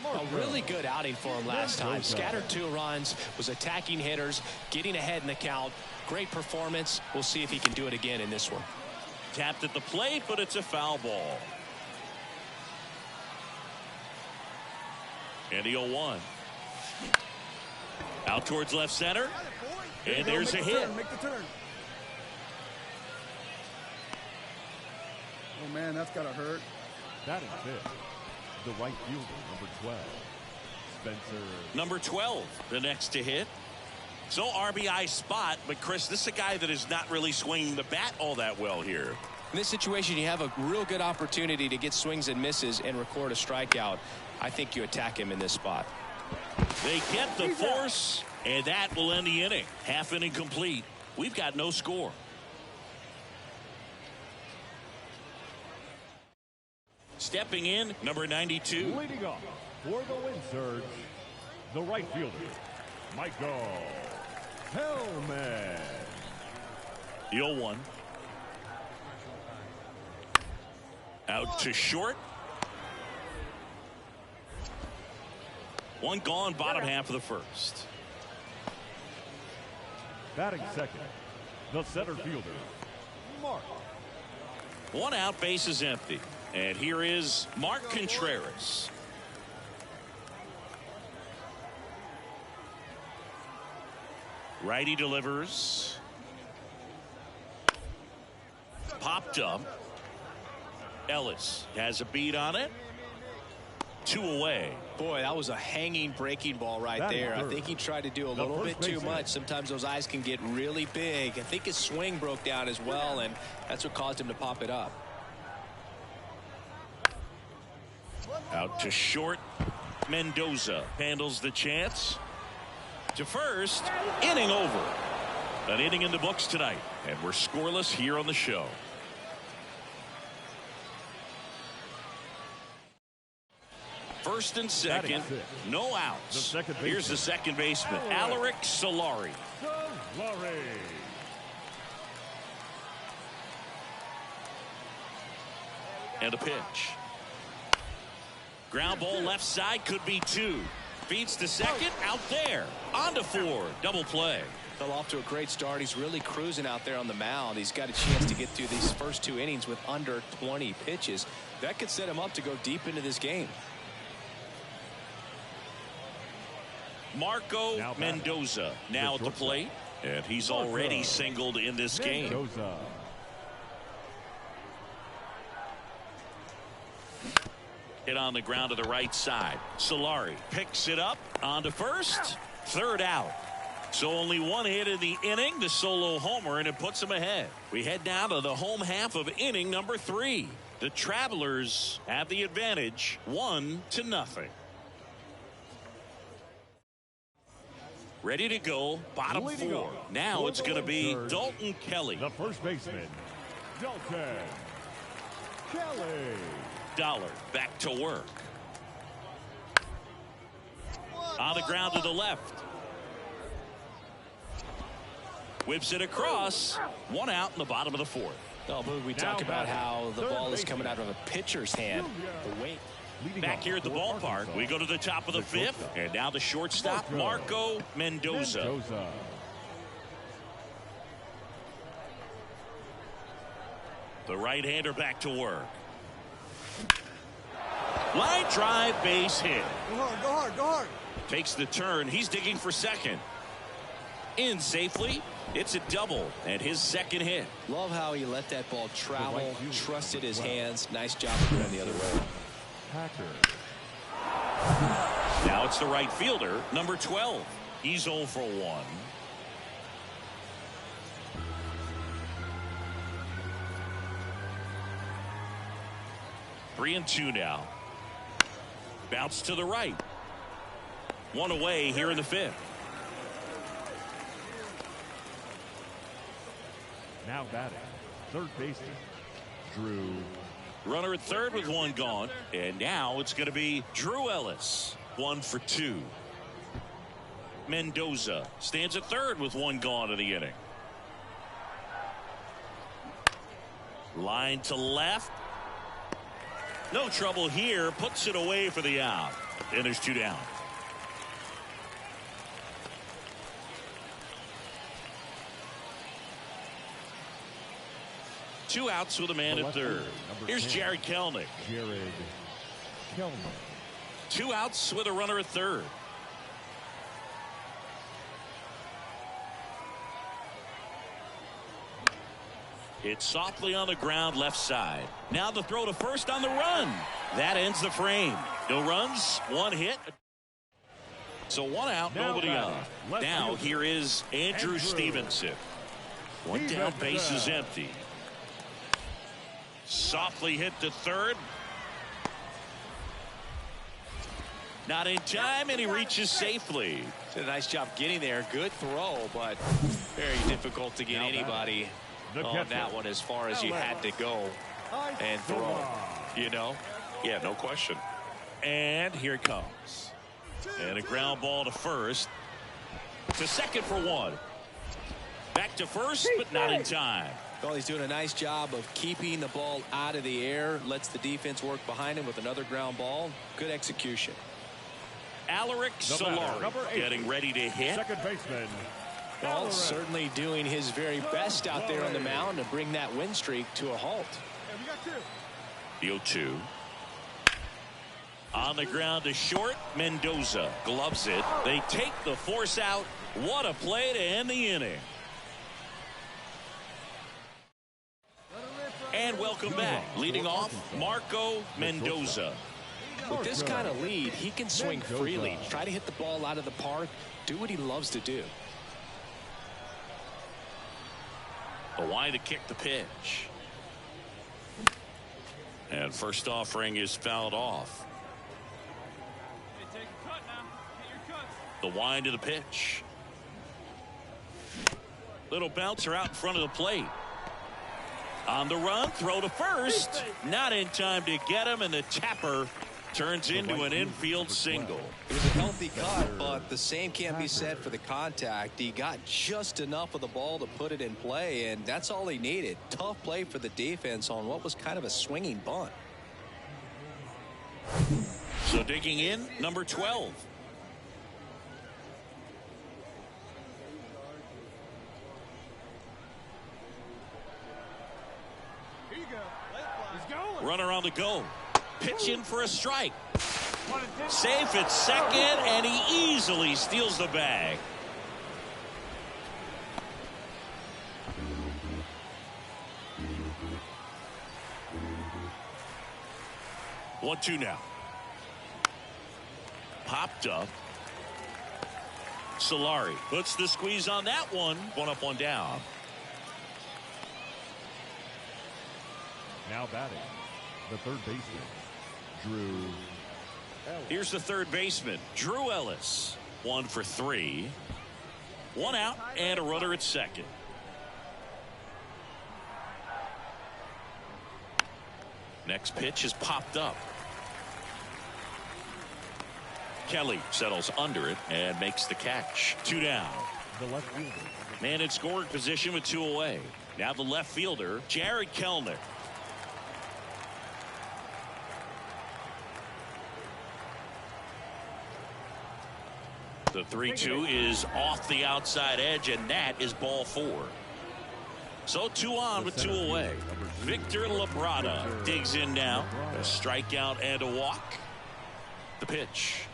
A really good outing for him last time. Scattered 2 runs, was attacking hitters, getting ahead in the count. Great performance. We'll see if he can do it again in this one. Tapped at the plate, but it's a foul ball. And the 0-1. Out towards left center. And there's a hit. Make the turn. Oh, man, that's got to hurt. Batting 5th, the right fielder, number 12, Spencer. Number 12, the next to hit. So RBI spot, but Chris, this is a guy that is not really swinging the bat all that well here. In this situation, you have a real good opportunity to get swings and misses and record a strikeout. I think you attack him in this spot. They get the force, and that will end the inning. Half inning complete. We've got no score. Stepping in, number 92. Leading off for the win surge, the right fielder, Michael Hellman. The 0-1. Out to short. One gone, bottom half of the first. Batting second, the center fielder, Mark. One out, base is empty. And here is Mark Contreras. Righty delivers. Popped up. Ellis has a beat on it. 2 away. Boy, that was a hanging breaking ball right there. I think he tried to do a little bit too much. Sometimes those eyes can get really big. I think his swing broke down as well, and that's what caused him to pop it up. Out to short. Mendoza handles the chance. To first. Inning over. An inning in the books tonight. And we're scoreless here on the show. First and second. No outs. Here's the second baseman, Alaric Solari. And a pitch. Ground ball left side, could be 2. Feeds to second, out there. On to 4, double play. Fell off to a great start. He's really cruising out there on the mound. He's got a chance to get through these first 2 innings with under 20 pitches. That could set him up to go deep into this game. Marco Mendoza now at the plate, and he's already singled in this game. Hit on the ground to the right side. Solari picks it up on to first. Third out. So only 1 hit in the inning, the solo homer, and it puts him ahead. We head down to the home half of inning number 3. The Travelers have the advantage, 1-0. Ready to go, bottom 4. Now it's going to be Dalton Kelly. The first baseman, Dalton Kelly. Dollar back to work. On the ground to the left. Whips it across. 1 out in the bottom of the 4th. Oh, Boog, we talk about how the ball is coming out of a pitcher's hand. The weight. Back here at the ballpark, we go to the top of the 5th, and now the shortstop, Marco Mendoza. The right-hander back to work. Line drive, base hit. Go hard, go hard, go hard. Takes the turn. He's digging for second. In safely. It's a double and his second hit. Love how he let that ball travel, trusted his hands. Nice job of going the other way. Now it's the right fielder, number 12. He's 0 for 1. Three and 2 now. Bounce to the right. 1 away here in the 5th. Now batting, third baseman, Drew. Runner at third with 1 gone. And now it's going to be Drew Ellis. 1 for 2. Mendoza stands at third with 1 gone in the inning. Line to left. No trouble here. Puts it away for the out. And there's 2 down. Two outs with a man at third. Here's Jared Kelnick. 2 outs with a runner at third. It's softly on the ground left side. Now the throw to first on the run. That ends the frame. No runs, 1 hit. So 1 out, nobody on. Now here is Andrew Stevenson. 1 down, base is empty. softly hit to third. Not in time, and he reaches safely. Did a nice job getting there. Good throw, but very difficult to get anybody on that one as far as you had to go and throw. You know? Yeah, no question. And here it comes. And a ground ball to first. To second for one. Back to first, but not in time. Well, he's doing a nice job of keeping the ball out of the air. Lets the defense work behind him with another ground ball. Good execution. Alaric Solari getting ready to hit. Second baseman. Well, certainly doing his very best out there on the mound to bring that win streak to a halt. The 0-2. On the ground to short. Mendoza gloves it. They take the force out. What a play to end the inning. And welcome back. Leading off, Marco Mendoza. With this kind of lead, he can swing freely. Try to hit the ball out of the park. Do what he loves to do. The wide to kick the pitch. And first offering is fouled off. The wind to the pitch. Little bouncer out in front of the plate. On the run, throw to first. Not in time to get him, and the tapper turns into an infield single. It was a healthy cut, but the same can't be said for the contact. He got just enough of the ball to put it in play, and that's all he needed. Tough play for the defense on what was kind of a swinging bunt. So digging in, number 12. Here you go. Let it fly. He's going. Runner on the go. Pitch in for a strike. Safe at second, and he easily steals the bag. One, two now. Popped up. Solari puts the squeeze on that one. One up, one down. Now batting, the third baseman, Drew Ellis. Here's the third baseman, Drew Ellis. 1 for 3. 1 out and a runner at second. Next pitch is popped up. Kelly settles under it and makes the catch. 2 down. The left fielder. Man in scoring position with 2 away. Now the left fielder, Jared Kellner. The 3-2 is off the outside edge, and that is ball 4. So 2 on with 2 away. Victor Labrada digs in now. A strikeout and a walk. The pitch.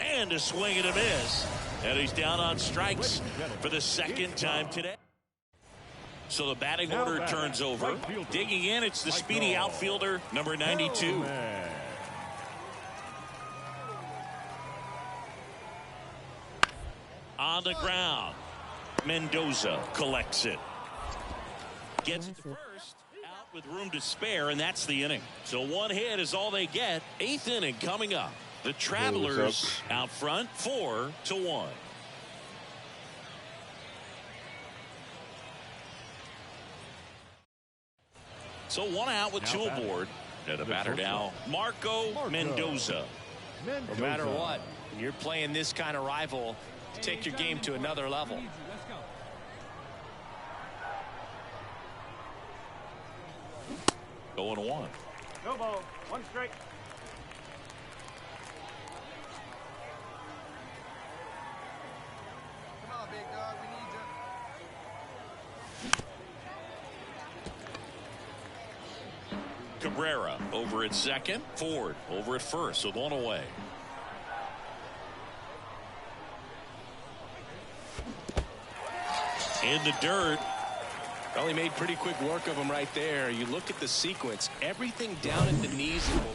And a swing and a miss. And he's down on strikes for the second time today. So the batting order turns over. Digging in, it's the speedy outfielder, number 92. On the ground, Mendoza collects it. Gets it to first, out with room to spare, and that's the inning. So 1 hit is all they get. 8th inning coming up. The Travelers out front, 4-1. So 1 out with 2 aboard. And the batter now, Marco Mendoza. No matter what, when you're playing this kind of rival, take your game to another level. Going 1. No ball. 1 strike. Come on, big dog. We need you. Cabrera over at second. Ford over at first, so 1 away. In the dirt. Well, he made pretty quick work of him right there. You look at the sequence, everything down at the knees and below.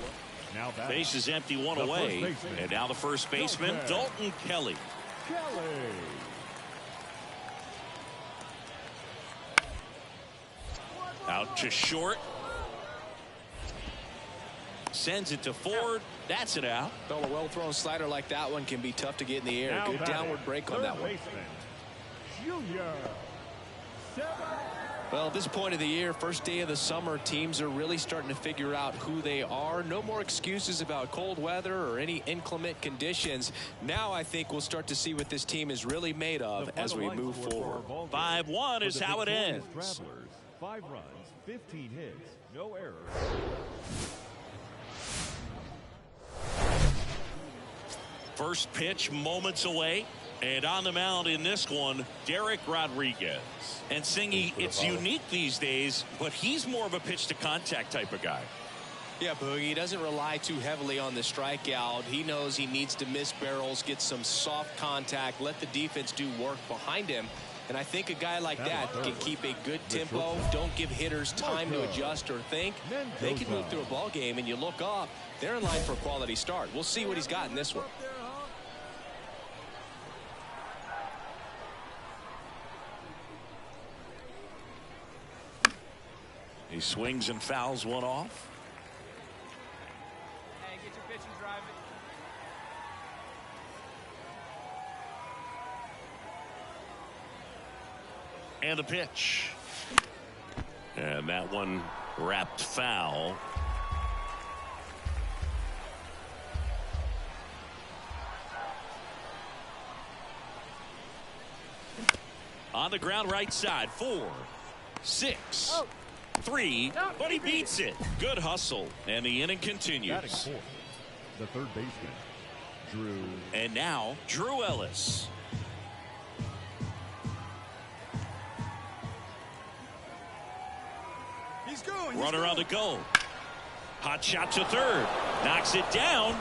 Now base is empty, 1 away. And now the first baseman, Dalton Kelly. Out to short. Sends it to Ford. That's it out. Well, a well-thrown slider like that one can be tough to get in the air. Now Good downward break on that one. Junior. Well, at this point of the year, first day of the summer, teams are really starting to figure out who they are. No more excuses about cold weather or any inclement conditions. Now I think we'll start to see what this team is really made of as we move forward. 5-1 is how it ends. Travelers, 5 runs, 15 hits, no errors. First pitch moments away. And on the mound in this one, Derek Rodriguez. And Singy, it's unique these days, but he's more of a pitch-to-contact type of guy. Yeah, Boogie, he doesn't rely too heavily on the strikeout. He knows he needs to miss barrels, get some soft contact, let the defense do work behind him. And I think a guy like that can keep a good tempo, don't give hitters time to adjust or think. They can move through a ball game, and you look up, they're in line for a quality start. We'll see what he's got in this one. He swings and fouls one off. Hey, get your pitch and drive it. And a pitch. And that one wrapped foul. On the ground right side. 4, 6, 3, but he beats it. Good hustle. And the inning continues. The third baseman, Drew. And now, Drew Ellis. He's going. Runner on the go. Hot shot to third. Knocks it down.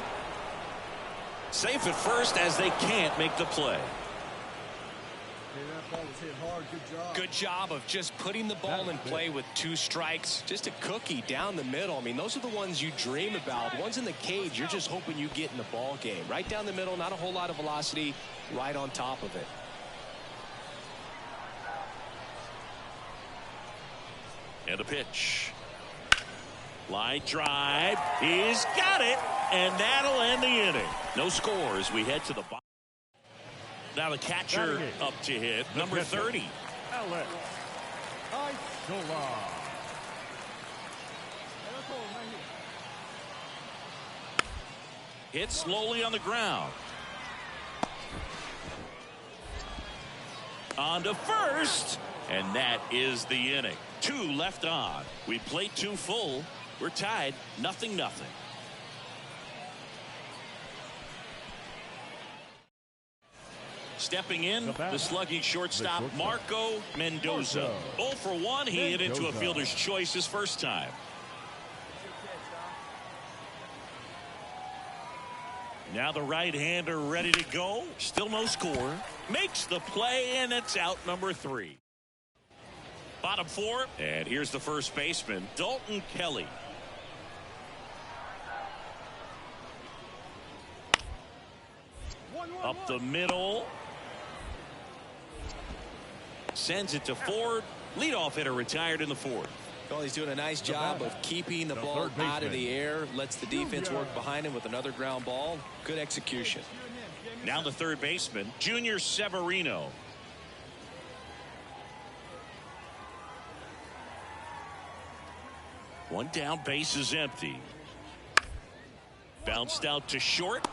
Safe at first as they can't make the play. That ball was hit hard. Good job. Good job of just putting the ball in play with 2 strikes. Just a cookie down the middle. I mean, those are the ones you dream about. Ones in the cage, you're just hoping you get in the ball game. Right down the middle, not a whole lot of velocity, right on top of it. And a pitch. Line drive. He's got it. And that'll end the inning. No scores. We head to the bottom. Now the catcher up to hit. Number 30. Alex Isola. Hit slowly on the ground. On to first. And that is the inning. 2 left on. We played 2 full. We're tied 0-0. Stepping in, the slugging shortstop, Marco Mendoza. 0 for 1. He hit into a fielder's choice his first time. Now the right-hander ready to go. Still no score. Makes the play, and it's out number 3. Bottom 4, and here's the first baseman, Dalton Kelly. Up the middle. Sends it to Ford. Leadoff hitter retired in the 4th. Well, he's doing a nice job of keeping the ball out of the air. Lets the defense work behind him with another ground ball. Good execution. Now the third baseman, Junior Severino. One down, base is empty. Bounced out to short.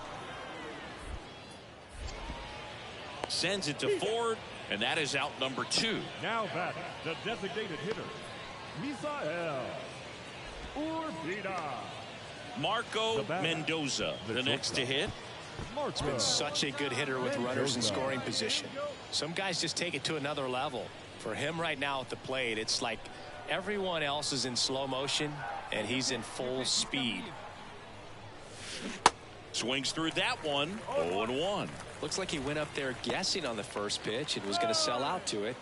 Sends it to Ford, and that is out number 2. Now batting, the designated hitter, Misael Urbina. Marco Mendoza, the next to hit. Mark's been such a good hitter with runners in scoring position. Some guys just take it to another level. For him right now at the plate, it's like everyone else is in slow motion, and he's in full speed. Swings through that one. 0-1. Looks like he went up there guessing on the first pitch and was going to sell out to it.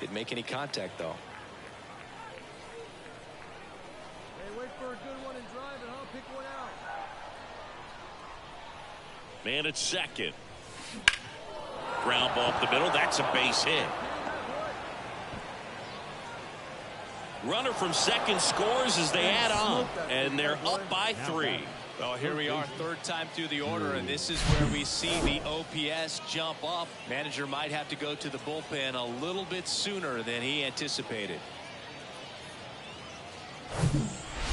Didn't make any contact, though. Hey, wait for a good one and drive it, huh? Pick one out. Man at second. Ground ball up the middle. That's a base hit. Runner from second scores as they add on, and they're up by 3. Well, here we are, third time through the order, and this is where we see the OPS jump up. Manager might have to go to the bullpen a little bit sooner than he anticipated.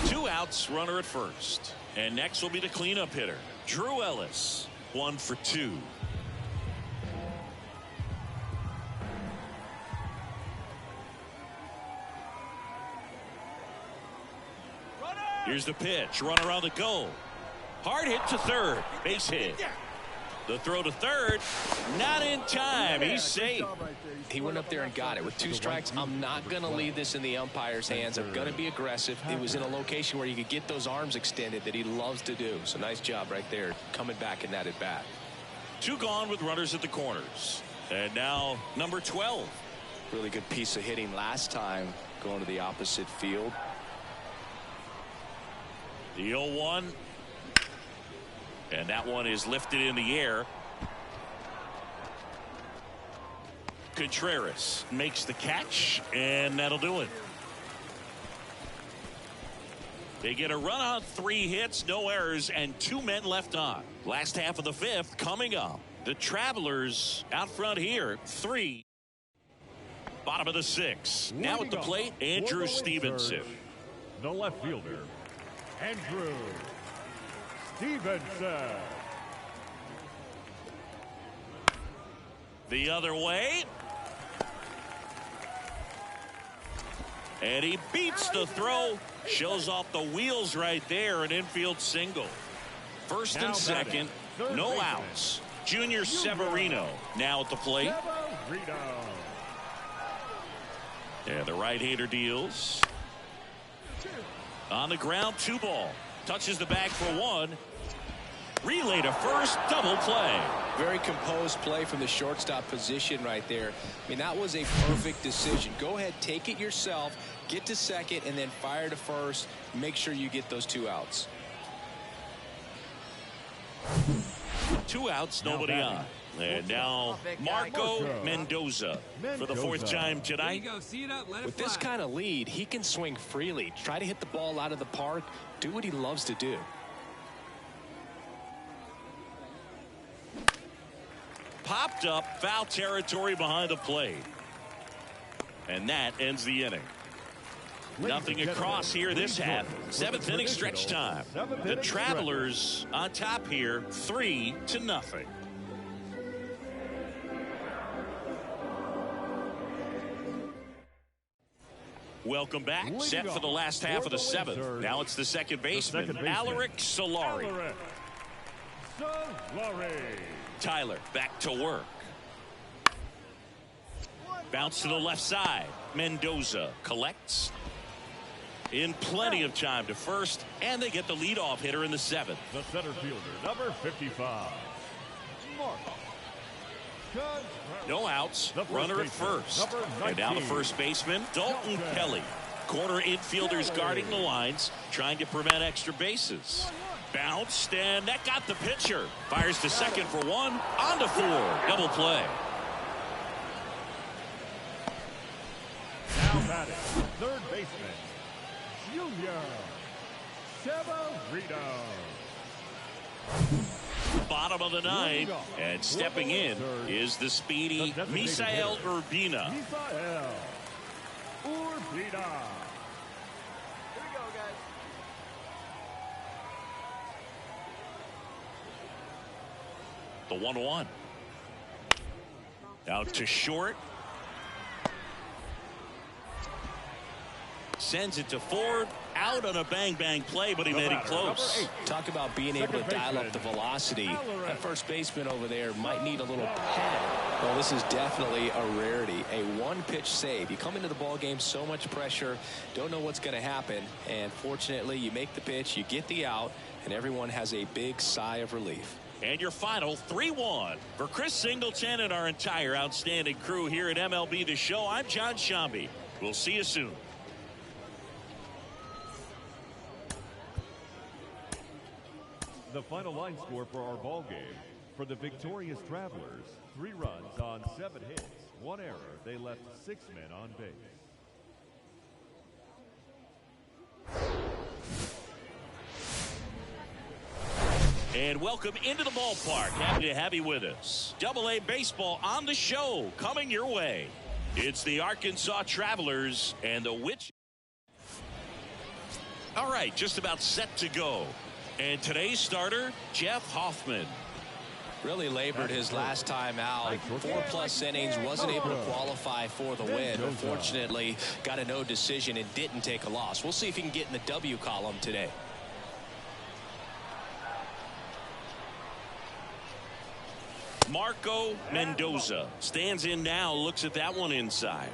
2 outs, runner at first. And next will be the cleanup hitter, Drew Ellis, 1 for 2. Here's the pitch, runner on the go. Hard hit to third, base hit. The throw to third, not in time. He's safe. He went up there and got it. With 2 strikes, I'm not going to leave this in the umpire's hands. I'm going to be aggressive. It was in a location where you could get those arms extended that he loves to do. So nice job right there, coming back in that at bat. 2 gone with runners at the corners. And now number 12. Really good piece of hitting last time, going to the opposite field. The 0-1. And that one is lifted in the air. Contreras makes the catch, and that'll do it. They get a run on 3 hits, no errors, and 2 men left on. Last half of the 5th coming up. The Travelers out front here, 3. Bottom of the 6th. Now at the plate, Andrew Stevenson. The left fielder, Andrew Stevenson. The other way. And he beats the throw. Shows off the wheels right there. An infield single. First and second. No outs. Junior Severino now at the plate. And the right-hander deals. On the ground, 2 ball. Touches the bag for 1. Relay to first, double play. Very composed play from the shortstop position right there. I mean, that was a perfect decision. Go ahead, take it yourself, get to second, and then fire to first. Make sure you get those 2 outs. 2 outs, nobody on. And now Marco Mendoza for the 4th time tonight. With this kind of lead, he can swing freely. Try to hit the ball out of the park. Do what he loves to do. Popped up, foul territory behind the plate. And that ends the inning. Nothing across here this half. 7th inning stretch time. The Travelers on top here, 3-0. Welcome back. Set for the last half of the 7th. Now it's the second baseman, Alaric Solari. Tyler back to work. Bounce to the left side. Mendoza collects. In plenty of time to first, and they get the leadoff hitter in the 7th. The center fielder, number 55. No outs. Runner at first. And now the first baseman, Dalton Kelly. Corner infielders guarding the lines, trying to prevent extra bases. Bounced, and that got the pitcher. Fires to second for 1. On to 4. Double play. Now batting, third baseman, Junior Severino. Bottom of the 9th, and stepping in is the speedy Misael Urbina. Misael Urbina. Here we go, guys. The 1-1. Out to short. Sends it to Ford. Out on a bang-bang play, but he made it close. Talk about being able to dial up the velocity. That first baseman over there might need a little pad. Well, this is definitely a rarity. A 1-pitch save. You come into the ball game, so much pressure, don't know what's going to happen, and fortunately you make the pitch, you get the out, and everyone has a big sigh of relief. And your final 3-1 for Chris Singleton and our entire outstanding crew here at MLB The Show. I'm John Shambi. We'll see you soon. The final line score for our ball game. For the victorious Travelers, 3 runs on 7 hits, 1 error. They left 6 men on base. And welcome into the ballpark. Happy to have you with us. AA baseball on the show coming your way. It's the Arkansas Travelers and the Witch. All right, just about set to go. And today's starter, Jeff Hoffman. Really labored his last time out. 4+ innings, wasn't able to qualify for the win. Unfortunately, got a no decision and didn't take a loss. We'll see if he can get in the W column today. Marco Mendoza stands in now, looks at that one inside.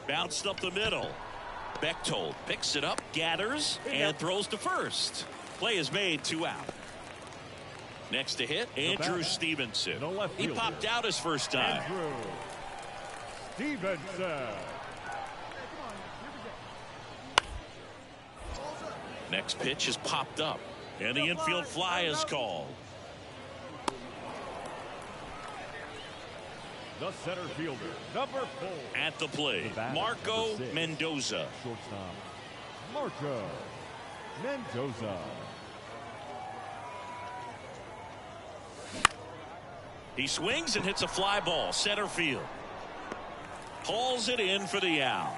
Bounced up the middle. Bechtold picks it up, gathers, and throws to first. Play is made, 2 out. Next to hit, Andrew Stevenson. He popped out his first time. Andrew Stevenson. Next pitch is popped up, and the infield fly is called. The center fielder, number 4. At the plate, Marco Mendoza. Shortstop, Marco Mendoza. He swings and hits a fly ball, center field. Hauls it in for the out.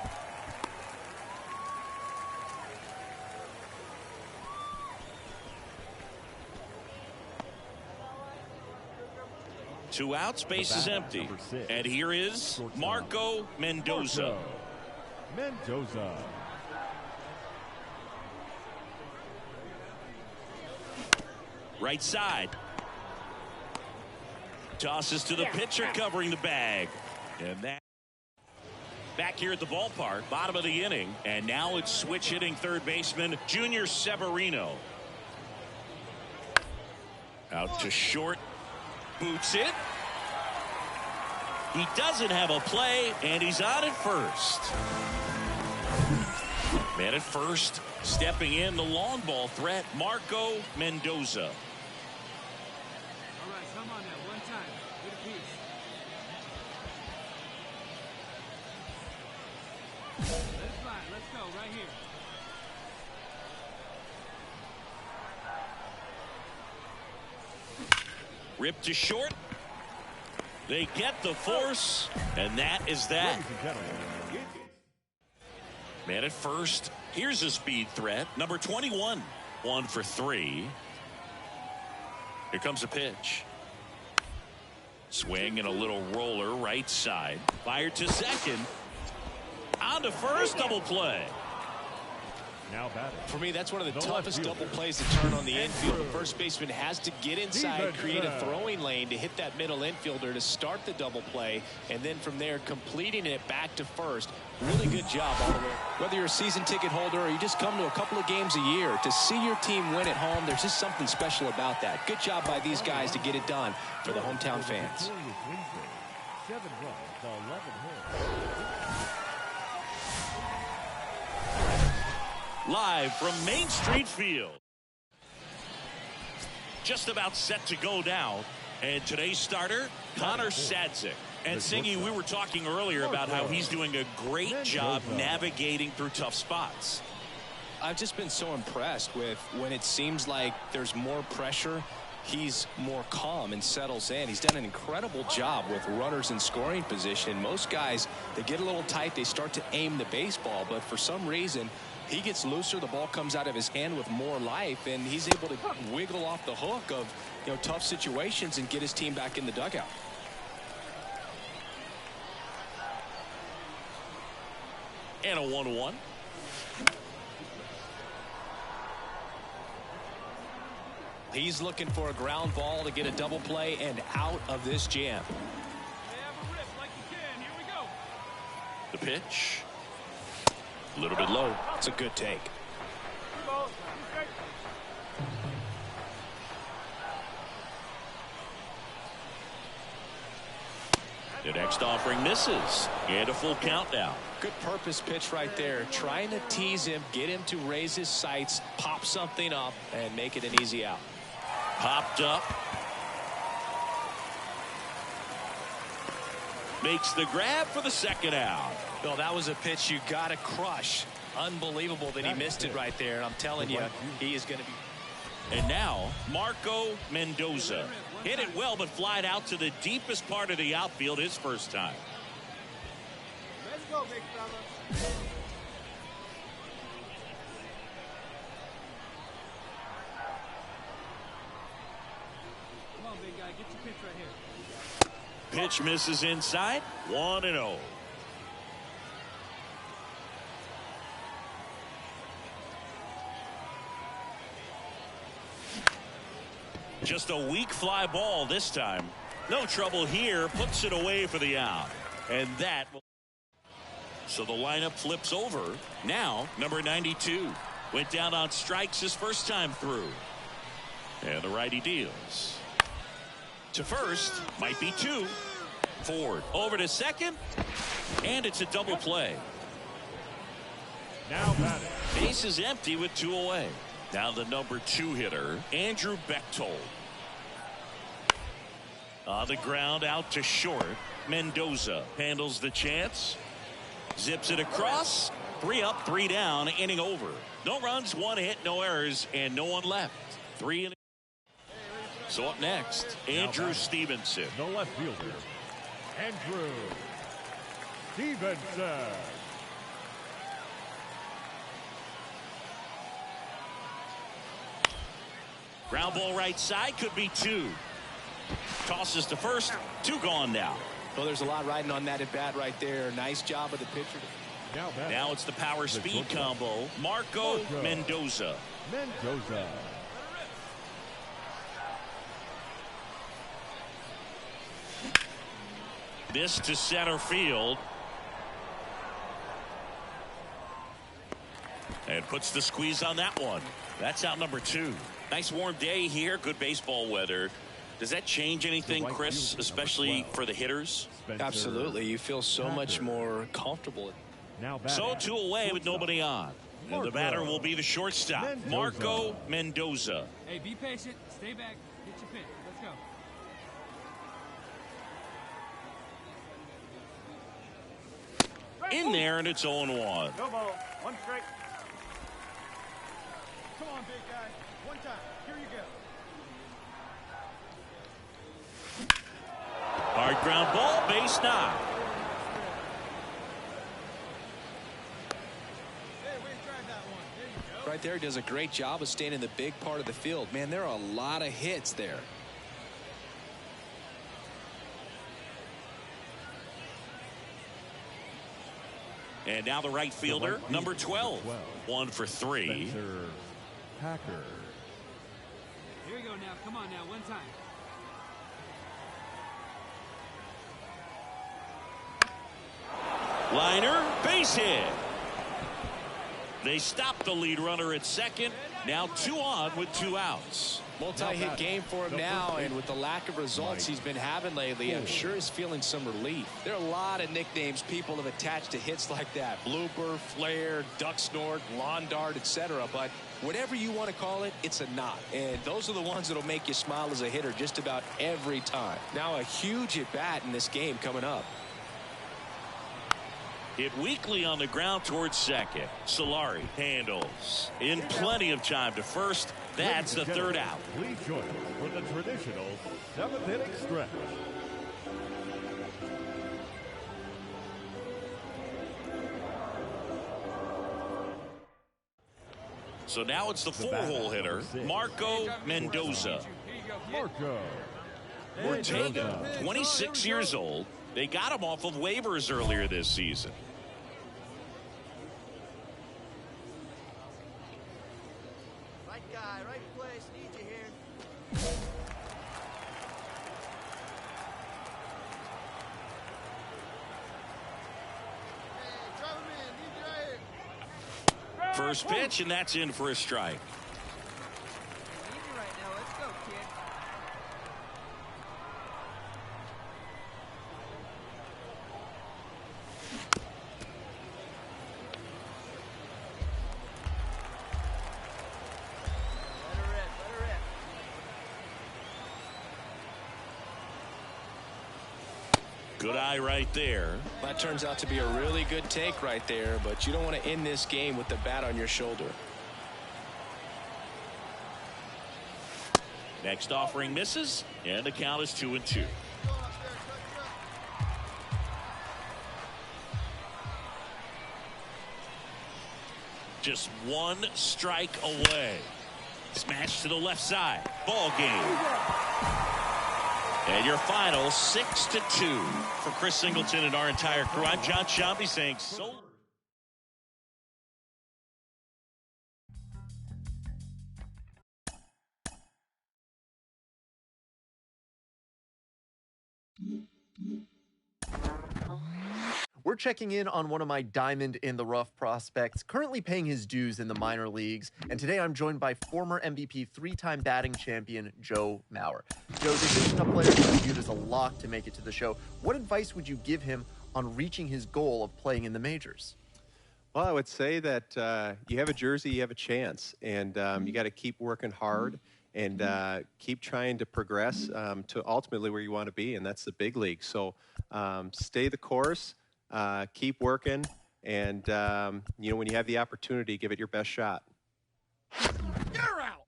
Two outs, base is empty. And here is Marco Mendoza. Mendoza. Right side. Tosses to the pitcher covering the bag. And that. Back here at the ballpark, bottom of the inning. And now it's switch hitting third baseman Junior Severino. Out to short. Boots it. He doesn't have a play, and he's on at first. Man at first, stepping in the long ball threat, Marco Mendoza. All right, come on now, one time. Get a piece. Let's fly. Let's go right here. Ripped to short. They get the force, and that is that. Man at first. Here's a speed threat. Number 21. 1 for 3. Here comes a pitch. Swing and a little roller right side. Fired to second. On to first, double play. Now batting. For me, that's one of the toughest double plays to turn on the infield. The first baseman has to get inside, create a throwing lane to hit that middle infielder to start the double play, and then from there completing it back to first. Really good job all the way. Whether you're a season ticket holder or you just come to a couple of games a year, to see your team win at home, there's just something special about that. Good job by these guys to get it done for the hometown fans. 7 runs to 11 hits. Live from Main Street Field. Just about set to go down. And today's starter, Connor Sadzik. And Singy, we were talking earlier about how he's doing a great job navigating through tough spots. I've just been so impressed with when it seems like there's more pressure, he's more calm and settles in. He's done an incredible job with runners in scoring position. Most guys, they get a little tight, they start to aim the baseball, but for some reason, he gets looser, the ball comes out of his hand with more life, and he's able to wiggle off the hook of, you know, tough situations and get his team back in the dugout. And a 1-1. He's looking for a ground ball to get a double play and out of this jam. The pitch. A little bit low. It's a good take. The next offering misses. And a full count now. Good purpose pitch right there. Trying to tease him, get him to raise his sights, pop something up, and make it an easy out. Popped up. Makes the grab for the second out. Bill, that was a pitch you got to crush. Unbelievable that he missed it right there. And I'm telling you, he is going to be. And now, Marco Mendoza. Hit it well, but flied out to the deepest part of the outfield his first time. Let's go, big fella. Come on, big guy. Get your pitch right here. Pitch misses inside. 1-0. Just a weak fly ball this time. No trouble here. Puts it away for the out. And that will. So the lineup flips over. Now, number 92. Went down on strikes his first time through. And the righty deals. To first. Might be two. Ford over to second. And it's a double play. Now batting. Base is empty with 2 away. Now the number 2 hitter, Andrew Bechtold. On the ground out to short. Mendoza handles the chance. Zips it across. 3 up, 3 down, inning over. No runs, 1 hit, no errors, and no one left. 3 innings. So up next, Andrew Stevenson. The left fielder, Andrew Stevenson. Ground ball right side, could be 2. Tosses to first, 2 gone now. Well, there's a lot riding on that at bat right there. Nice job of the pitcher. Now it's the power speed combo. Marco Mendoza. Mendoza. This to center field. And puts the squeeze on that one. That's out number 2. Nice warm day here. Good baseball weather. Does that change anything, Chris, especially for the hitters? Absolutely. You feel so much more comfortable. So 2 away with nobody on. And the batter will be the shortstop, Marco Mendoza. Hey, be patient. Stay back. Get your pitch. Let's go. In there, and it's 0-1. Go ball. 1 strike. Come on, big guy. 1 time. Here you go. Hard ground ball, base knock. Hey, way to drive that one. There you go. Right there, he does a great job of staying in the big part of the field. Man, there are a lot of hits there. And now the right fielder, number 12. 1 for 3. Packer. Here we go now. Come on now. 1 time. Liner, base hit. They stopped the lead runner at second. Now 2 on with 2 outs. Multi-hit game for him now, and with the lack of results he's been having lately, I'm sure he's feeling some relief. There are a lot of nicknames people have attached to hits like that. Blooper, flare, duck snort, lawn dart, etc. But whatever you want to call it, it's a knot. And those are the ones that'll make you smile as a hitter just about every time. Now a huge at-bat in this game coming up. Hit weakly on the ground towards second. Solari handles. In plenty of time to first. That's the 3rd out. Please join us for the traditional 7th inning stretch. So now it's the 4-hole hitter, Marco Mendoza. Marco Ortega, 26 years old. They got him off of waivers earlier this season. Right guy, right place. Need you here. Hey, drive him in. Need you right here. First pitch, and that's in for a strike. Need you right now. Let's go, kid. Good eye right there. That turns out to be a really good take right there, but you don't want to end this game with the bat on your shoulder. Next offering misses, and the count is 2-2. Just one strike away. Smash to the left side. Ball game. And your final 6-2 for Chris Singleton and our entire crew. I'm John Shambi saying so. We're checking in on one of my diamond in the rough prospects, currently paying his dues in the minor leagues. And today I'm joined by former MVP, three-time batting champion, Joe Mauer. Joe, this isn't a player who's viewed as a lock to make it to the show. What advice would you give him on reaching his goal of playing in the majors? Well, I would say that you have a jersey, you have a chance, and you got to keep working hard and keep trying to progress to ultimately where you want to be, and that's the big league. So stay the course. Keep working, and you know, when you have the opportunity, give it your best shot. You're out.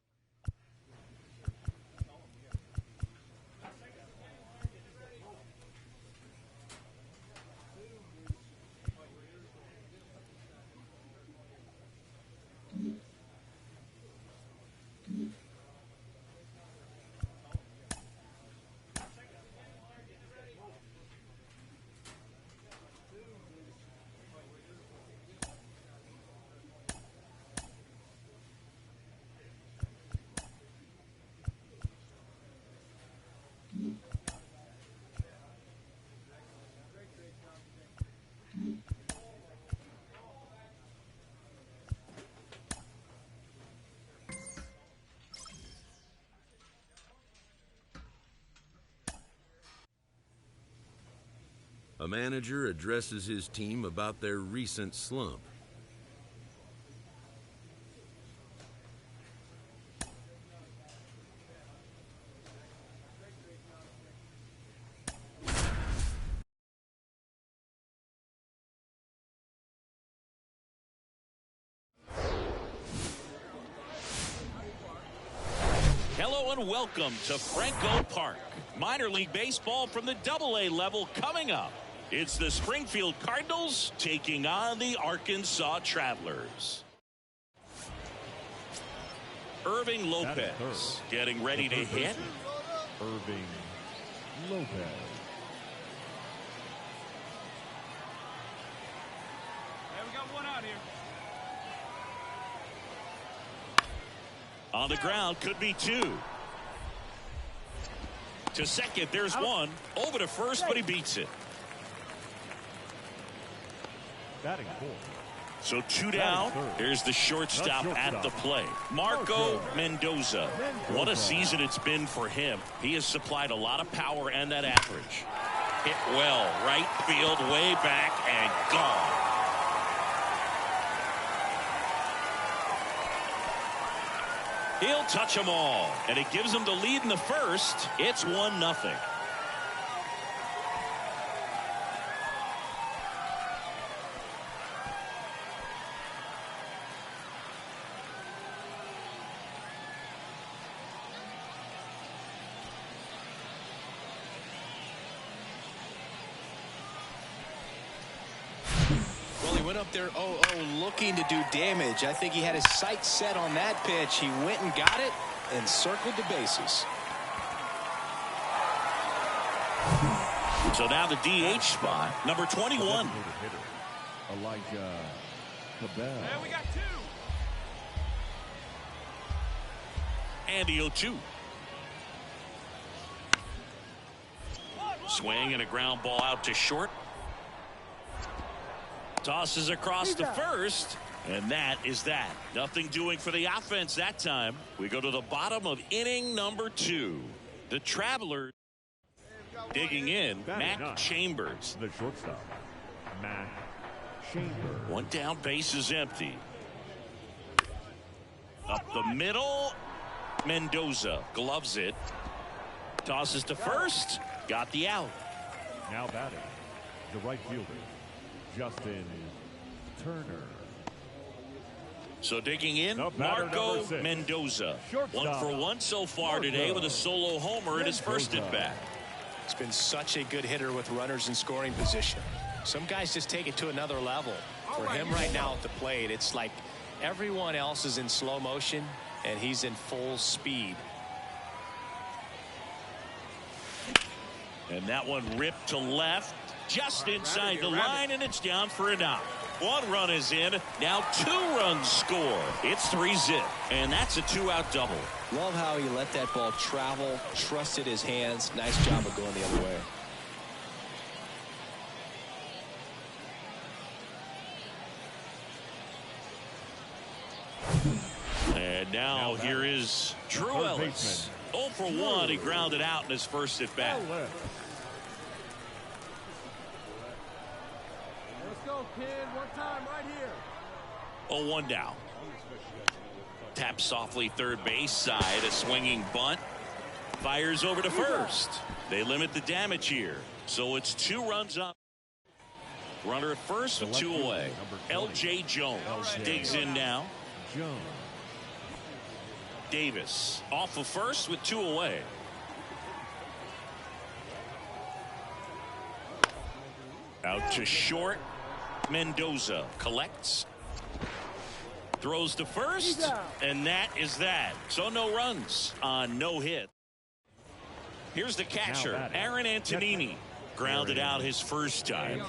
A manager addresses his team about their recent slump. Hello and welcome to Franco Park. Minor league baseball from the AA level coming up. It's the Springfield Cardinals taking on the Arkansas Travelers. Irving Lopez getting ready to hit. Irving Lopez. Hey, we got one out here. On the ground, could be two. To second, there's one. Over to first, but he beats it. Batting fourth. So two down. Here's the shortstop at the plate. Marco Mendoza. What a season it's been for him. He has supplied a lot of power and that average. Hit well. Right field, way back, and gone. He'll touch them all. And it gives him the lead in the first. It's 1-0. Up there 0-0 looking to do damage. I think he had his sights set on that pitch. He went and got it and circled the bases. So now the DH spot, number 21. Elijah Cabell. Hey, we got two. Andy 0-2. Swing and a ground ball out to short. Tosses across to first, and that is that. Nothing doing for the offense that time. We go to the bottom of inning number 2. The Travelers digging in. Matt Chambers. The shortstop, Matt Chambers. One down, base is empty. Up the middle, Mendoza gloves it. Tosses to first, got the out. Now batting, the right fielder, Justin Turner. So digging in, The batter, Marco #6. Mendoza. Shortstop. 1 for 1 so far today with a solo homer in his first at bat. He's been such a good hitter with runners in scoring position. Some guys just take it to another level. For him right now at the plate, it's like everyone else is in slow motion and he's in full speed. And that one ripped to left, just inside the line, and it's down for a knock. 1 run is in. Now 2 runs score. It's 3-zip. And that's a 2-out double. Love how he let that ball travel, trusted his hands. Nice job of going the other way. And now here is Drew Ellis. 0 for 1. He grounded out in his first at bat. Let's go, kid. One time right here. 0-1 down. Taps softly third base side. A swinging bunt. Fires over to first. They limit the damage here. So it's 2 runs up. Runner at first with 2 away. L.J. Jones digs in now. Davis off of first with 2 away. Out to short. Mendoza collects. Throws to first. And that is that. So no runs on no hit. Here's the catcher, Aaron Antonini. Grounded out his first time.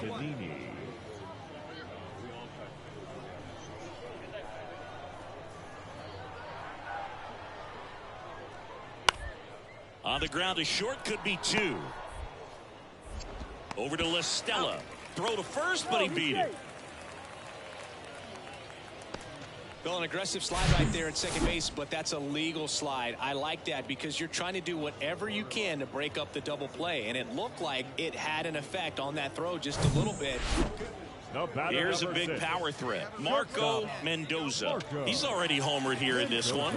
On the ground to short, could be 2. Over to La Stella. Throw to first, but he beat it. Well, an aggressive slide right there at second base, but that's a legal slide. I like that because you're trying to do whatever you can to break up the double play, and it looked like it had an effect on that throw just a little bit. Here's a big power threat. Marco Mendoza. He's already homered here in this one.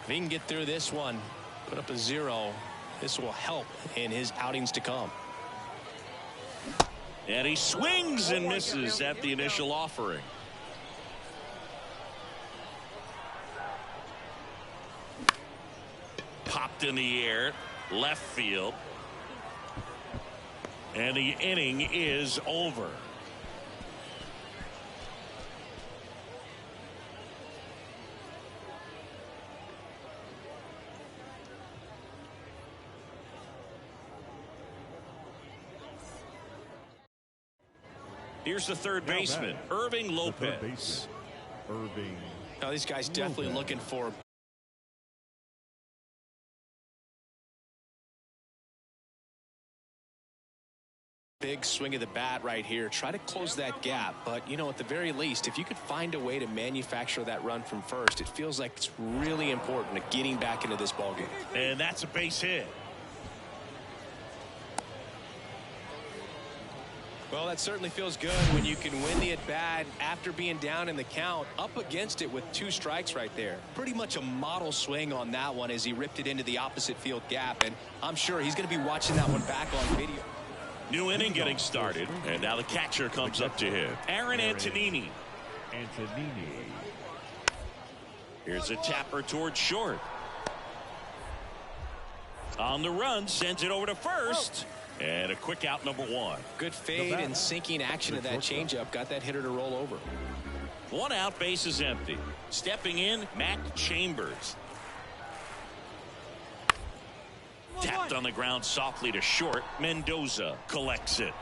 If he can get through this one, put up a 0, this will help in his outings to come. And he swings and misses at the initial offering. Popped in the air, left field. And the inning is over. Here's the third baseman, Irving Lopez. Now these guys definitely looking for big swing of the bat right here. Try to close that gap, but you know, at the very least, if you could find a way to manufacture that run from first, it feels like it's really important to getting back into this ballgame. And that's a base hit. Well, that certainly feels good when you can win the at-bat after being down in the count, up against it with 2 strikes right there. Pretty much a model swing on that one as he ripped it into the opposite field gap, and I'm sure he's going to be watching that one back on video. New inning getting started, and now the catcher comes up to him, Aaron Antonini. Here's a tapper towards short. On the run, sends it over to first. And a quick out, number 1. Good fade and sinking action of that changeup. Got that hitter to roll over. 1 out, base is empty. Stepping in, Matt Chambers. Tapped on the ground softly to short. Mendoza collects it.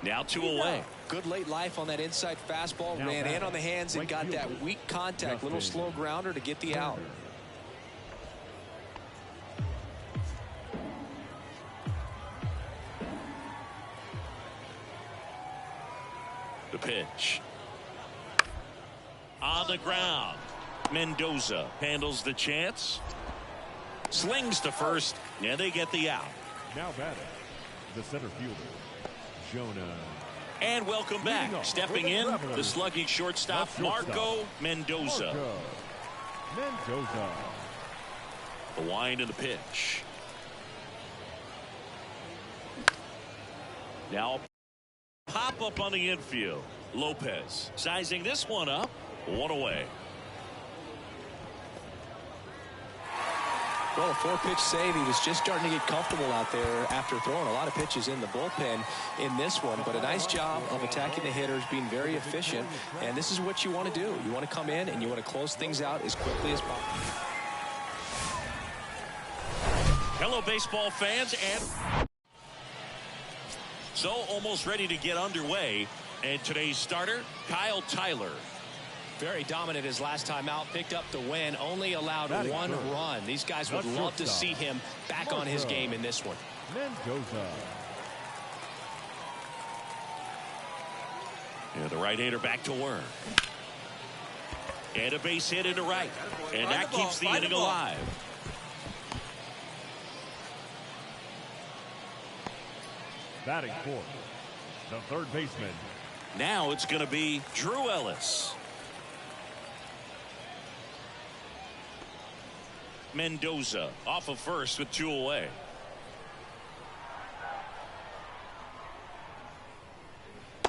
Now 2 away. Good late life on that inside fastball. Ran in on the hands and got that weak contact. Little slow grounder to get the out. The pitch. On the ground. Mendoza handles the chance. Slings to first, and they get the out. Now batting, the center fielder, Jonah. And welcome back. Stepping in, the sluggy shortstop, Marco Mendoza. The wind and the pitch. Now pop up on the infield. Lopez sizing this one up. One away. Well, a 4-pitch save. He was just starting to get comfortable out there after throwing a lot of pitches in the bullpen in this one. But a nice job of attacking the hitters, being very efficient. And this is what you want to do. You want to come in and you want to close things out as quickly as possible. Hello, baseball fans. And so almost ready to get underway. And today's starter, Kyle Tyler. Very dominant his last time out, picked up the win, only allowed one run. These guys would love to see him back on his game in this one. Mendoza. Yeah, the right-hander back to work. And a base hit into right. And that keeps the inning alive. Batting fourth, the third baseman. Now it's going to be Drew Ellis. Mendoza off of first with 2 away.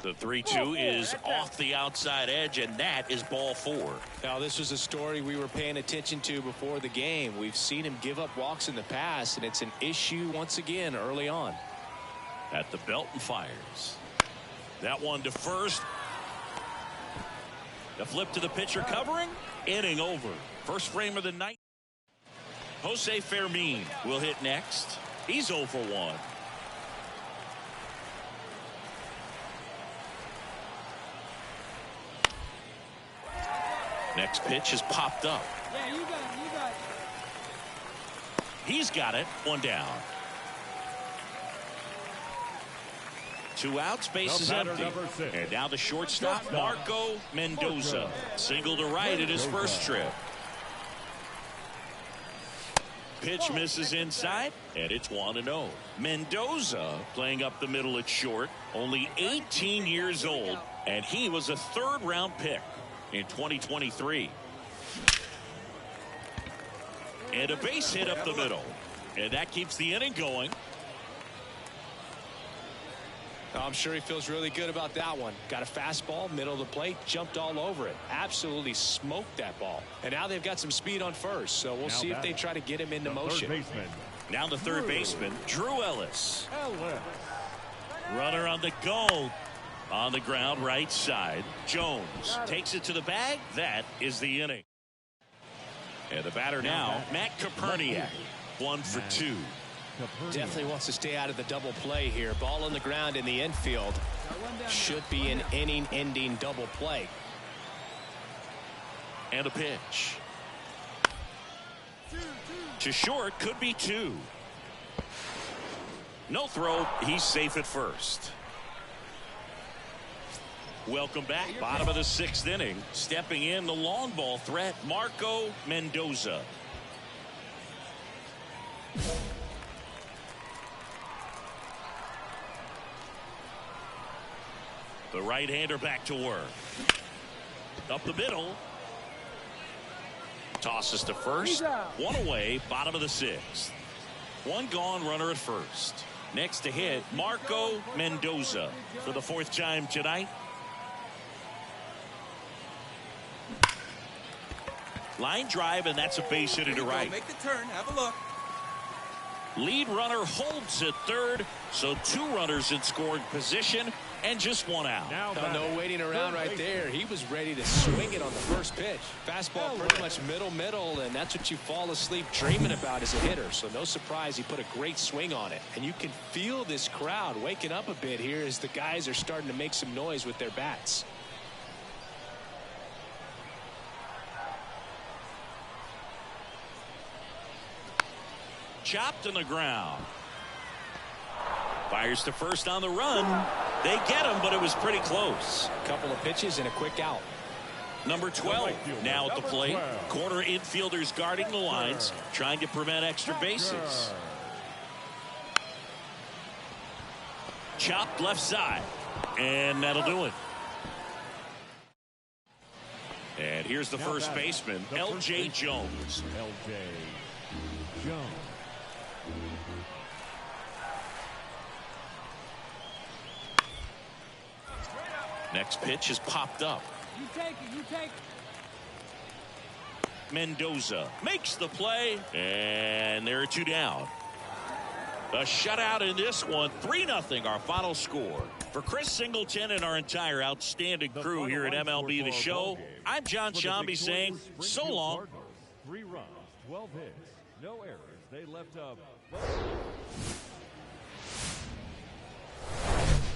The 3-2 is off the outside edge, and that is ball 4. Now, this was a story we were paying attention to before the game. We've seen him give up walks in the past, and it's an issue once again early on. At the belt and fires. That one to first. The flip to the pitcher covering. Inning over. First frame of the night. Jose Fermin will hit next. He's 0 for 1. Next pitch is popped up. Yeah, you got it. You got it. He's got it. 1 down. 2 outs. Base is empty. And now the shortstop, Marco Mendoza. Single to right at his first trip. Pitch misses inside, and it's 1-0. Mendoza playing up the middle at short, only 18 years old, and he was a 3rd-round pick in 2023. And a base hit up the middle, and that keeps the inning going. I'm sure he feels really good about that one. Got a fastball, middle of the plate, jumped all over it. Absolutely smoked that ball. And now they've got some speed on first, so we'll see if they try to get him into motion. Now the third baseman, Drew Ellis. Runner on the go. On the ground, right side. Jones takes it to the bag. That is the inning. And the batter now, Matt Koperniak. 1 for 2. Definitely wants to stay out of the double play here. Ball on the ground in the infield. Should be an inning-ending double play. And a pitch. To short, could be 2. No throw. He's safe at first. Welcome back. Bottom of the 6th inning. Stepping in the long ball threat, Marco Mendoza. The right-hander back to work. Up the middle. Tosses to first. 1 away, bottom of the 6th. 1 gone, runner at first. Next to hit, Marco Mendoza for the 4th time tonight. Line drive, and that's a base hit into right. Make the turn. Have a look. Lead runner holds at third, so 2 runners in scoring position and just 1 out. No waiting around right there. He was ready to swing it on the first pitch. Fastball pretty much middle, and that's what you fall asleep dreaming about as a hitter. So no surprise he put a great swing on it. And you can feel this crowd waking up a bit here as the guys are starting to make some noise with their bats. Chopped on the ground. Fires to first on the run. They get him, but it was pretty close. Couple of pitches and a quick out. Number 12 now at the plate. Corner infielders guarding the lines, trying to prevent extra bases. Chopped left side, and that'll do it. And here's the first baseman, L.J. Jones. L.J. Jones. Next pitch is popped up. You take it. You take it. Mendoza makes the play, and there are 2 down. A shutout in this one, 3-0 our final score. For Chris Singleton and our entire outstanding crew here at MLB The Show, I'm John Shambi saying so long. 3 runs, 12 hits, no errors. They left up.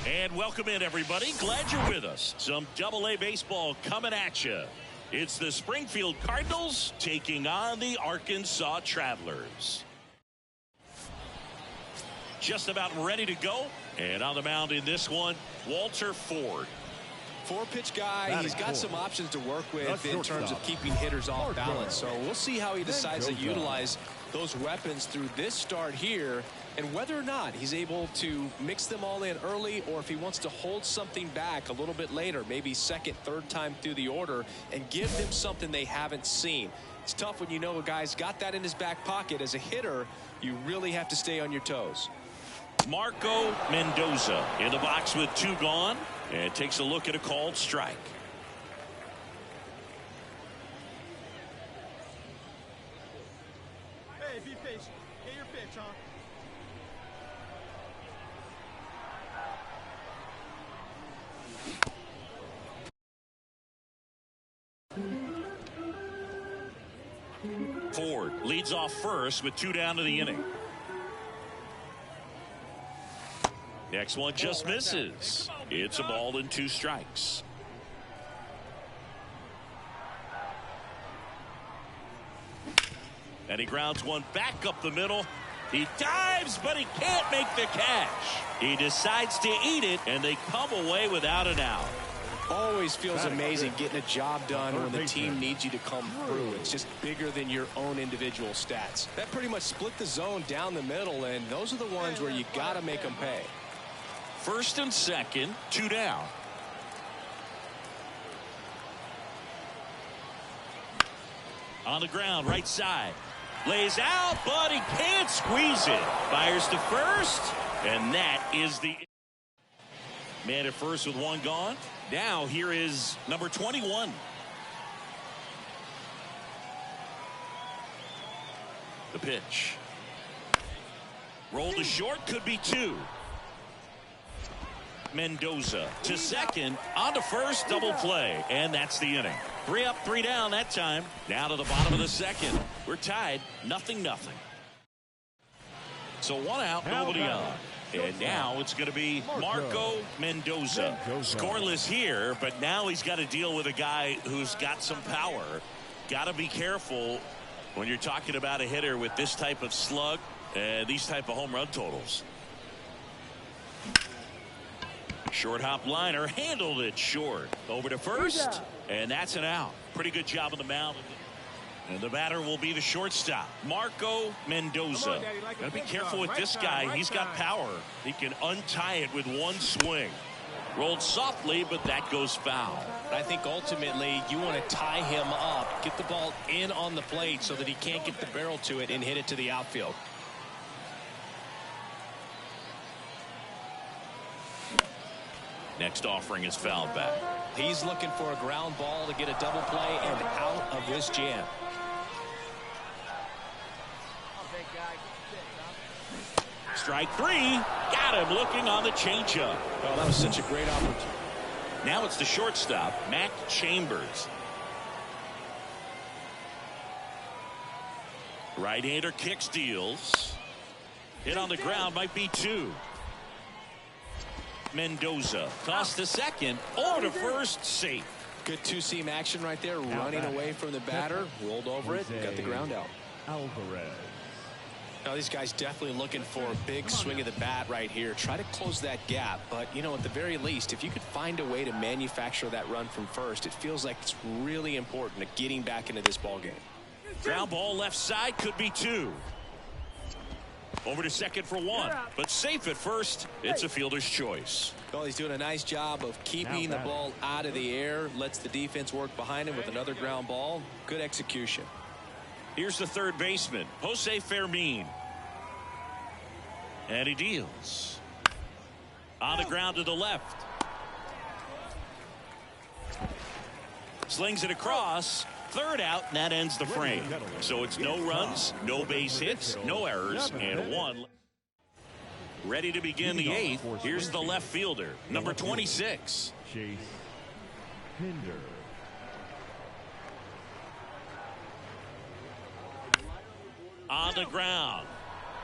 And welcome in, everybody. Glad you're with us. Some AA baseball coming at you. It's the Springfield Cardinals taking on the Arkansas Travelers. Just about ready to go. And on the mound in this one, Walter Ford. 4-pitch guy. He's got some options to work with in terms of keeping hitters off balance. So we'll see how he decides to utilize those weapons through this start here, and whether or not he's able to mix them all in early, or if he wants to hold something back a little bit later, maybe second, third time through the order, and give them something they haven't seen. It's tough when you know a guy's got that in his back pocket. As a hitter, you really have to stay on your toes. Marco Mendoza in the box with 2 gone, and takes a look at a called strike. Hey, be patient. Get your pitch, huh? Ford leads off first with 2 down to the inning. Next one just misses. It's a ball and 2 strikes. And he grounds one back up the middle. He dives, but he can't make the catch. He decides to eat it, and they come away without an out. Always feels amazing getting a job done when the team needs you to come through. It's just bigger than your own individual stats. That pretty much split the zone down the middle, and those are the ones where you got to make them pay. First and second, 2 down. On the ground, right side. Lays out, but he can't squeeze it. Fires to first, and that is the man at first with 1 gone. Now here is number 21. The pitch. Roll to short, could be 2. Mendoza to second, on to first, double play, and that's the inning. 3 up, 3 down that time. Now to the bottom of the second. We're tied, 0-0. So 1 out, nobody on. And now it's going to be Marco Mendoza. Scoreless here, but now he's got to deal with a guy who's got some power. Got to be careful when you're talking about a hitter with this type of slug and these type of home run totals. Short hop liner, handled it short. Over to first, and that's an out. Pretty good job on the mound. And the batter will be the shortstop, Marco Mendoza. Got to be careful with this guy. He's got power. He can untie it with 1 swing. Rolled softly, but that goes foul. I think ultimately you want to tie him up, get the ball in on the plate so that he can't get the barrel to it and hit it to the outfield. Next offering is fouled back. He's looking for a ground ball to get a double play and out of this jam. Strike 3. Got him looking on the changeup. Oh, that was such a great opportunity. Now it's the shortstop, Mac Chambers. Right-hander kick steals. Hit on the ground, might be 2. Mendoza tossed to second, over to first, safe. Good 2-seam action right there, running away from the batter, rolled over it, got the ground out. Alvarez. Now these guys definitely looking for a big swing of the bat right here. Try to close that gap, but you know, at the very least, if you could find a way to manufacture that run from first, it feels like it's really important to getting back into this ball game. Ground ball left side, could be 2. Over to second for 1, but safe at first. It's a fielder's choice. Well, he's doing a nice job of keeping the ball out of the air, lets the defense work behind him with another ground ball. Good execution. Here's the third baseman, Jose Fermin. And he deals. On the ground to the left. slings it across. Third out, and that ends the frame. So it's no runs, no base hits, no errors, and one. Ready to begin the eighth. Here's the left fielder, number 26. Chase Pinder. On the ground.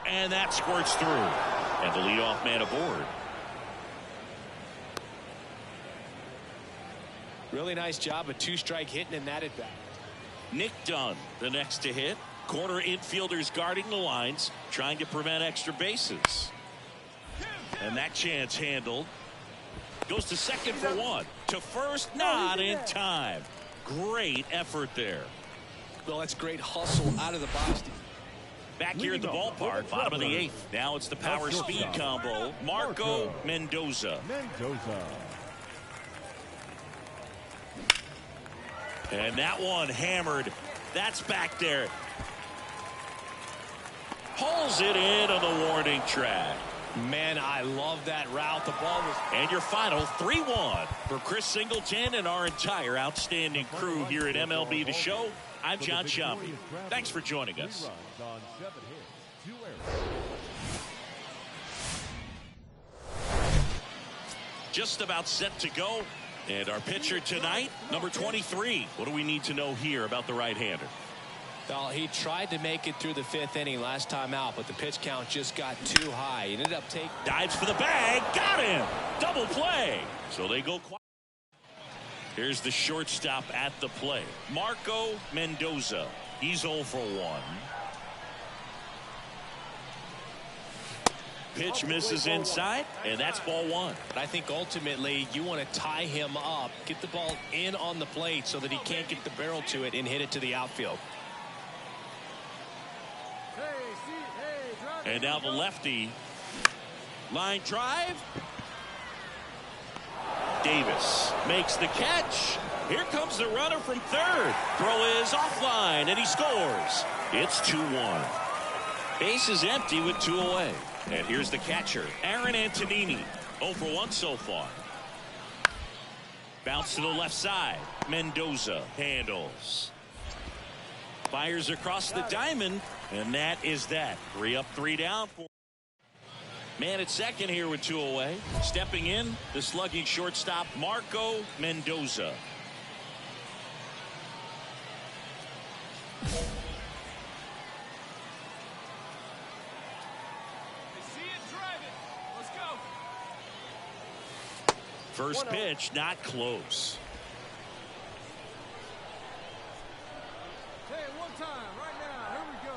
And that squirts through. And the leadoff man aboard. Really nice job of two-strike hitting in that at-bat. Nick Dunn, the next to hit. Corner infielders guarding the lines, trying to prevent extra bases. And that chance handled. Goes to second for one. To first, not in time. Great effort there. Well, that's great hustle out of the box. Back here at the ballpark, bottom of the eighth. Now it's the power speed combo. Marco Mendoza. And that one hammered. That's back there. Pulls it in on the warning track. Man, I love that route. The ball was... And your final 3-1 for Chris Singleton and our entire outstanding crew here at MLB The Show. I'm John Sciambi. Thanks for joining us. Just about set to go. And our pitcher tonight, number 23. What do we need to know here about the right-hander? Well, he tried to make it through the fifth inning last time out, but the pitch count just got too high. He ended up taking... Dives for the bag. Got him. Double play. So they go quiet. Here's the shortstop at the plate. Marco Mendoza. He's 0 for 1. Pitch misses inside, and that's ball one. I think ultimately you want to tie him up, get the ball in on the plate so that he can't get the barrel to it and hit it to the outfield. And now the lefty. Line drive. Davis makes the catch. Here comes the runner from third. Throw is offline, and he scores. It's 2-1. Base is empty with 2 away. And here's the catcher, Aaron Antonini. 0 for 1 so far. Bounce to the left side. Mendoza handles. Fires across the diamond, and that is that. 3 up, 3 down. Man at second here with 2 away. Stepping in, the slugging shortstop, Marco Mendoza. First pitch, not close. Hey, one time, right now. Here we go.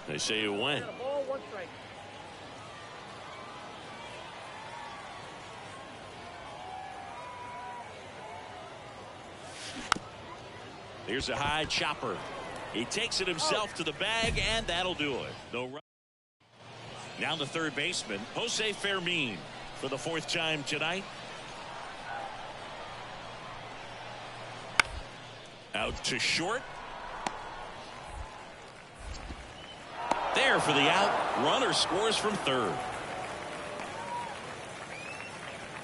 They say it went. Ball, 1 strike. Here's a high chopper. He takes it himself to the bag, and that'll do it. No run. Now the third baseman, Jose Fermin, for the 4th time tonight. Out to short. There for the out. Runner scores from third.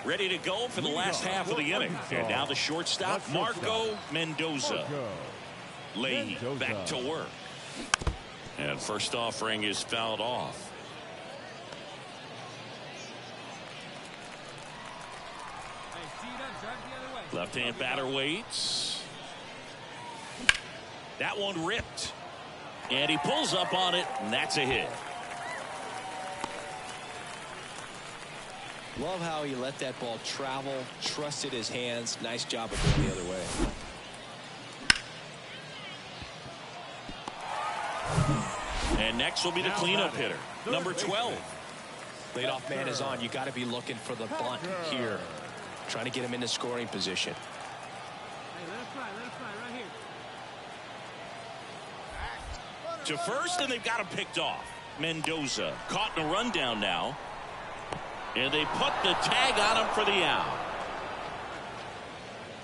Ready to go for the last half of the inning. And now the shortstop, Marco Mendoza. Leahy back to work. And first offering is fouled off. Left-hand batter waits. That one ripped. And he pulls up on it, and that's a hit. Love how he let that ball travel, trusted his hands. Nice job of going the other way. And next will be the cleanup hitter, number 12. Leadoff man is on. You got to be looking for the bunt here. Trying to get him into scoring position. Hey, let it fly right here. To first, and they've got him picked off. Mendoza caught in a rundown now. And they put the tag on him for the out.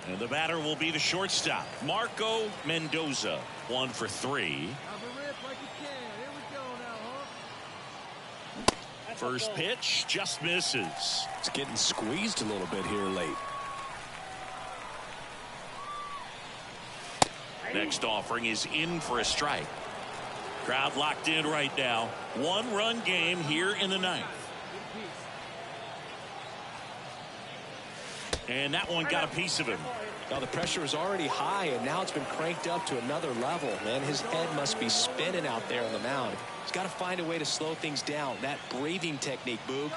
And the batter will be the shortstop, Marco Mendoza. 1 for 3. First pitch just misses. It's getting squeezed a little bit here late. Next offering is in for a strike. Crowd locked in right now. 1-run game here in the ninth. And that one got a piece of him. Now the pressure is already high, and now it's been cranked up to another level. Man, his head must be spinning out there on the mound. He's got to find a way to slow things down. That breathing technique, Boog.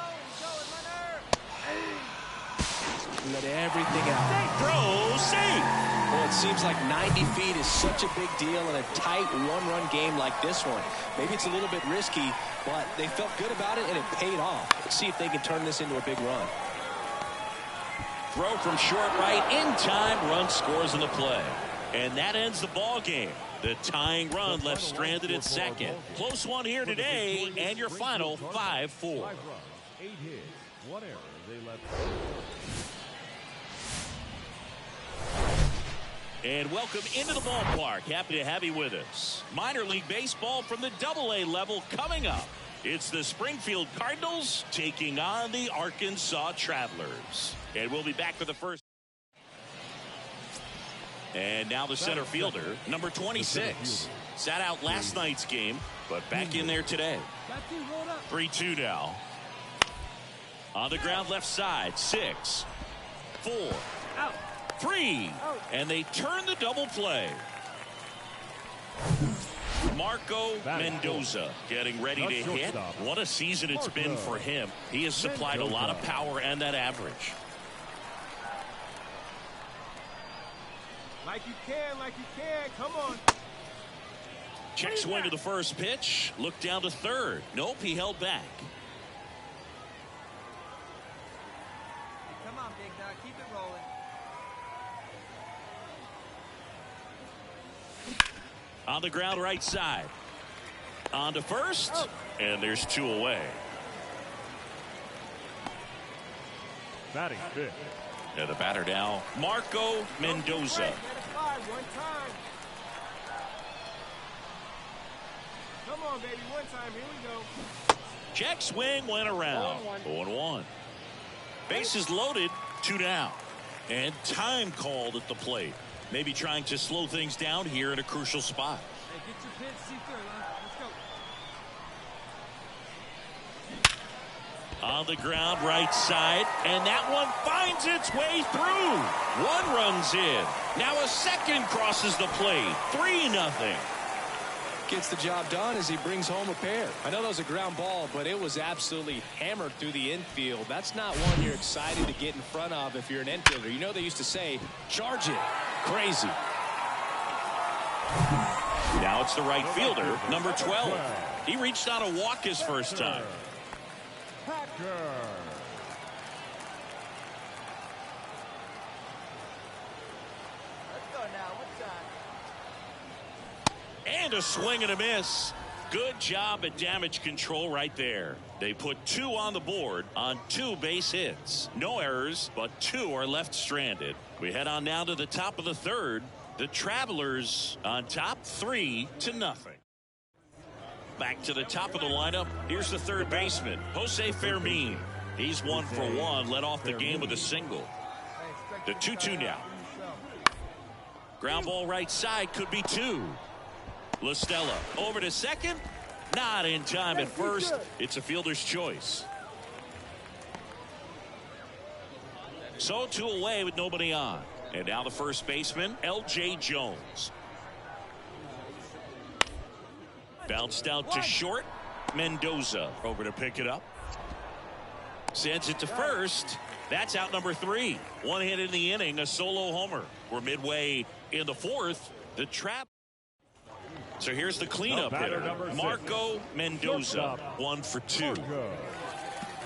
Let everything out. Throw, safe. Well, it seems like 90 feet is such a big deal in a tight one-run game like this one. Maybe it's a little bit risky, but they felt good about it, and it paid off. Let's see if they can turn this into a big run. Throw from short right in time. Run scores in the play. And that ends the ball game. The tying run left stranded at second. Close one here today, and your final 5-4. 5 runs, 8 hits, 1 error. They left. And welcome into the ballpark. Happy to have you with us. Minor league baseball from the AA level coming up. It's the Springfield Cardinals taking on the Arkansas Travelers. And we'll be back for the first. And now the center fielder, number 26. Sat out last night's game, but back in there today. 3-2 now. On the ground left side, 6, 4, 3. And they turn the double play. Marco Mendoza getting ready to hit. What a season it's been for him. He has supplied a lot of power and that average. Like you can, come on. Check swing to the first pitch. Look down to third. Nope, he held back. Come on, big dog, keep it rolling. On the ground right side. On to first. And there's 2 away. Batting fifth. And the batter now, Marco Mendoza. Come on, baby, one time. Here we go. Check swing went around. 0-1. Bases loaded, 2 down. And time called at the plate. Maybe trying to slow things down here in a crucial spot. Hey, get your pitch, C3, let's go. On the ground right side, and that one finds its way through. 1 runs in. Now a second crosses the plate. 3-0. Gets the job done as he brings home a pair. I know that was a ground ball, but it was absolutely hammered through the infield. That's not one you're excited to get in front of if you're an infielder. You know they used to say, charge it. Crazy. Now it's the right fielder, number 12. He reached out a walk his first time. And a swing and a miss. Good job at damage control right there. They put 2 on the board on 2 base hits. No errors, but 2 are left stranded. We head on now to the top of the third. The Travelers on top 3-0. Back to the top of the lineup. Here's the third baseman, Jose Fermin. He's 1 for 1, led off the game with a single. The 2-2 now. Ground ball right side, could be 2. LaStella over to second. Not in time at first. It's a fielder's choice. So 2 away with nobody on. And now the first baseman, L.J. Jones. Bounced out to short. Mendoza over to pick it up. Sends it to first. That's out number 3. 1 hit in the inning, a solo homer. We're midway in the 4th. The trap. So here's the cleanup hitter, Marco Mendoza, 1 for 2.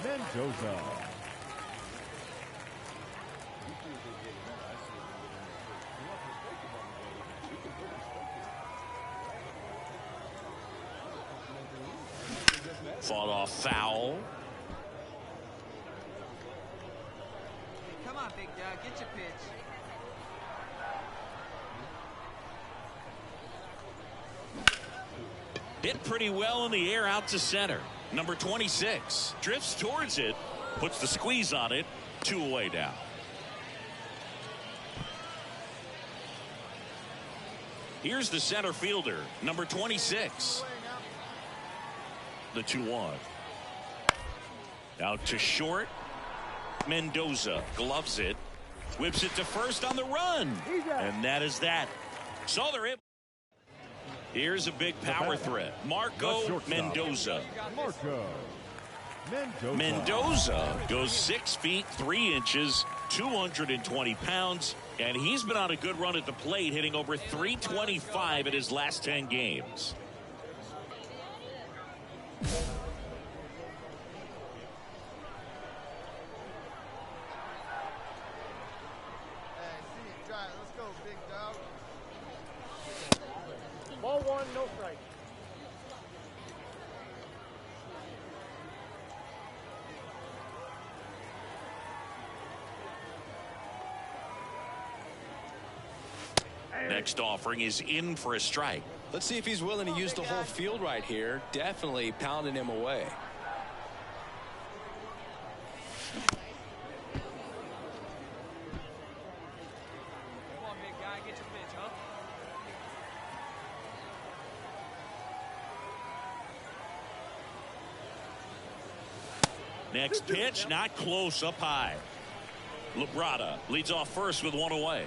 Mendoza. Fought off foul. Come on, big dog, get your pitch. Hit pretty well in the air out to center. number 26. Drifts towards it, puts the squeeze on it, 2 away now. Here's the center fielder, number 26. The 2-1. Out to short. Mendoza gloves it. Whips it to first on the run. And that is that. So they're in. Here's a big power threat. Marco Mendoza. Mendoza goes 6 feet 3 inches, 220 pounds, and he's been on a good run at the plate, hitting over 325 in his last 10 games. Ball 1, no strike. Next offering is in for a strike. Let's see if he's willing to use the whole field right here. Definitely pounding him away. Come on, big guy, get your pitch, huh? Next pitch, not close, up high. Labrada leads off first with 1 away.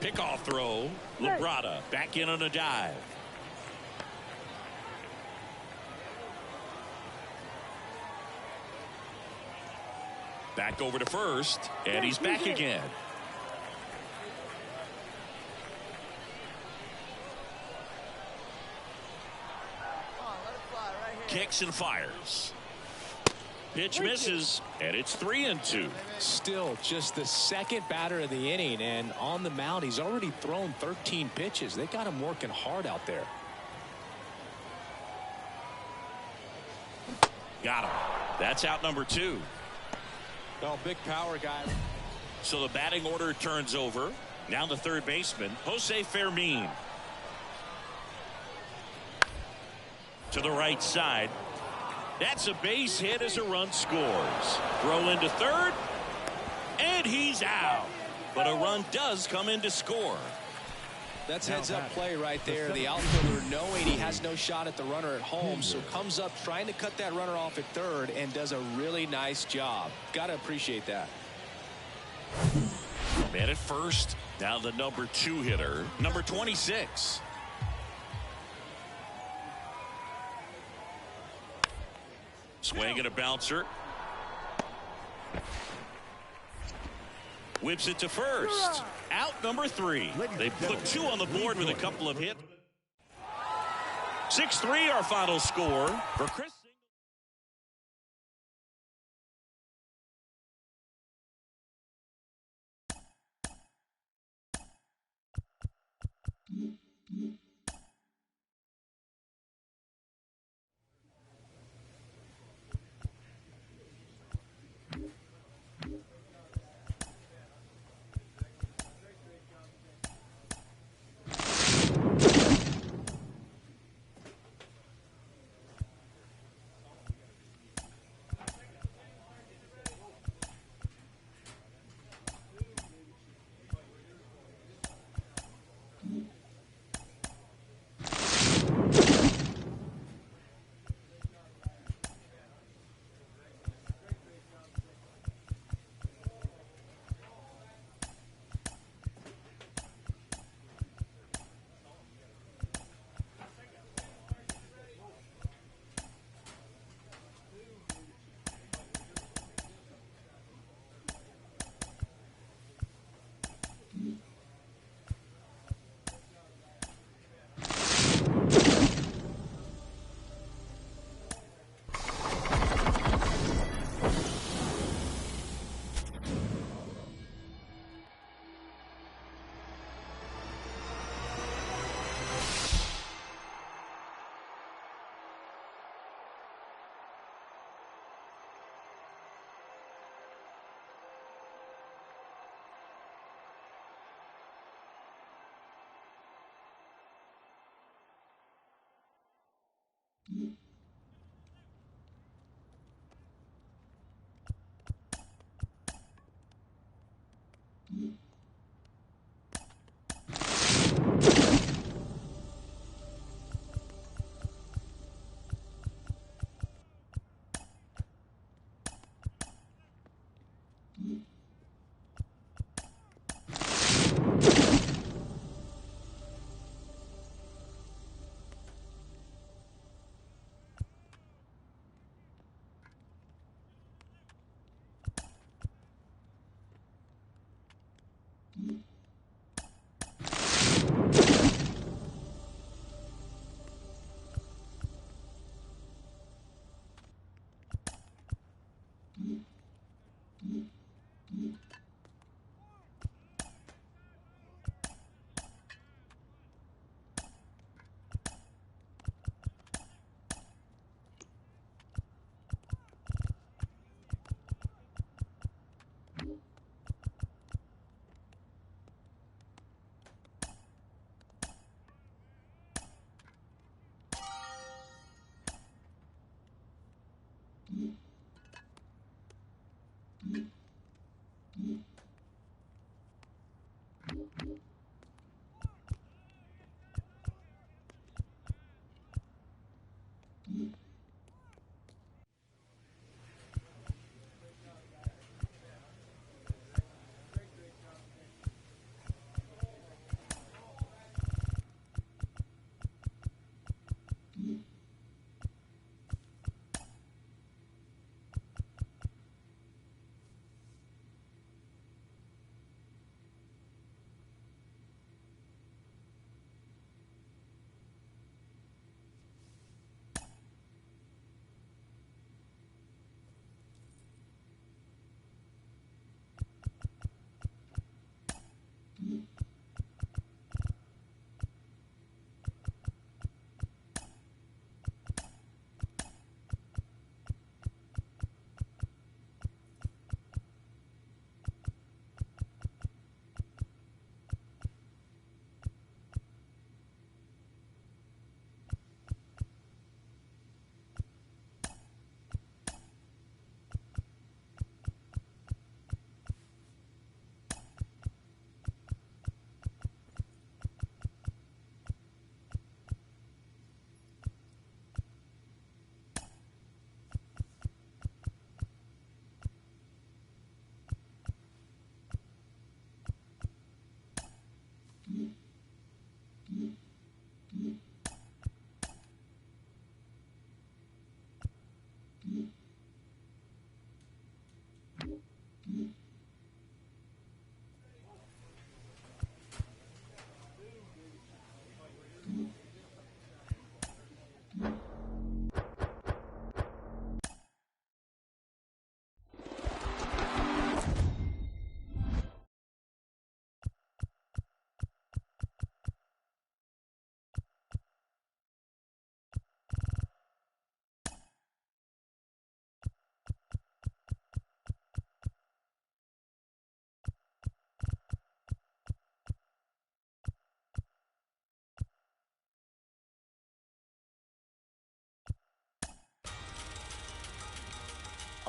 Pickoff throw. Labrada back in on a dive. Back over to first, and he's back again. Kicks and fires. Pitch misses, and it's 3-2. Still just the second batter of the inning, and on the mound, he's already thrown 13 pitches. They got him working hard out there. Got him. That's out number 2. Well, big power guy. So the batting order turns over. Now the third baseman, Jose Fermin. To the right side. That's a base hit as a run scores. Throw into third, and he's out. But a run does come in to score. That's heads-up play right there. The outfielder, knowing he has no shot at the runner at home, so comes up trying to cut that runner off at third and does a really nice job. Got to appreciate that. Man at first. Now the number 2 hitter, number 26. Swing and a bouncer. Whips it to first. Out number 3. They put 2 on the board with a couple of hits. 6-3 our final score for Chris.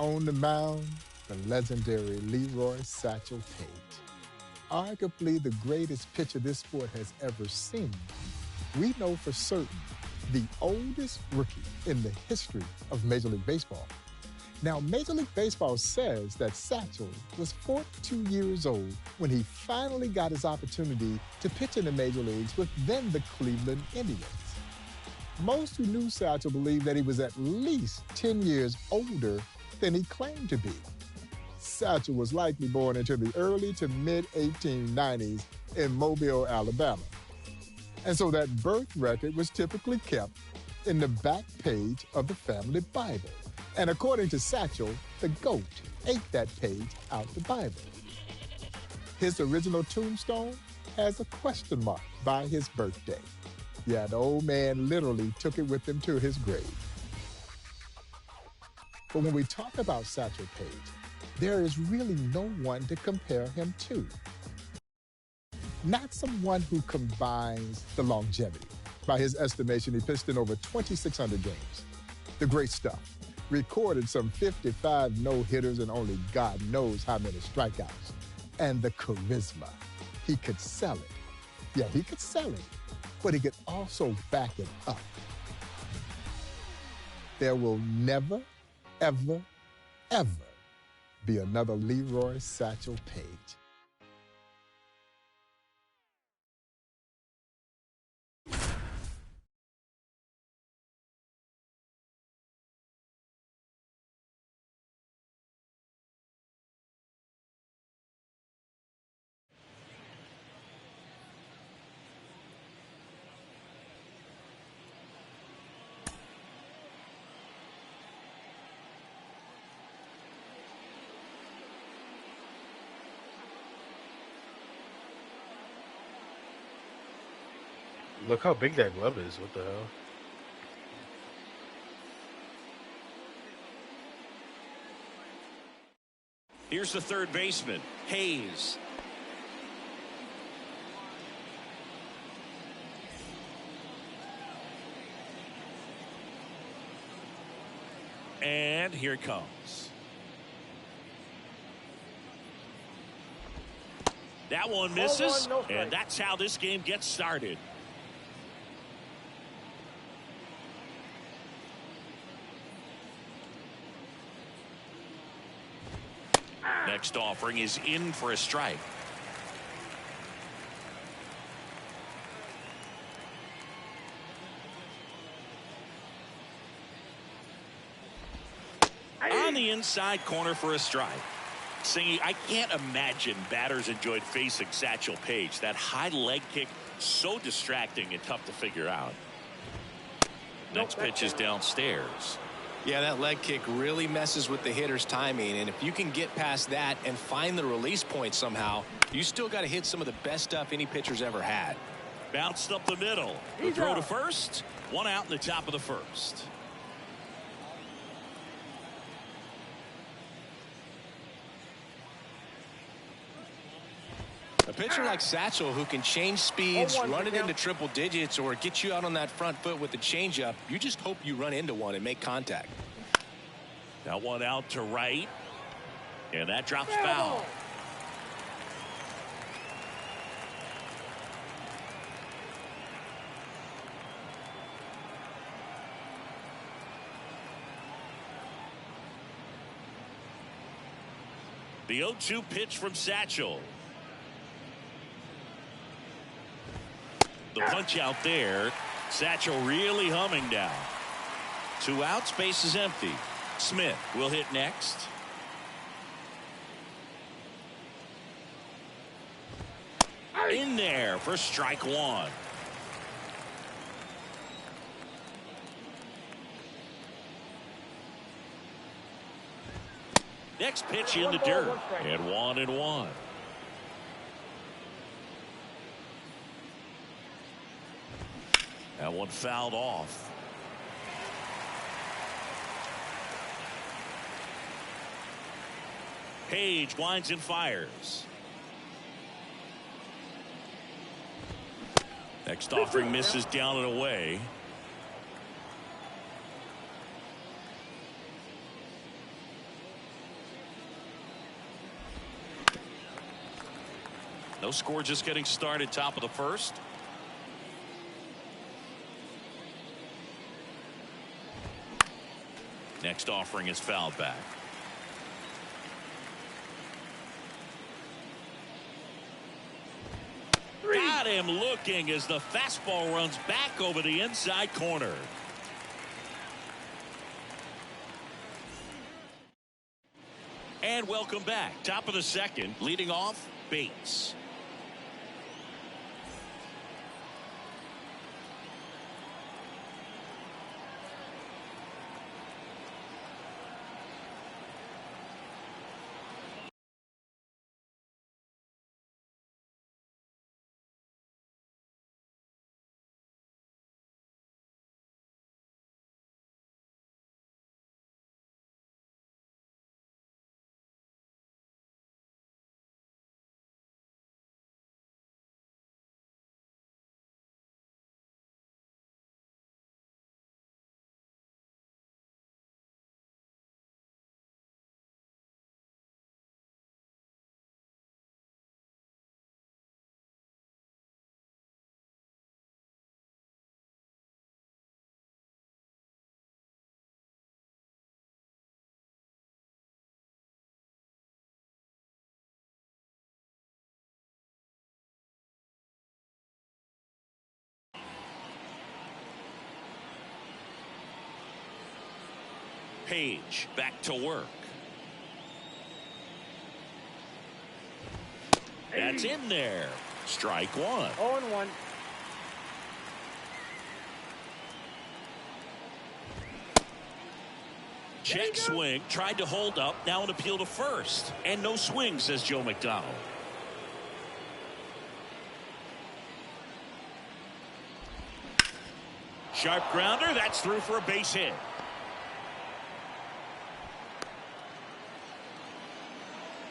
On the mound, the legendary Leroy Satchel Paige. Arguably the greatest pitcher this sport has ever seen. We know for certain the oldest rookie in the history of Major League Baseball. Now, Major League Baseball says that Satchel was 42 years old when he finally got his opportunity to pitch in the major leagues with then the Cleveland Indians. Most who knew Satchel believed that he was at least 10 years older than he claimed to be. Satchel was likely born into the early to mid-1890s in Mobile, Alabama. And so that birth record was typically kept in the back page of the family Bible. And according to Satchel, the goat ate that page out the Bible. His original tombstone has a question mark by his birthday. Yeah, the old man literally took it with him to his grave. But when we talk about Satchel Paige, there is really no one to compare him to. Not someone who combines the longevity. By his estimation, he pitched in over 2,600 games. The great stuff. Recorded some 55 no-hitters and only God knows how many strikeouts. and the charisma. He could sell it. Yeah, he could sell it, but he could also back it up. There will never, ever, ever be another Leroy Satchel Paige. Look how big that glove is. What the hell? Here's the third baseman, Hayes. And here it comes. That one misses, and that's how this game gets started. Next offering is in for a strike. On the inside corner for a strike. Singing, I can't imagine batters enjoyed facing Satchel Paige. That high leg kick, so distracting and tough to figure out. Next pitch is downstairs. Yeah, that leg kick really messes with the hitter's timing, and if you can get past that and find the release point somehow, you still got to hit some of the best stuff any pitcher's ever had. Bounced up the middle. The throw to first. One out in the top of the first. A pitcher like Satchel who can change speeds, run it into triple digits, or get you out on that front foot with the changeup, you just hope you run into one and make contact. That one out to right. And that drops foul. The 0-2 pitch from Satchel. The punch out there. Satchel really humming down. 2 outs, base is empty. Smith will hit next. In there for strike one. Next pitch in the dirt. And 1-1. That one fouled off. Page winds and fires. Next offering misses down and away. No score, just getting started, top of the first. Next offering is fouled back. Got him looking as the fastball runs back over the inside corner. And welcome back. Top of the second, leading off, Bates. Page back to work. That's in there. Strike one. 0-1. Check swing. Tried to hold up. Now an appeal to first. And no swing, says Joe McDonald. Sharp grounder. That's through for a base hit.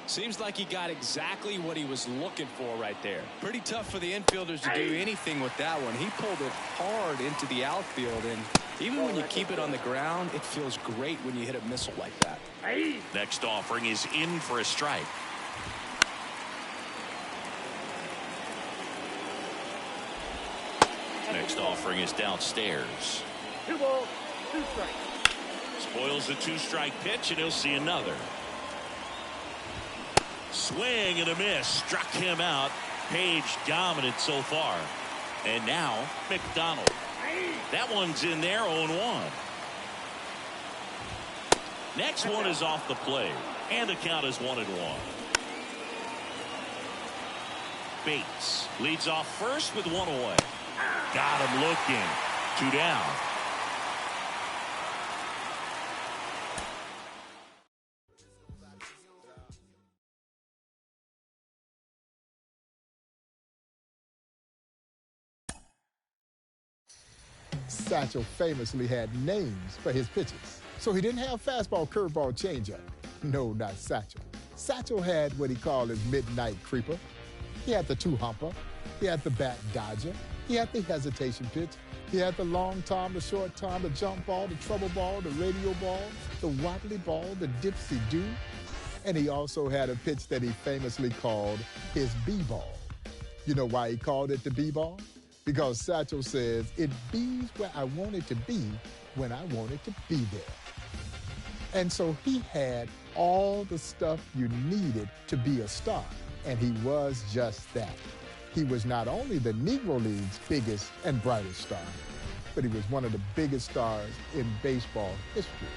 Seems like he got exactly what he was looking for right there. Pretty tough for the infielders to do anything with that one. He pulled it hard into the outfield, and even when you keep it on the ground, it feels great when you hit a missile like that. Next offering is in for a strike. Next offering is downstairs. 2 balls, 2 strikes. Spoils a 2-strike pitch, and he'll see another. Swing and a miss. Struck him out. Page dominant so far. And now McDonald. That one's in there, 0-1. Next one is off the plate. And the count is 1-1. Bates leads off first with 1 away. Got him looking. 2 down. Satchel famously had names for his pitches. So he didn't have fastball, curveball, changeup. No, not Satchel. Satchel had what he called his midnight creeper. He had the 2-humper. He had the bat dodger. He had the hesitation pitch. He had the long tom, the short tom, the jump ball, the trouble ball, the radio ball, the wobbly ball, the dipsy-do. And he also had a pitch that he famously called his B-ball. You know why he called it the B-ball? Because Satchel says, it be's where I want it to be when I want it to be there. And so he had all the stuff you needed to be a star, and he was just that. He was not only the Negro League's biggest and brightest star, but he was one of the biggest stars in baseball history.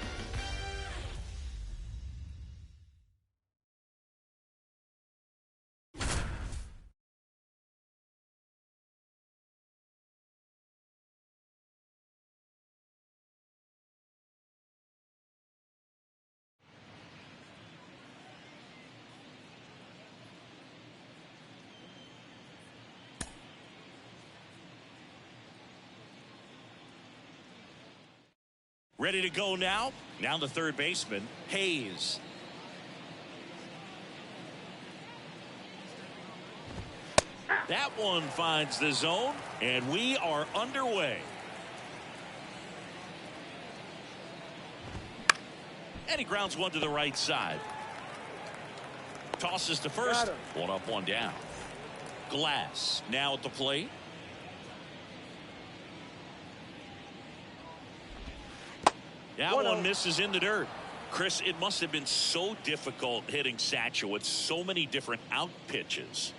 Ready to go now. Now the third baseman, Hayes. That one finds the zone, and we are underway. And he grounds one to the right side. Tosses to first. 1 up, 1 down. Glass now at the plate. That one misses in the dirt. Chris, it must have been so difficult hitting Satchel with so many different out pitches.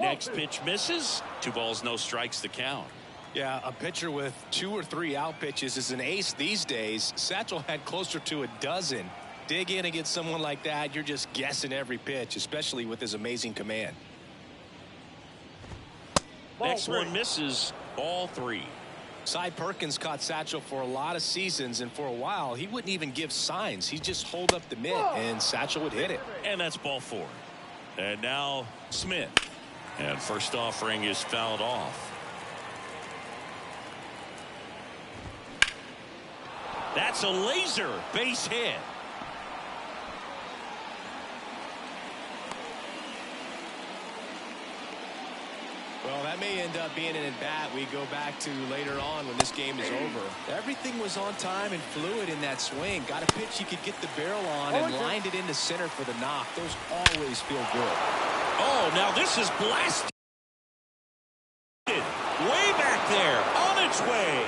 Next pitch misses. 2 balls, no strikes to count. Yeah, a pitcher with 2 or 3 out pitches is an ace these days. Satchel had closer to a dozen. Dig in against someone like that, you're just guessing every pitch, especially with his amazing command. Next one misses. All 3. Cy Perkins caught Satchel for a lot of seasons, and for a while he wouldn't even give signs. He'd just hold up the mitt and Satchel would hit it. And that's ball 4. And now Smith. And first offering is fouled off. That's a laser base hit. Well, that may end up being an at-bat we go back to later on when this game is over. Everything was on time and fluid in that swing. Got a pitch he could get the barrel on and lined it into center for the knock. Those always feel good. Oh, now this is blasted. Way back there, on its way.